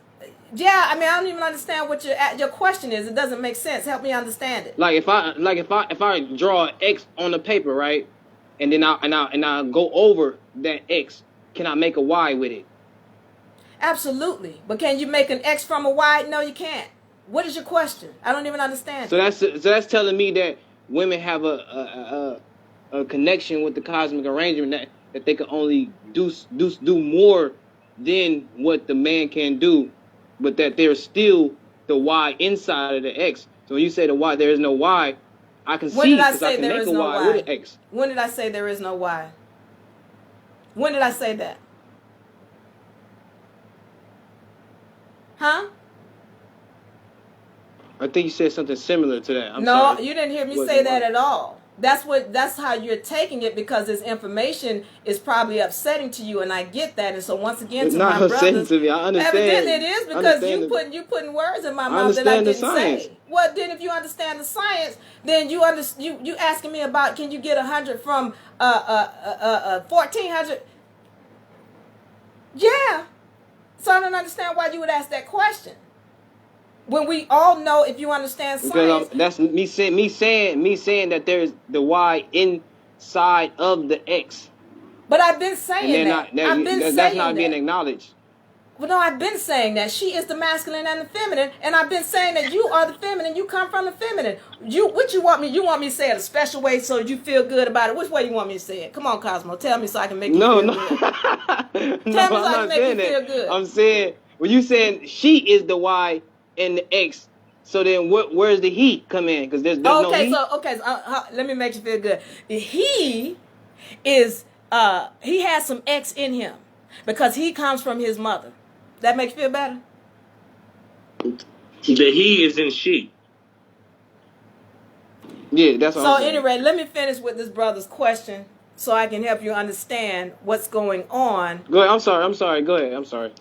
S1: Yeah, I mean, I don't even understand what your question is. It doesn't make sense. Help me understand it.
S6: Like if I draw an X on the paper, right? And then I go over that X, can I make a Y with it?
S1: Absolutely. But can you make an X from a Y? No, you can't. What is your question? I don't even understand.
S6: So that's telling me that women have a connection with the cosmic arrangement that they can only do more than what the man can do, but that there's still the Y inside of the X. So when you say the Y, there is no Y, I can see because I can make a Y with an X.
S1: When did I say there is no Y? When did I say that? Huh?
S6: I think you said something similar to that. I'm
S1: no,
S6: sorry.
S1: You didn't hear me say that at all. That's how you're taking it, because this information is probably upsetting to you, and I get that. And so once again,
S6: it's
S1: to
S6: not
S1: my
S6: upsetting
S1: brothers,
S6: to me. I understand.
S1: Evidently it is, because you putting words in my mouth that I didn't say. Well, then if you understand the science, then you asking me about, can you get 100 from 1,400? Yeah. So I don't understand why you would ask that question. When we all know, if you understand science,
S6: that's me saying that there's the Y inside of the X.
S1: But I've been saying that.
S6: That's not being acknowledged.
S1: Well, no, I've been saying that she is the masculine and the feminine, and I've been saying that you are the feminine. You come from the feminine. What you want me? You want me to say it a special way so you feel good about it? Which way you want me to say it? Come on, Cosmo, tell me so I can make you feel good. Tell me so I can make you feel good.
S6: I'm saying, when you saying she is the Y and the X,
S4: So then, where's the he come in? Because there's no he.
S1: So let me make you feel good. He is he has some X in him because he comes from his mother. That makes you feel better?
S3: The he is in she.
S4: Yeah, that's what
S1: So
S4: I'm saying.
S1: anyway, let me finish with this brother's question so I can help you understand what's going on.
S4: Go ahead. I'm sorry. Go ahead. I'm sorry.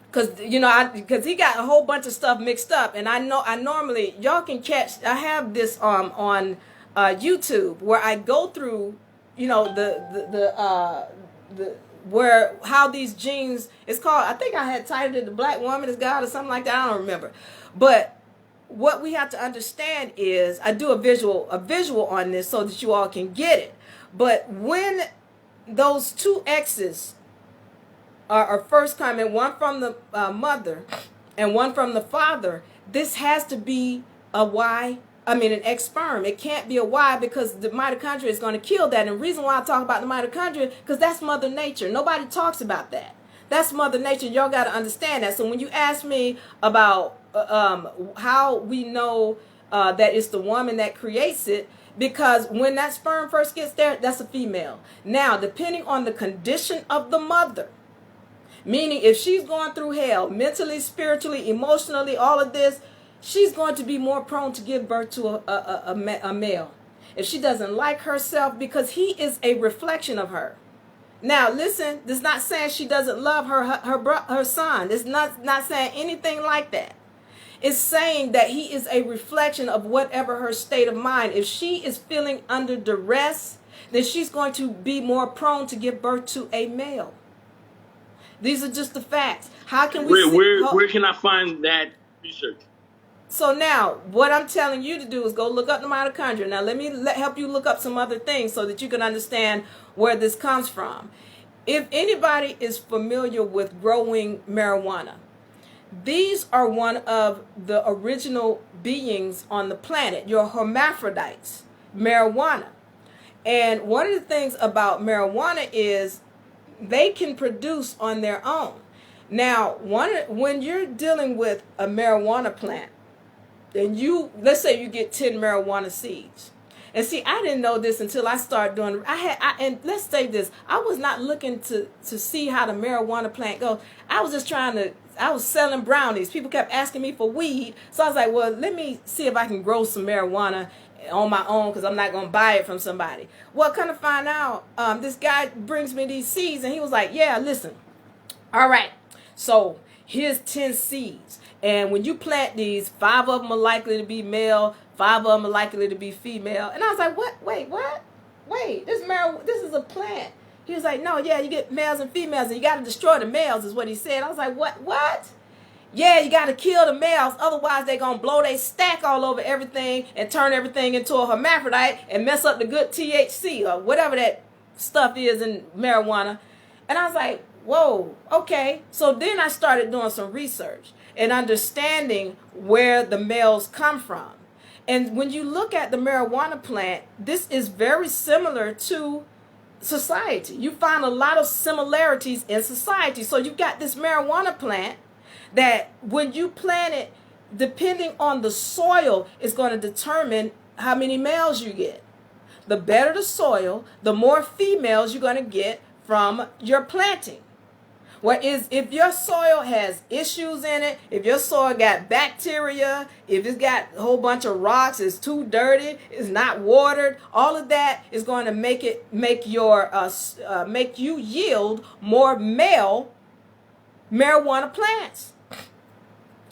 S1: Because because he got a whole bunch of stuff mixed up, and I normally y'all can catch. I have this on YouTube where I go through, the where how these genes. It's called. I think I had titled it "The Black Woman is God" or something like that. I don't remember, but what we have to understand is I do a visual on this so that you all can get it. But when those two X's are first coming, one from the mother and one from the father, this has to be a Y. I mean, an X sperm. It can't be a Y because the mitochondria is going to kill that. And the reason why I talk about the mitochondria, because that's Mother Nature. Nobody talks about that. That's Mother Nature. Y'all got to understand that. So when you ask me about how we know that it's the woman that creates it, because when that sperm first gets there, that's a female. Now, depending on the condition of the mother, meaning if she's going through hell, mentally, spiritually, emotionally, all of this, she's going to be more prone to give birth to a male. If she doesn't like herself, because he is a reflection of her. Now, listen, this is not saying she doesn't love her son. It's not saying anything like that. It's saying that he is a reflection of whatever her state of mind. If she is feeling under duress, then she's going to be more prone to give birth to a male. These are just the facts. How can we
S3: where can I find that research?
S1: So now, what I'm telling you to do is go look up the mitochondria. Now, let me help you look up some other things so that you can understand where this comes from. If anybody is familiar with growing marijuana, these are one of the original beings on the planet, your hermaphrodites, marijuana. And one of the things about marijuana is they can produce on their own. Now, when you're dealing with a marijuana plant, and let's say you get 10 marijuana seeds. And see, I didn't know this until I started doing, and let's say this, I was not looking to see how the marijuana plant goes. I was just I was selling brownies. People kept asking me for weed. So I was like, well, let me see if I can grow some marijuana on my own because I'm not going to buy it from somebody. Well, kind of find out, this guy brings me these seeds and he was like, yeah, listen. All right. So here's 10 seeds. And when you plant these, 5 of them are likely to be male, 5 of them are likely to be female. And I was like, what? Wait, what? Wait, this is a plant. He was like, no, yeah, you get males and females, and you got to destroy the males, is what he said. I was like, what? Yeah, you got to kill the males, otherwise they're going to blow their stack all over everything and turn everything into a hermaphrodite and mess up the good THC or whatever that stuff is in marijuana. And I was like, whoa, okay. So then I started doing some research and understanding where the males come from. And when you look at the marijuana plant, this is very similar to society. You find a lot of similarities in society. So you've got this marijuana plant that when you plant it, depending on the soil, is going to determine how many males you get. The better the soil, the more females you're going to get from your planting. Whereas if your soil has issues in it, if your soil got bacteria, if it's got a whole bunch of rocks, it's too dirty, it's not watered, all of that is going to make you yield more male marijuana plants.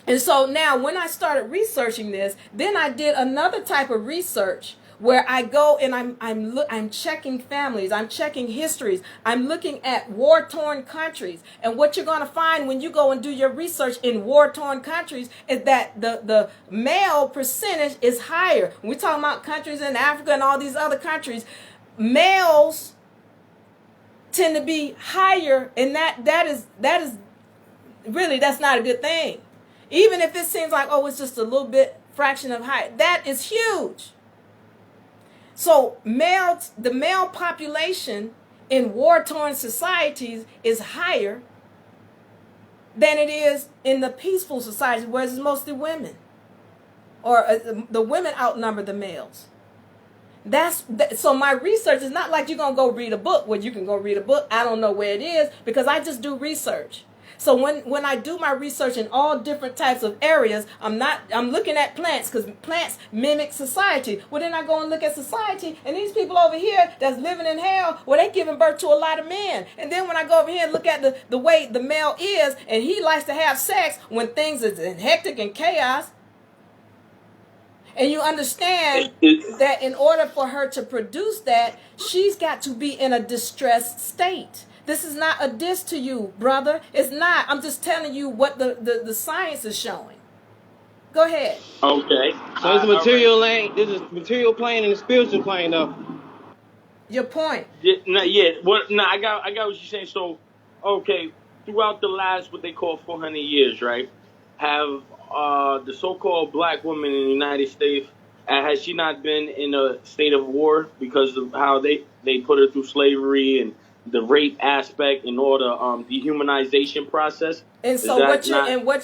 S1: And so now when I started researching this, then I did another type of research where I go and I'm checking families, I'm checking histories, I'm looking at war-torn countries. And what you're going to find when you go and do your research in war-torn countries is that the male percentage is higher. When we're talking about countries in Africa and all these other countries, males tend to be higher, and that is really, that's not a good thing. Even if it seems like, oh, it's just a little bit fraction of height, that is huge. So the male population in war-torn societies is higher than it is in the peaceful societies, where it's mostly women. or the women outnumber the males. So my research is not like you're going to go read a book. Well, you can go read a book. I don't know where it is because I just do research. So when I do my research in all different types of areas, I'm looking at plants because plants mimic society. Well, then I go and look at society, and these people over here that's living in hell, well, they giving birth to a lot of men. And then when I go over here and look at the way the male is, and he likes to have sex when things is in hectic and chaos, and you understand that in order for her to produce that, she's got to be in a distressed state. This is not a diss to you, brother. It's not. I'm just telling you what the science is showing. Go ahead.
S3: Okay.
S4: So it's a material lane. This is material plane and the spiritual plane, though.
S1: Your point.
S3: I got what you're saying. So, okay, throughout the last what they call 400 years, right? Have the so-called black woman in the United States, has she not been in a state of war because of how they put her through slavery and the rape aspect and all the dehumanization process?
S1: And so what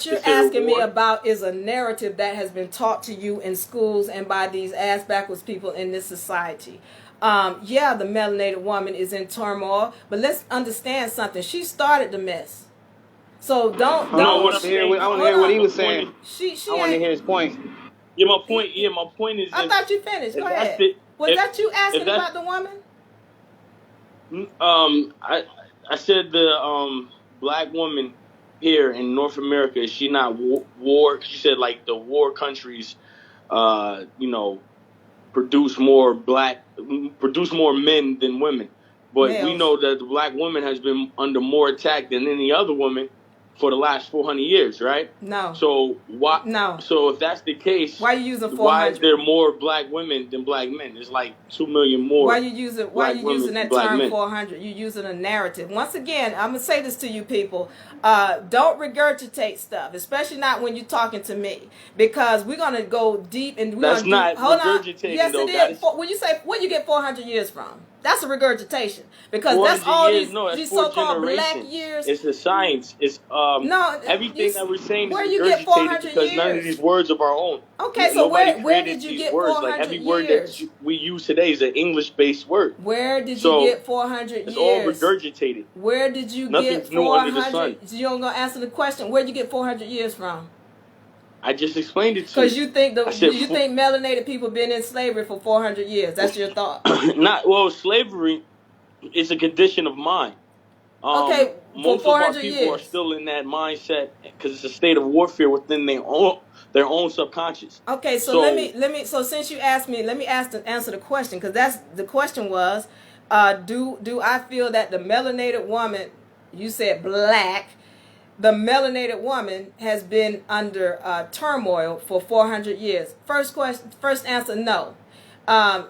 S1: you're asking me about is a narrative that has been taught to you in schools and by these ass backwards people in this society. Yeah, the melanated woman is in turmoil, but let's understand something. She started the mess. So don't.
S4: I want to hear what he was saying. I want to hear his point.
S3: Yeah, my point is.
S1: I thought you finished. Go ahead. Was that you asking about the woman?
S3: I said the black woman here in North America, is she not war? She said like the war countries, produce more men than women. But
S1: Males.
S3: We know that the black woman has been under more attack than any other woman for the last 400 years, right?
S1: No.
S3: So why?
S1: No.
S3: So if that's the case,
S1: why are you using 400?
S3: Why is there more black women than black men? There's like 2 million more.
S1: Why are you using that term
S3: men.
S1: 400? You're using a narrative. Once again, I'm gonna say this to you people: don't regurgitate stuff, especially not when you're talking to me, because we're gonna go deep and we're
S3: that's
S1: gonna
S3: not regurgitating.
S1: Yes,
S3: though,
S1: it is. When you say where you get 400 years from, that's a regurgitation because that's all these so-called black years.
S3: It's the science. It's everything that we're saying
S1: where
S3: is
S1: you get 400
S3: because
S1: years?
S3: none of these words of our own.
S1: Okay, so where did you get 400
S3: like every
S1: years?
S3: word that we use today is an English-based word.
S1: Where did you get 400 years?
S3: It's all regurgitated.
S1: Where did you
S3: Nothing's
S1: get 400?
S3: new under the sun.
S1: So you're gonna answer the question. Where did you get 400 years from?
S3: I just explained it to you.
S1: Because you think think melanated people been in slavery for 400 years. That's your thought.
S3: Slavery is a condition of mind.
S1: Okay,
S3: most of our people are still in that mindset because it's a state of warfare within their own subconscious.
S1: Okay, so let me. So since you asked me, let me answer the question, because that's the question was, do I feel that the melanated woman, you said black, the melanated woman has been under turmoil for 400 years? First answer, no.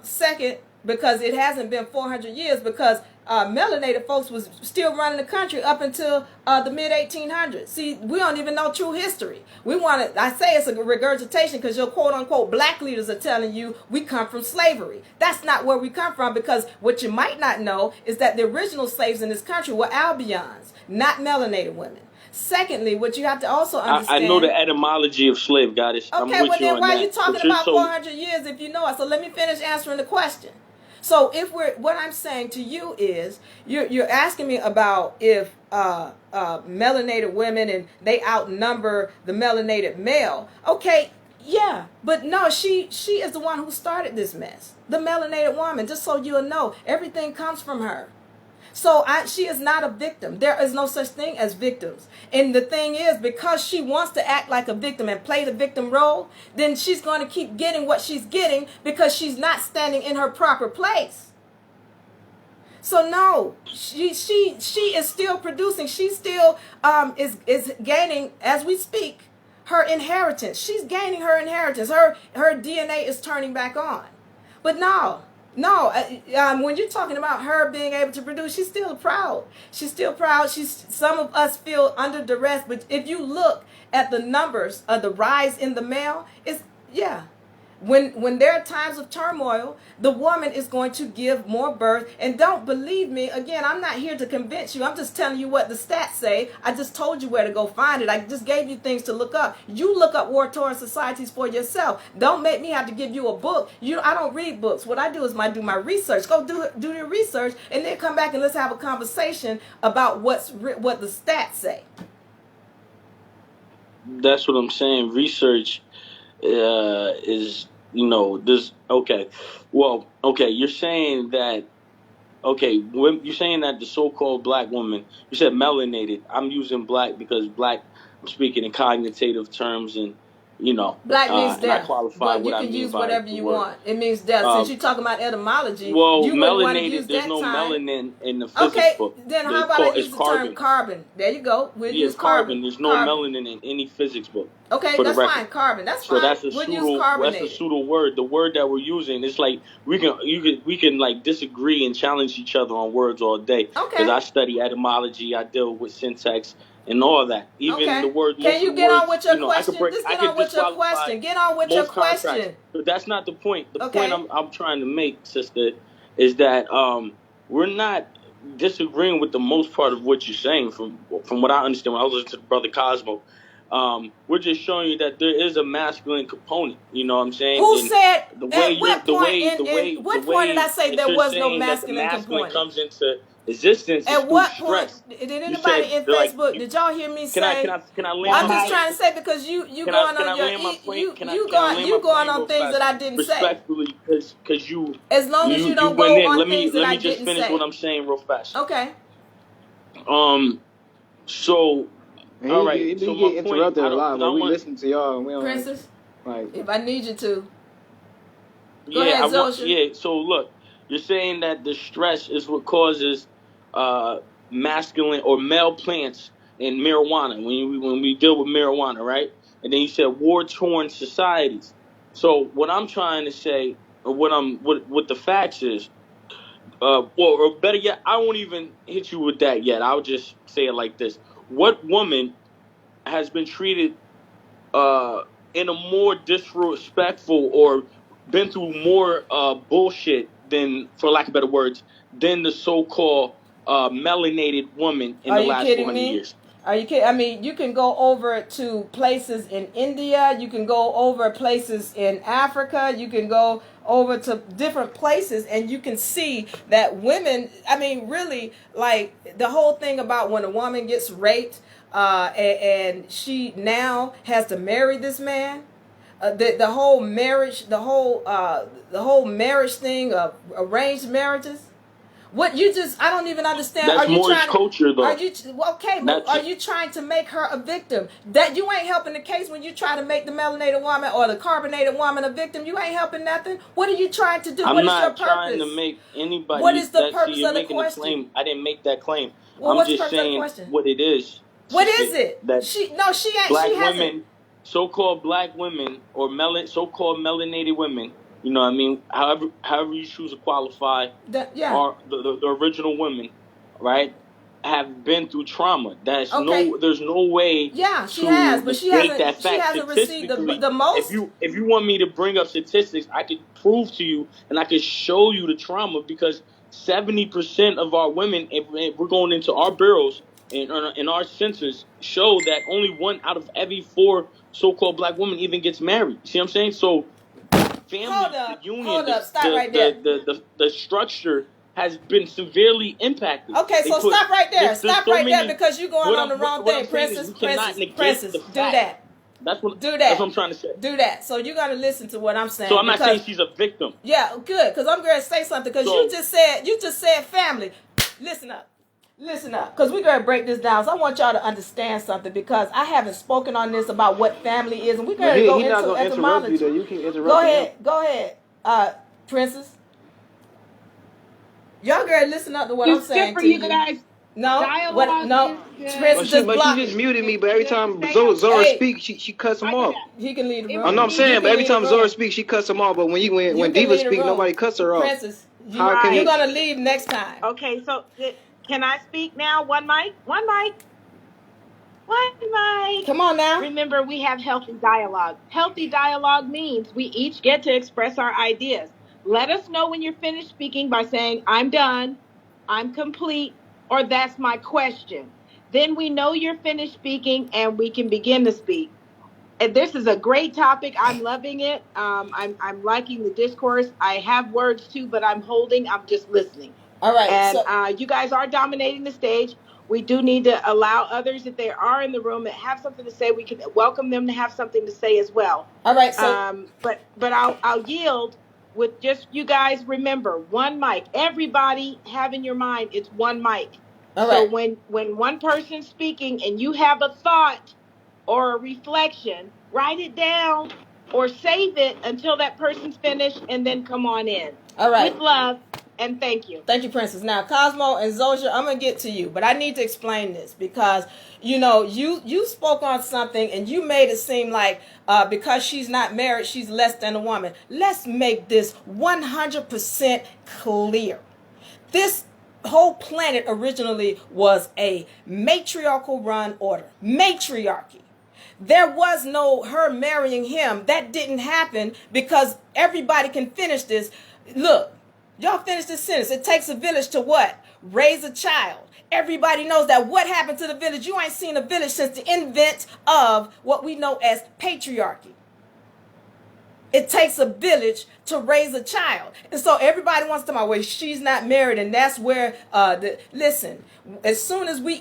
S1: Second, because it hasn't been 400 years, because melanated folks was still running the country up until the mid-1800s. See, we don't even know true history. I say it's a regurgitation because your quote-unquote black leaders are telling you we come from slavery. That's not where we come from, because what you might not know is that the original slaves in this country were Albions, not melanated women. Secondly, what you have to also understand...
S3: I know the etymology of slave, goddess.
S1: Okay, well then why are you talking about 400 years if you know it? So let me finish answering the question. So what I'm saying to you is, you're asking me about if melanated women and they outnumber the melanated male. Okay, yeah, but no, she is the one who started this mess. The melanated woman, just so you'll know, everything comes from her. So she is not a victim. There is no such thing as victims. And the thing is, because she wants to act like a victim and play the victim role, then she's going to keep getting what she's getting because she's not standing in her proper place. So no, she is still producing. She still is gaining, as we speak, her inheritance. She's gaining her inheritance. Her DNA is turning back on. But no, when you're talking about her being able to produce, she's still proud. She's still proud. Some of us feel under duress, but if you look at the numbers of the rise in the male, When there are times of turmoil, the woman is going to give more birth. And don't believe me, again, I'm not here to convince you. I'm just telling you what the stats say. I just told you where to go find it. I just gave you things to look up. You look up war-torn societies for yourself. Don't make me have to give you a book. I don't read books. What I do is do my research. Go do your research, and then come back and let's have a conversation about what the stats say.
S3: That's what I'm saying. Research is, this. Okay. Well, okay. You're saying that. Okay, when you're saying that the so-called black woman, you said melanated. I'm using black because black. I'm speaking in cognitive terms, and
S1: black means death.
S3: And I qualify
S1: but you
S3: what
S1: can
S3: I mean
S1: use
S3: by
S1: whatever
S3: the
S1: you
S3: word.
S1: want. It means death. Since you're talking about etymology,
S3: well,
S1: you wouldn't want to use
S3: there's
S1: that
S3: no
S1: time.
S3: melanin in the physics book.
S1: Okay, then how about I use the term carbon? There you go. We'll use carbon.
S3: There's no melanin in any physics book.
S1: Okay, that's fine. Carbon. That's fine.
S3: So that's a pseudo word. The word that we're using, it's like we can like disagree and challenge each other on words all day.
S1: Okay.
S3: Because I study etymology, I deal with syntax and all that. Even the word.
S1: Can you get on with your question? Just get on with your question. Get on with your question.
S3: But that's not the point. The point I'm trying to make, sister, is that we're not disagreeing with the most part of what you're saying. From what I understand, when I was listening to Brother Cosmo. We're just showing you that there is a masculine component. You know what I'm saying?
S1: Who said? What point did I say there was no masculine component?
S3: Comes into existence.
S1: At what point did anybody in Facebook? Did y'all hear me say?
S3: Can I land?
S1: I'm just trying to say because you going on you going on things that I didn't say.
S3: Respectfully, because you.
S1: As long as you don't go on things that I didn't say.
S3: Let me just finish what I'm saying real fast.
S1: Okay.
S3: So. All right.
S6: You
S3: so
S6: get interrupted a lot, but we listen to y'all and we don't.
S1: Princess,
S6: like,
S1: if I need you to. Go ahead, Zosha.
S3: So look, you're saying that the stress is what causes masculine or male plants in marijuana when we deal with marijuana, right? And then you said war-torn societies. So what I'm trying to say, or what the facts is, or better yet, I won't even hit you with that yet. I'll just say it like this. What woman has been treated in a more disrespectful or been through more bullshit than, for lack of better words, than the so-called melanated woman in the last 400 years?
S1: Are you kidding? I mean, you can go over to places in India. You can go over places in Africa. You can go over to different places, and you can see that women, I mean, really, like the whole thing about when a woman gets raped and she now has to marry this man. The whole marriage, the whole marriage thing of arranged marriages. What I don't even understand.
S3: That's Moorish culture, though.
S1: Are you trying to make her a victim? That you ain't helping the case when you try to make the melanated woman or the carbonated woman a victim. You ain't helping nothing. What are you trying to do?
S3: I'm
S1: what is your
S3: not
S1: purpose?
S3: trying to make anybody.
S1: What is the purpose of the
S3: question?
S1: Claim.
S3: I didn't make that claim.
S1: Well,
S3: I'm just saying what it is.
S1: What is it?
S3: That
S1: she ain't.
S3: Black
S1: she
S3: women, so-called black women, or so-called melanated women. You know what I mean? However you choose to qualify, are the original women, right? Have been through trauma. There's no way.
S1: Yeah, she has, but she hasn't received the most.
S3: If you want me to bring up statistics, I could prove to you and I could show you the trauma, because 70% of our women, if we're going into our bureaus and our census, show that only 1 out of every 4 so-called black women even gets married. See what I'm saying? So. Family, the union, the structure has been severely impacted.
S1: Okay, so stop right there. Stop right there because you're going on the wrong thing. Princess, do that.
S3: That's what I'm trying to say.
S1: Do that. So you got to listen to what I'm saying.
S3: So I'm not saying she's a victim.
S1: Yeah, good, because I'm going to say something, because you just said family. Listen up. Because we're going to break this down. So I want y'all to understand something, because I haven't spoken on this about what family is, and we're going to go into etymology.
S6: You can interrupt
S1: Go ahead, Princess. Y'all girl, listen up to what I'm saying to you.
S2: Guys.
S1: No, Princess
S6: she just muted me, but every time Zora speaks, she cuts him off.
S1: He can leave the room.
S6: I know I'm saying, but every time Zora speaks, she cuts him off. But when Diva speaks, nobody cuts her off.
S1: Princess, you're going to leave next time.
S7: Okay, so can I speak now? One mic.
S2: right?
S1: Come on now.
S2: Remember, we have healthy dialogue. Healthy dialogue means we each get to express our ideas. Let us know when you're finished speaking by saying, I'm done, I'm complete, or that's my question. Then we know you're finished speaking and we can begin to speak. And this is a great topic. I'm loving it. I'm liking the discourse. I have words too, but I'm just listening.
S1: All right.
S2: And you guys are dominating the stage. We do need to allow others, if they are in the room and have something to say, we can welcome them to have something to say as well.
S1: All right. So,
S2: but I'll yield with just you guys. Remember, one mic. Everybody have in your mind it's one mic.
S1: all
S2: So
S1: right.
S2: when one person's speaking and you have a thought or a reflection, write it down or save it until that person's finished, and then come on in.
S1: All right.
S2: With love. And thank you.
S1: Thank you, Princess. Now, Cosmo and Zosha, I'm going to get to you, but I need to explain this because, you spoke on something and you made it seem like because she's not married, she's less than a woman. Let's make this 100% clear. This whole planet originally was a matriarchal run order. Matriarchy. There was no her marrying him. That didn't happen because everybody can finish this. Look, y'all finish this sentence. It takes a village to what? Raise a child. Everybody knows that. What happened to the village? You ain't seen a village since the invent of what we know as patriarchy. It takes a village to raise a child. And so everybody wants to know, well, she's not married. And that's where, listen, as soon as we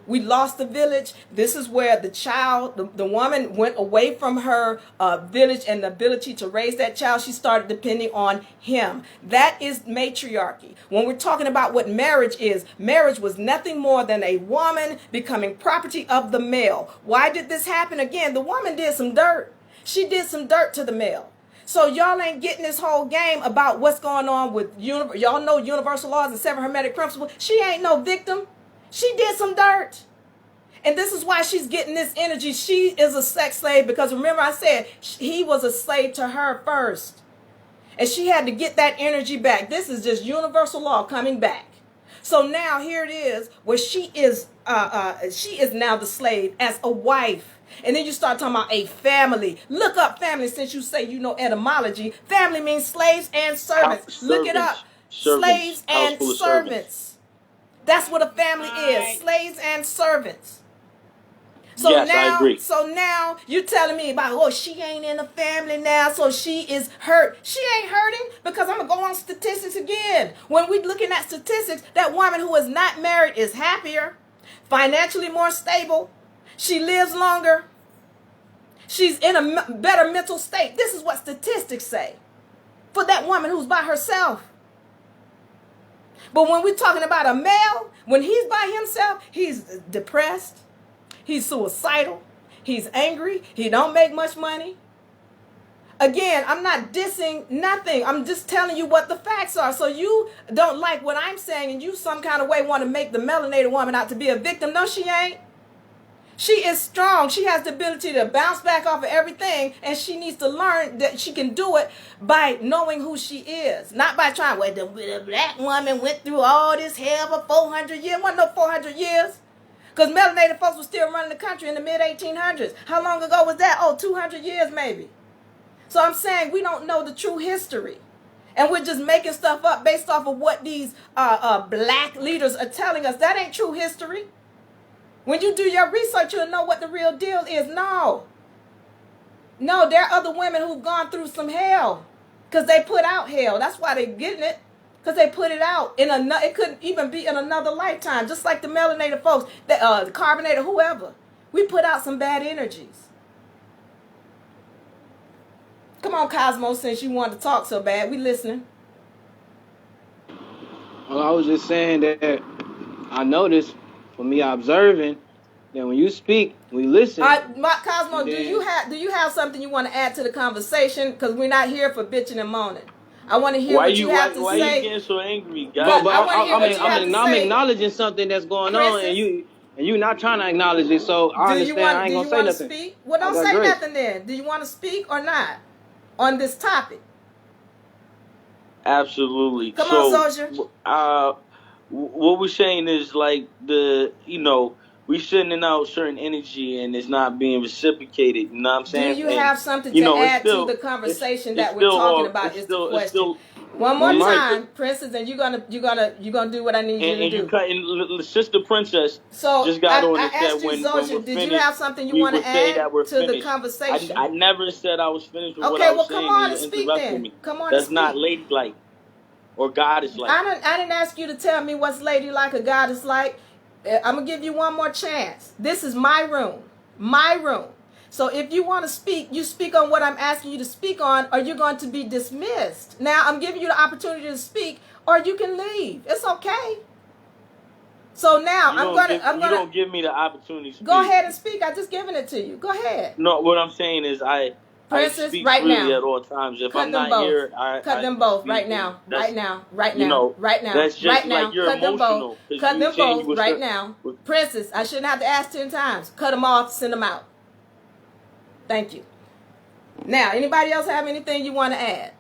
S1: we lost the village, this is where the child, the woman went away from her village and the ability to raise that child. She started depending on him. That is matriarchy. When we're talking about what marriage is, marriage was nothing more than a woman becoming property of the male. Why did this happen? Again, the woman did some dirt. She did some dirt to the male. So y'all ain't getting this whole game about what's going on with y'all know universal laws and 7 Hermetic principles. She ain't no victim. She did some dirt. And this is why she's getting this energy. She is a sex slave because remember I said he was a slave to her first. And she had to get that energy back. This is just universal law coming back. So now here it is where she is now the slave as a wife. And then you start talking about a family. Look up family since you say you know etymology. Family means slaves and servants. Look it up. Slaves and servants. That's what a family is. Slaves and servants. So
S3: yes, I agree.
S1: So now you're telling me about, she ain't in a family now, so she is hurt. She ain't hurting because I'm going to go on statistics again. When we're looking at statistics, that woman who is not married is happier, financially more stable. She lives longer. She's in a better mental state. This is what statistics say for that woman who's by herself. But when we're talking about a male, when he's by himself, he's depressed. He's suicidal. He's angry. He don't make much money. Again, I'm not dissing nothing. I'm just telling you what the facts are. So you don't like what I'm saying and you some kind of way want to make the melanated woman out to be a victim. No, she ain't. She is strong. She has the ability to bounce back off of everything, and she needs to learn that she can do it by knowing who she is, not by trying. Well, the black woman went through all this hell for 400 years. It wasn't no 400 years. Because melanated folks were still running the country in the mid-1800s. How long ago was that? 200 years maybe. So I'm saying we don't know the true history. And we're just making stuff up based off of what these black leaders are telling us. That ain't true history. When you do your research, you'll know what the real deal is. No, there are other women who've gone through some hell because they put out hell. That's why they're getting it, because they put it out. It couldn't even be in another lifetime, just like the melanated folks, the carbonated, whoever. We put out some bad energies. Come on, Cosmo, since you wanted to talk so bad. We listening.
S6: Well, I was just saying that I noticed, for me observing, that when you speak, we listen.
S1: Cosmo, do you have something you want to add to the conversation? Because we're not here for bitching and moaning. I want to hear what you have to say.
S3: Why you getting so angry, guys?
S6: I'm acknowledging something that's going on, and you not trying to acknowledge it. So I understand. I ain't gonna say nothing.
S1: Speak? Well, don't say nothing then. Do you want to speak or not on this topic?
S3: Absolutely.
S1: Come on, Soldier.
S3: What we're saying is like when we sending out certain energy and it's not being reciprocated. You know what I'm saying?
S1: Do you
S3: And,
S1: have something
S3: you
S1: to
S3: know, it's
S1: add
S3: still-
S1: to the conversation
S3: it's
S1: that we're
S3: still
S1: talking
S3: all-
S1: about?
S3: it's
S1: Is
S3: still-
S1: the question.
S3: it's still-
S1: One more
S6: Mike.
S1: time, Princess, and you're gonna do what I need you to
S3: and
S1: do.
S3: you cut and Sister Princess
S1: So
S3: just got on
S1: I
S3: and said
S1: asked you,
S3: when
S1: Zosha,
S3: we're
S1: did
S3: finished,
S1: you have something you
S3: we
S1: want
S3: would
S1: to
S3: say
S1: add
S3: that we're
S1: to the
S3: finished.
S1: conversation?
S3: I never said I was finished with what
S1: Okay,
S3: I was
S1: well,
S3: saying.
S1: come on
S3: You're
S1: and speak
S3: interrupting
S1: then.
S3: me.
S1: Come on
S3: That's
S1: and
S3: not
S1: speak.
S3: ladylike or goddess-like.
S1: I didn't ask you to tell me what's ladylike or goddess like. I'm gonna give you one more chance. This is my room. My room. So if you want to speak, you speak on what I'm asking you to speak on, or you're going to be dismissed. Now I'm giving you the opportunity to speak, or you can leave. It's okay. So now
S3: You don't give me the opportunity to speak.
S1: go ahead and speak. I just given it to you. Go ahead.
S3: No, what I'm saying is I
S1: Princess,
S3: speak
S1: right
S3: freely
S1: now.
S3: at all times. If
S1: Cut
S3: I'm
S1: them
S3: not
S1: both.
S3: here,
S1: Cut them both
S3: speak,
S1: right
S3: and
S1: now.
S3: that's-
S1: Right now. Right
S3: you
S1: now.
S3: know,
S1: Right now.
S3: that's just
S1: right now.
S3: like you're
S1: Cut them
S3: emotional,
S1: both.
S3: 'cause
S1: Cut
S3: you
S1: them
S3: saying
S1: both
S3: you was
S1: right
S3: cer-
S1: now. Princess, I shouldn't have to ask 10 times. Cut them off. Send them out. Thank you. Now, anybody else have anything you want to add?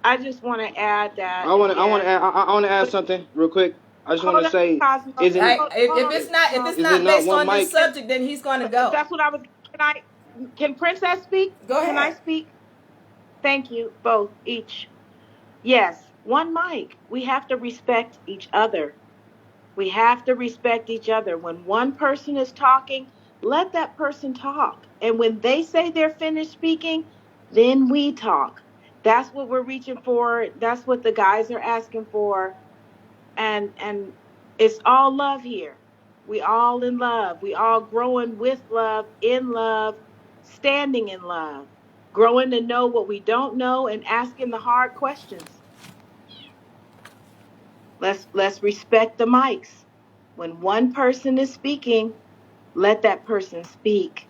S7: I just want to add that.
S6: I want to add something real quick. I just want to say,
S7: Cosmo.
S6: isn't
S1: Right.
S6: it?
S1: If it's not
S6: Is it
S1: based
S6: not one
S1: on this
S6: mic?
S1: subject, then he's going to go.
S7: That's what I was. Can Princess speak?
S1: Go ahead.
S7: Can I speak? Thank you, both, each. Yes, one mic. We have to respect each other. We have to respect each other. When one person is talking, let that person talk. And when they say they're finished speaking, then we talk. That's what we're reaching for. That's what the guys are asking for. And it's all love here. We all in love. We all growing with love, in love, standing in love, growing to know what we don't know and asking the hard questions. Let's respect the mics. When one person is speaking, let that person speak.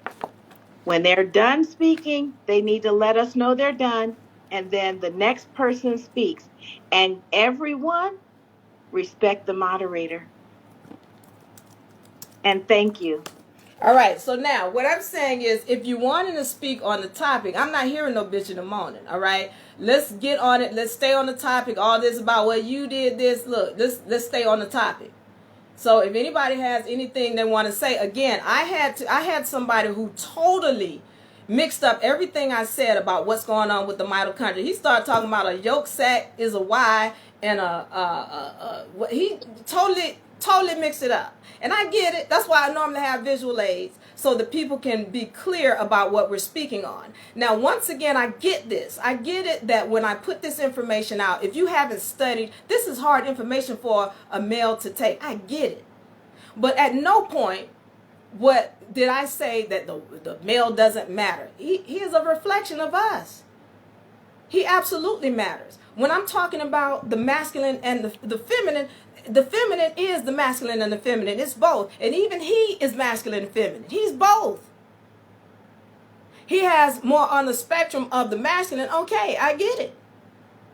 S7: When they're done speaking, they need to let us know they're done, and then the next person speaks. And everyone, respect the moderator. And thank you.
S1: All right, so now what I'm saying is, if you wanted to speak on the topic, I'm not hearing no bitch in the morning. All right, let's get on it. Let's stay on the topic. All this about, well, you did this. Look, let's stay on the topic. So if anybody has anything they want to say, again, I had somebody who totally mixed up everything I said about what's going on with the mitochondria. He started talking about a yolk sac is a Y and he totally mixed it up. And I get it. That's why I normally have visual aids, so that people can be clear about what we're speaking on. Now, once again, I get this. I get it that when I put this information out, if you haven't studied, this is hard information for a male to take. I get it. But at no point what did I say that the male doesn't matter. He is a reflection of us. He absolutely matters. When I'm talking about the masculine and the feminine is the masculine and the feminine. It's both. And even he is masculine and feminine. He's both. He has more on the spectrum of the masculine. Okay, I get it.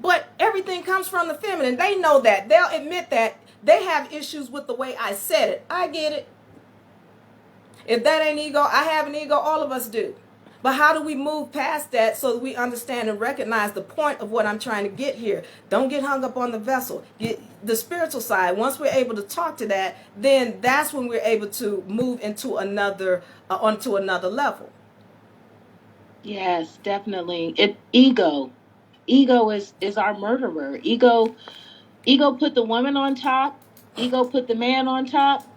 S1: But everything comes from the feminine. They know that. They'll admit that. They have issues with the way I said it. I get it. If that ain't ego, I have an ego. All of us do. But how do we move past that so that we understand and recognize the point of what I'm trying to get here? Don't get hung up on the vessel. Get the spiritual side. Once we're able to talk to that, then that's when we're able to move into onto another level.
S2: Yes, definitely. Ego is our murderer. Ego put the woman on top. Ego put the man on top.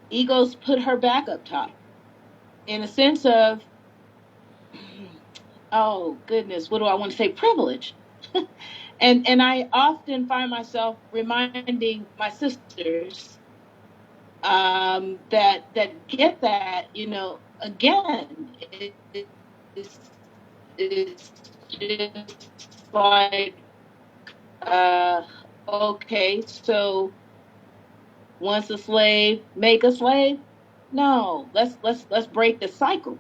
S2: Ego's put her back up top. In a sense of, oh goodness, what do I want to say? Privilege. and I often find myself reminding my sisters that get that, again, it's just like, okay, so once a slave, make a slave? No, let's break the cycle.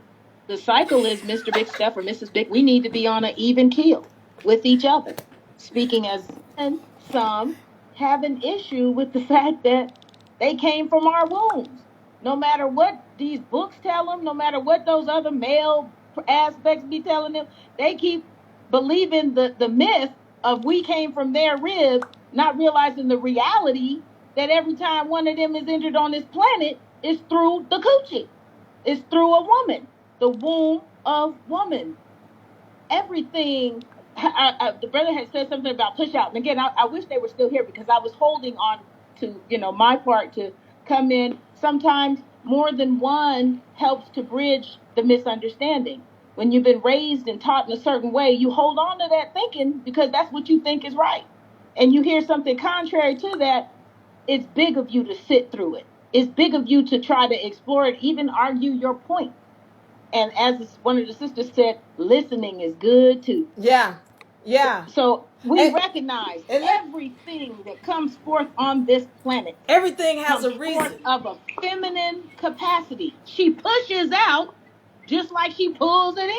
S2: The cycle is Mr. Big Steph or Mrs. Big. We need to be on an even keel with each other. Speaking as men, some have an issue with the fact that they came from our wombs. No matter what these books tell them, no matter what those other male aspects be telling them, they keep believing the myth of we came from their rib, not realizing the reality that every time one of them is injured on this planet, is through the coochie. It's through a woman, the womb of woman. Everything. The brother had said something about push out, and again, I wish they were still here because I was holding on to my part to come in. Sometimes more than one helps to bridge the misunderstanding. When you've been raised and taught in a certain way, you hold on to that thinking because that's what you think is right, and you hear something contrary to that. It's big of you to sit through it. It's big of you to try to explore it, even argue your point. And as one of the sisters said, listening is good too.
S1: Yeah. Yeah.
S2: So we recognize everything that comes forth on this planet.
S1: Everything has
S2: comes
S1: a reason.
S2: Forth of a feminine capacity. She pushes out just like she pulls it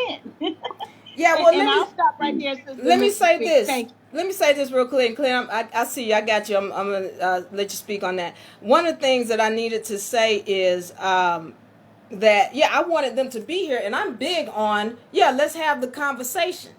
S2: in.
S1: Yeah, well,
S2: I'll stop right there.
S1: Let me say this.
S2: Thank you.
S1: Let me say this real clear. Clint, I see you. I got you. I'm going to let you speak on that. One of the things that I needed to say is that, yeah, I wanted them to be here. And I'm big on, let's have the conversation.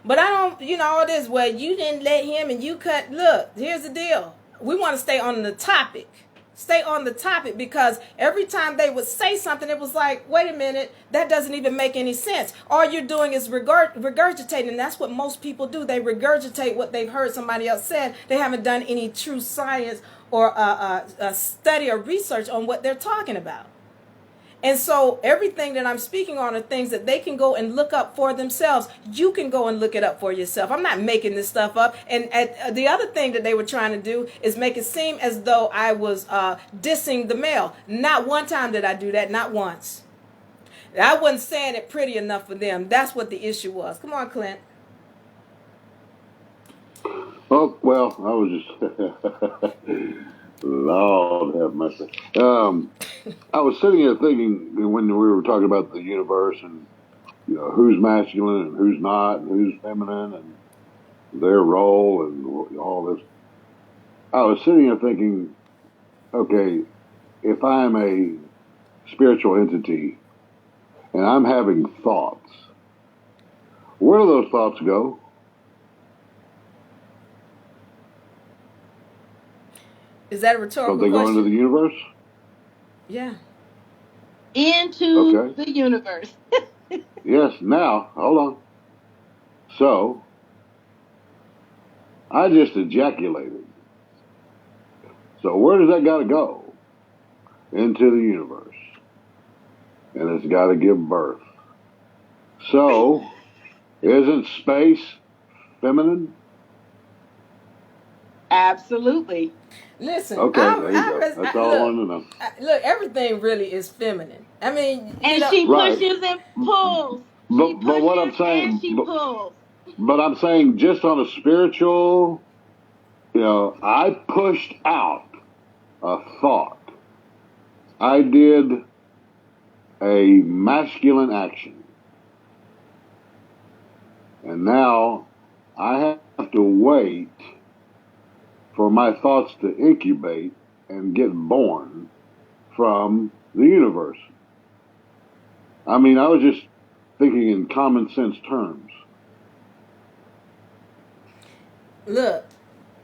S1: But I don't, all this, well, you didn't let him and you cut. Look, here's the deal. We want to stay on the topic. Stay on the topic, because every time they would say something, it was like, wait a minute, that doesn't even make any sense. All you're doing is regurgitating, and that's what most people do. They regurgitate what they've heard somebody else said. They haven't done any true science or a study or research on what they're talking about. And so everything that I'm speaking on are things that they can go and look up for themselves. You can go and look it up for yourself. I'm not making this stuff up. And the other thing that they were trying to do is make it seem as though I was dissing the male. Not one time did I do that. Not once. I wasn't saying it pretty enough for them. That's what the issue was. Come on, Clint.
S8: Oh, well, I was just... Lord have mercy. I was sitting here thinking when we were talking about the universe and who's masculine and who's not and who's feminine and their role and all this. I was sitting here thinking, okay, if I'm a spiritual entity and I'm having thoughts, where do those thoughts go?
S1: Is that a rhetorical
S8: question? Don't they go into the universe?
S1: Yeah.
S2: Into the universe.
S8: Yes, now, hold on. So, I just ejaculated. So where does that got to go? Into the universe. And it's got to give birth. So, isn't space feminine?
S2: Absolutely.
S1: Listen,
S8: okay, there you go. That's all I wanted to know.
S1: Look, everything really is feminine. I mean,
S2: she pushes and pulls.
S8: But what I'm saying,
S2: and she pulls.
S8: But I'm saying, just on a spiritual, I pushed out a thought. I did a masculine action, and now I have to wait for my thoughts to incubate and get born from the universe. I mean, I was just thinking in common sense terms.
S1: Look,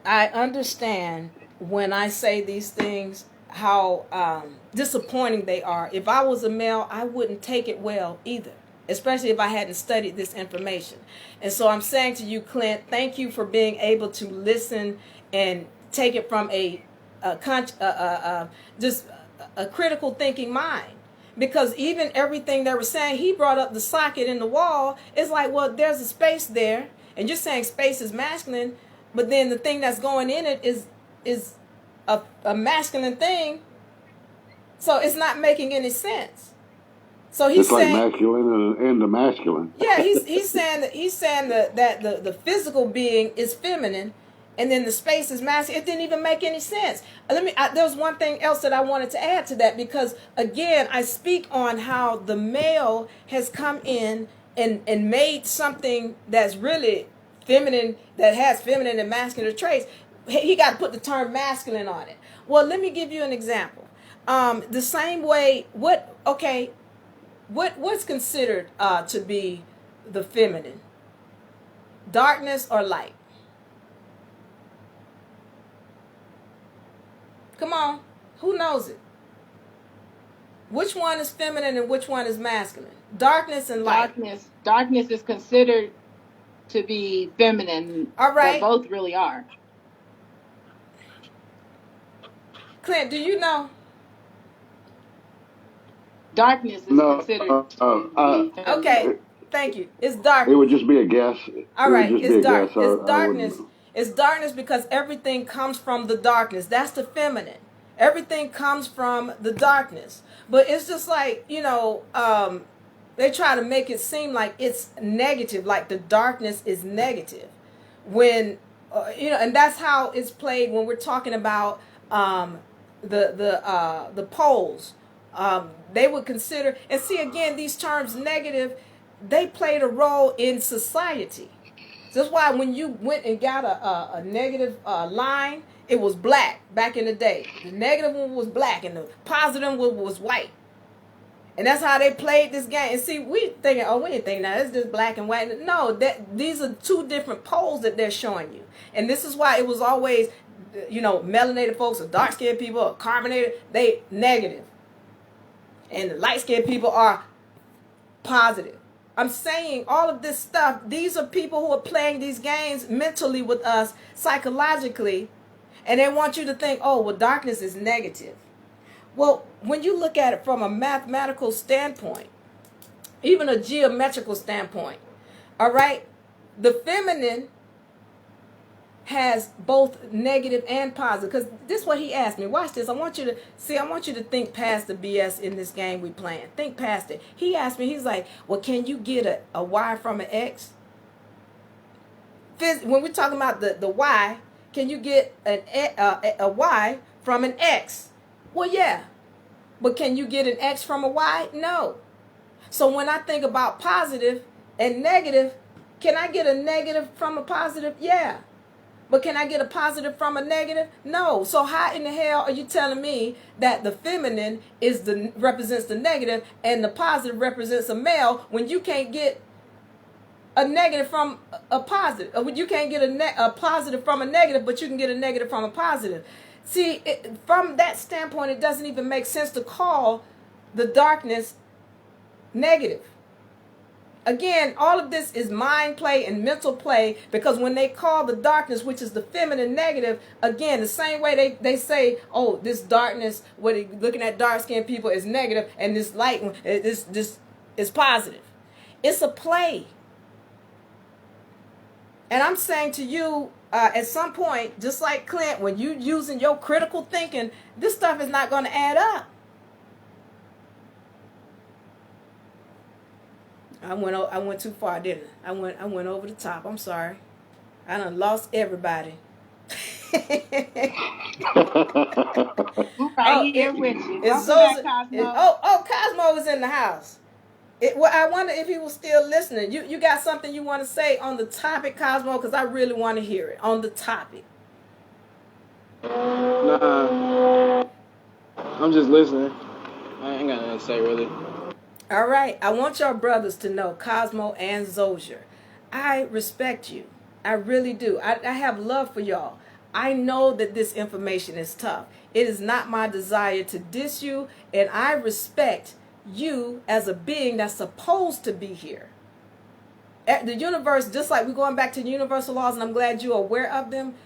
S1: I understand when I say these things how disappointing they are. If I was a male, I wouldn't take it well either, especially if I hadn't studied this information. And so I'm saying to you, Clint, thank you for being able to listen and take it from just a critical thinking mind. Because even everything they were saying, he brought up the socket in the wall. It's like, well, there's a space there, and you're saying space is masculine, but then the thing that's going in it is a masculine thing. So it's not making any sense. So he's saying,
S8: like masculine and the masculine.
S1: Yeah, he's saying that the physical being is feminine, and then the space is masculine. It didn't even make any sense. There was one thing else that I wanted to add to that, because again, I speak on how the male has come in and made something that's really feminine, that has feminine and masculine traits. He got to put the term masculine on it. Well, let me give you an example. The same way, what's considered to be the feminine? Darkness or light? Come on, who knows it? Which one is feminine and which one is masculine? Darkness and light.
S7: Darkness is considered to be feminine.
S1: All right.
S7: But both really are.
S1: Clint, do you know?
S7: Darkness is considered to be feminine.
S1: Okay, thank you. It's darkness.
S8: It would just be a guess.
S1: All right, it's dark. It's darkness.
S8: I
S1: It's darkness because everything comes from the darkness. That's the feminine. Everything comes from the darkness. But it's just like, they try to make it seem like it's negative, like the darkness is negative. When, and that's how it's played when we're talking about the poles. They would consider, and see again, these terms negative, they played a role in society. That's why when you went and got a negative line, it was black back in the day. The negative one was black and the positive one was white. And that's how they played this game. And see, we thinking, we ain't thinking that it's just black and white. No, these are two different poles that they're showing you. And this is why it was always, melanated folks or dark-skinned people or carbonated, they negative. And the light-skinned people are positive. I'm saying all of this stuff, these are people who are playing these games mentally with us, psychologically, and they want you to think, darkness is negative. Well, when you look at it from a mathematical standpoint, even a geometrical standpoint, all right, the feminine has both negative and positive. Because this is what he asked me. Watch this. I want you to think past the BS in this game we playing. Think past it. He asked me, he's like, well, can you get a Y from an X? When we're talking about the Y, can you get a Y from an X? Well, yeah. But can you get an X from a Y? No. So when I think about positive and negative, can I get a negative from a positive? Yeah. But can I get a positive from a negative? No. So how in the hell are you telling me that the feminine represents the negative and the positive represents a male when you can't get a negative from a positive? You can't get a positive from a negative, but you can get a negative from a positive. See, from that standpoint, it doesn't even make sense to call the darkness negative. Again, all of this is mind play and mental play, because when they call the darkness, which is the feminine, negative, again, the same way they say, this darkness, looking at dark-skinned people is negative, and this light one, this is positive. It's a play. And I'm saying to you, at some point, just like Clint, when you using your critical thinking, this stuff is not going to add up. I went too far, didn't I? I went over the top. I'm sorry. I done lost everybody.
S7: I'm right here with you.
S1: Cosmo is in the house. I wonder if he was still listening. You got something you want to say on the topic, Cosmo? Because I really want to hear it on the topic.
S9: Nah, I'm just listening. I ain't got nothing to say, really.
S1: All right. I want your brothers to know, Cosmo and Zozier, I respect you. I really do. I have love for y'all. I know that this information is tough. It is not my desire to diss you, and I respect you as a being that's supposed to be here. The universe, just like we're going back to the universal laws, and I'm glad you're aware of them.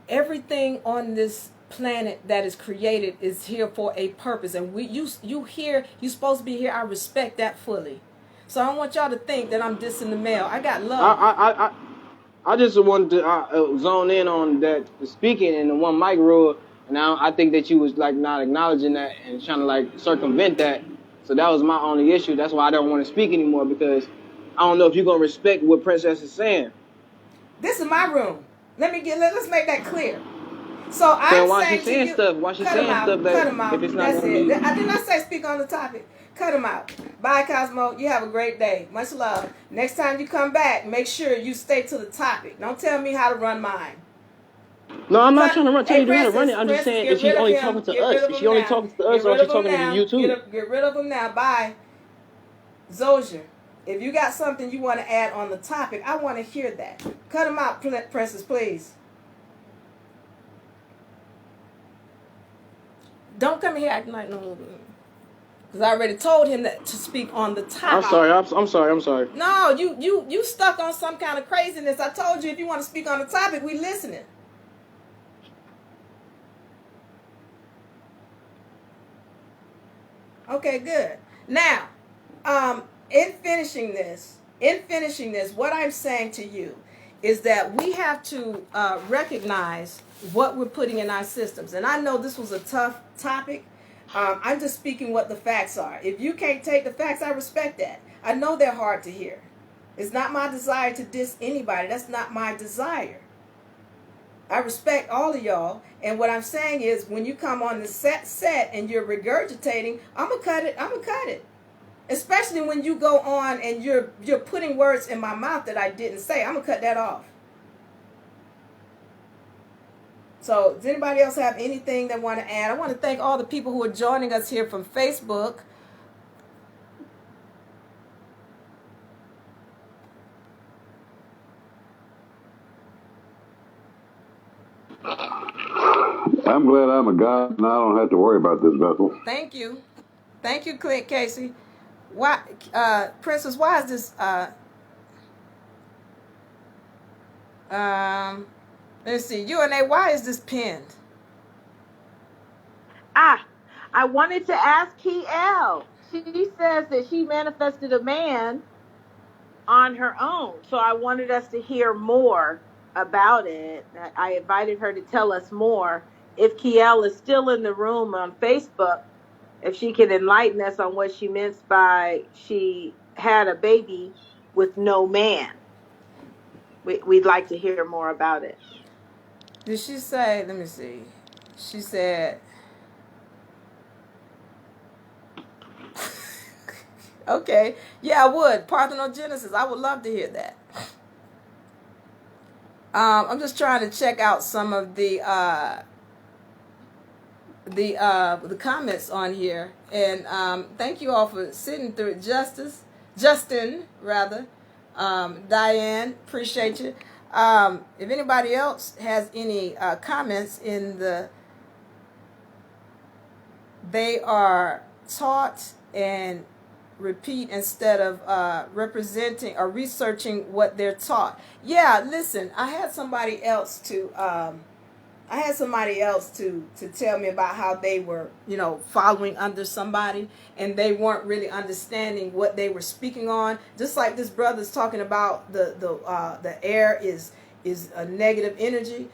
S1: Everything on this planet that is created is here for a purpose, and you supposed to be here. I respect that fully. So I don't want y'all to think that I'm dissing the male. I got love.
S9: I just wanted to zone in on that speaking and the one mic rule. And I think that you was like not acknowledging that and trying to like circumvent that. So that was my only issue. That's why I don't want to speak anymore, because I don't know if you're gonna respect what Princess is saying.
S1: This is my room. Let's make that clear. So I'm saying to you, cut him out.
S9: If it's not
S1: That's it. I did not say speak on the topic. Cut him out. Bye, Cosmo. You have a great day. Much love. Next time you come back, make sure you stay to the topic. Don't tell me how to run mine.
S9: No, I'm not trying to tell you how to run it. I'm just saying, is she only talking to us? Is she only talking to us, or is she talking to you too?
S1: Get rid of him now. Bye. Zozier, if you got something you want to add on the topic, I want to hear that. Cut him out, Princess, please. Don't come here acting like no. Because I already told him that to speak on the topic.
S9: I'm sorry. I'm sorry. I'm sorry.
S1: No, you stuck on some kind of craziness. I told you if you want to speak on the topic, we listening. Okay, good. Now, in finishing this, what I'm saying to you is that we have to recognize what we're putting in our systems. And I know this was a tough topic. I'm just speaking what the facts are. If you can't take the facts, I respect that. I know they're hard to hear. It's not my desire to diss anybody. That's not my desire. I respect all of y'all. And what I'm saying is when you come on the set and you're regurgitating, I'm going to cut it. I'm going to cut it. Especially when you go on and you're putting words in my mouth that I didn't say. I'm going to cut that off. So does anybody else have anything they want to add? I want to thank all the people who are joining us here from Facebook.
S8: I'm glad I'm a god and I don't have to worry about this vessel.
S1: Thank you. Thank you, Clint Casey. Why, Princess, why is this, let's see, UNA, why is this pinned?
S7: I wanted to ask KL. She says that she manifested a man on her own. So I wanted us to hear more about it. I invited her to tell us more. If KL is still in the room on Facebook, if she can enlighten us on what she meant by she had a baby with no man. We'd like to hear more about it.
S1: Did she say, let me see. She said, okay, yeah, I would. Parthenogenesis, I would love to hear that. I'm just trying to check out some of the comments on here, and thank you all for sitting through it. Justin, Diane, appreciate you. If anybody else has any comments in the, they are taught and repeat instead of representing or researching what they're taught. Yeah, listen, I had somebody else to tell me about how they were, following under somebody and they weren't really understanding what they were speaking on. Just like this brother's talking about the air is a negative energy,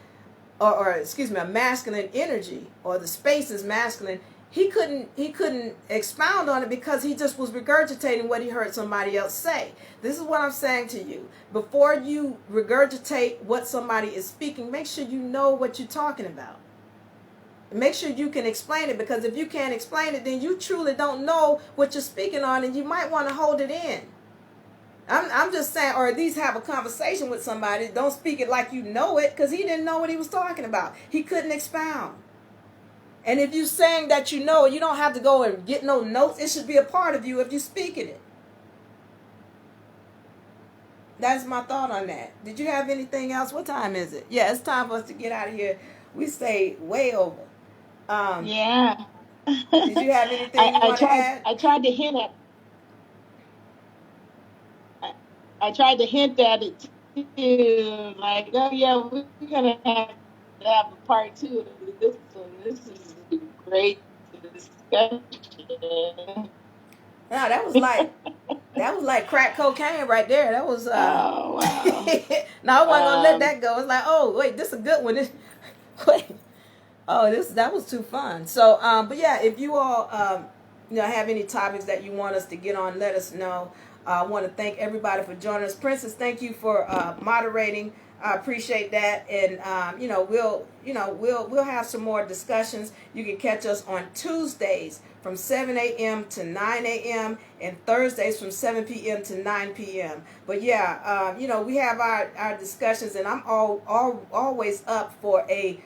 S1: or excuse me, a masculine energy, or the space is masculine. He couldn't expound on it because he just was regurgitating what he heard somebody else say. This is what I'm saying to you. Before you regurgitate what somebody is speaking, make sure you know what you're talking about. Make sure you can explain it, because if you can't explain it, then you truly don't know what you're speaking on, and you might want to hold it in. I'm just saying, or at least have a conversation with somebody. Don't speak it like you know it, because he didn't know what he was talking about. He couldn't expound. And if you're saying that you know, you don't have to go and get no notes. It should be a part of you if you're speaking it. That's my thought on that. Did you have anything else? What time is it? Yeah, it's time for us to get out of here. We stayed way over.
S2: Yeah.
S1: Did you have anything you want to add?
S2: I tried to hint at it too. Like, oh yeah, we're gonna have to have a part 2 of this one. This is a great discussion.
S1: No, that was like crack cocaine right there. That was
S2: oh wow.
S1: No, I wasn't gonna let that go. It's like, oh wait, this is a good one. Wait. Oh, that was too fun. So, but yeah, if you all have any topics that you want us to get on, let us know. I want to thank everybody for joining us. Princess, thank you for moderating. I appreciate that, and we'll have some more discussions. You can catch us on Tuesdays from 7 a.m. to 9 a.m. and Thursdays from 7 p.m. to 9 p.m. But yeah, we have our discussions, and I'm always up for a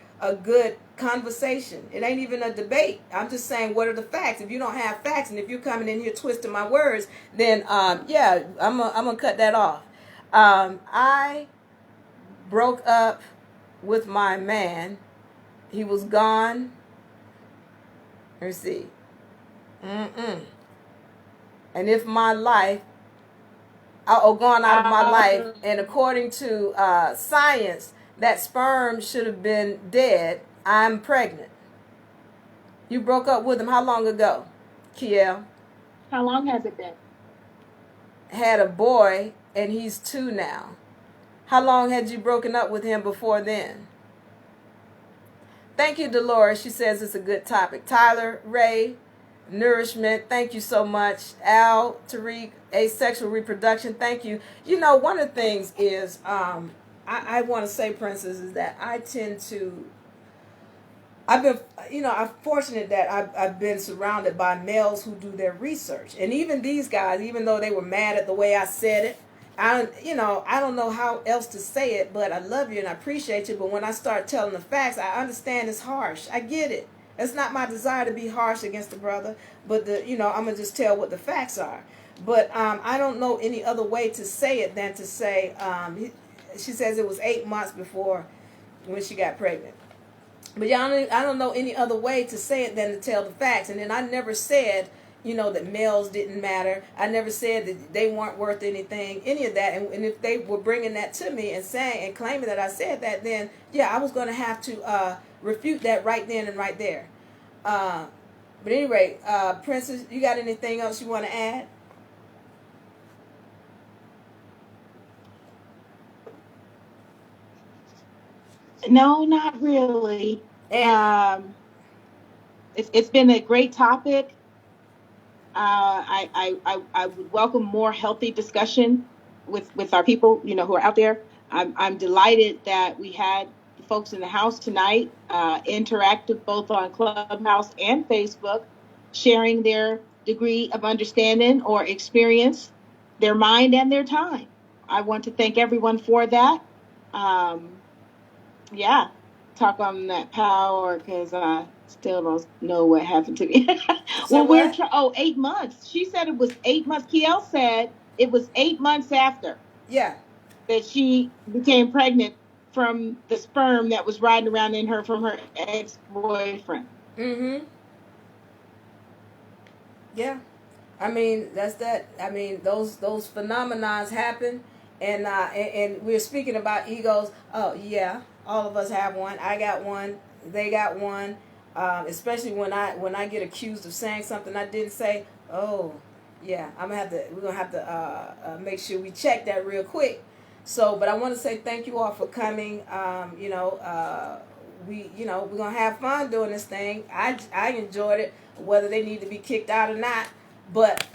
S1: good conversation. It ain't even a debate. I'm just saying, what are the facts? If you don't have facts, and if you're coming in here twisting my words, then I'm gonna cut that off. I broke up with my man. He was gone. Let me see. And if my life, gone out of my life, and according to science, that sperm should have been dead, I'm pregnant. You broke up with him how long ago, Kiel?
S2: How long has it been?
S1: Had a boy, and he's 2 now. How long had you broken up with him before then? Thank you, Dolores. She says it's a good topic. Tyler, Ray, nourishment. Thank you so much. Al, Tariq, asexual reproduction. Thank you. You know, one of the things is, I want to say, Princess, is that I tend to, I've been, I'm fortunate that I've been surrounded by males who do their research. And even these guys, even though they were mad at the way I said it, I don't know how else to say it, but I love you and I appreciate you. But when I start telling the facts, I understand it's harsh. I get it. It's not my desire to be harsh against the brother, but I'm gonna just tell what the facts are. But I don't know any other way to say it than to say, she says it was 8 months before when she got pregnant. But I don't know any other way to say it than to tell the facts. And then I never said, that males didn't matter. I never said that they weren't worth anything, any of that. And if they were bringing that to me and saying and claiming that I said that, then yeah, I was going to have to refute that right then and right there. But anyway, Princess, you got anything else you want to add?
S2: No, not really. It's been a great topic. I would welcome more healthy discussion with our people, who are out there. I'm delighted that we had the folks in the house tonight, interactive both on Clubhouse and Facebook, sharing their degree of understanding or experience, their mind and their time. I want to thank everyone for that. Talk on that power, because I still don't know what happened to me.
S1: So
S2: well, 8 months. She said it was 8 months. Kiel said it was 8 months after.
S1: Yeah.
S2: That she became pregnant from the sperm that was riding around in her from her ex-boyfriend.
S1: Mm-hmm. Yeah. I mean, that's that. I mean, those phenomenons happen, and we're speaking about egos. Oh yeah, all of us have one. I got one. They got one. Especially when I get accused of saying something I didn't say. Oh, yeah, we're gonna have to make sure we check that real quick. So, but I want to say thank you all for coming. We're gonna have fun doing this thing. I enjoyed it, whether they need to be kicked out or not. But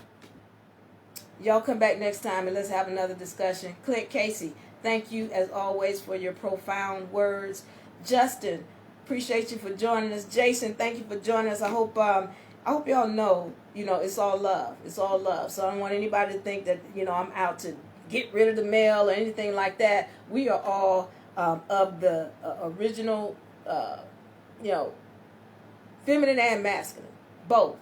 S1: y'all come back next time and let's have another discussion. Clint Casey, thank you as always for your profound words. Justin, appreciate you for joining us. Jason, thank you for joining us. I hope y'all know, it's all love. It's all love. So I don't want anybody to think that, I'm out to get rid of the male or anything like that. We are all of the original, feminine and masculine, both.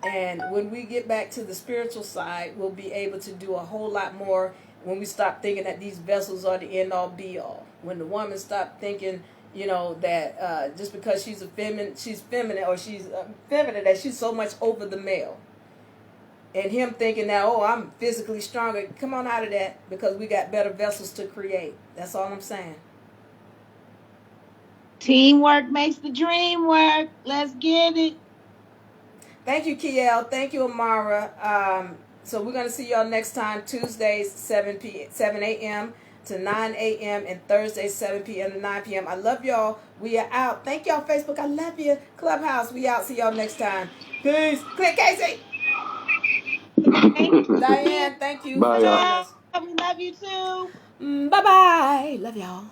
S1: And when we get back to the spiritual side, we'll be able to do a whole lot more when we stop thinking that these vessels are the end all be all. When the woman stop thinking, that just because she's feminine, or she's feminine, that she's so much over the male. And him thinking that, oh, I'm physically stronger. Come on out of that, because we got better vessels to create. That's all I'm saying.
S2: Teamwork makes the dream work. Let's get it.
S1: Thank you, Kiel. Thank you, Amara. So we're going to see y'all next time, Tuesdays, 7 a.m. to 9 a.m. and Thursdays, 7 p.m. to 9 p.m. I love y'all. We are out. Thank y'all, Facebook. I love you. Clubhouse, we out. See y'all next time. Peace. Clint Casey. Diane, thank you for joining us.
S2: We love you too.
S1: Bye-bye. Love y'all.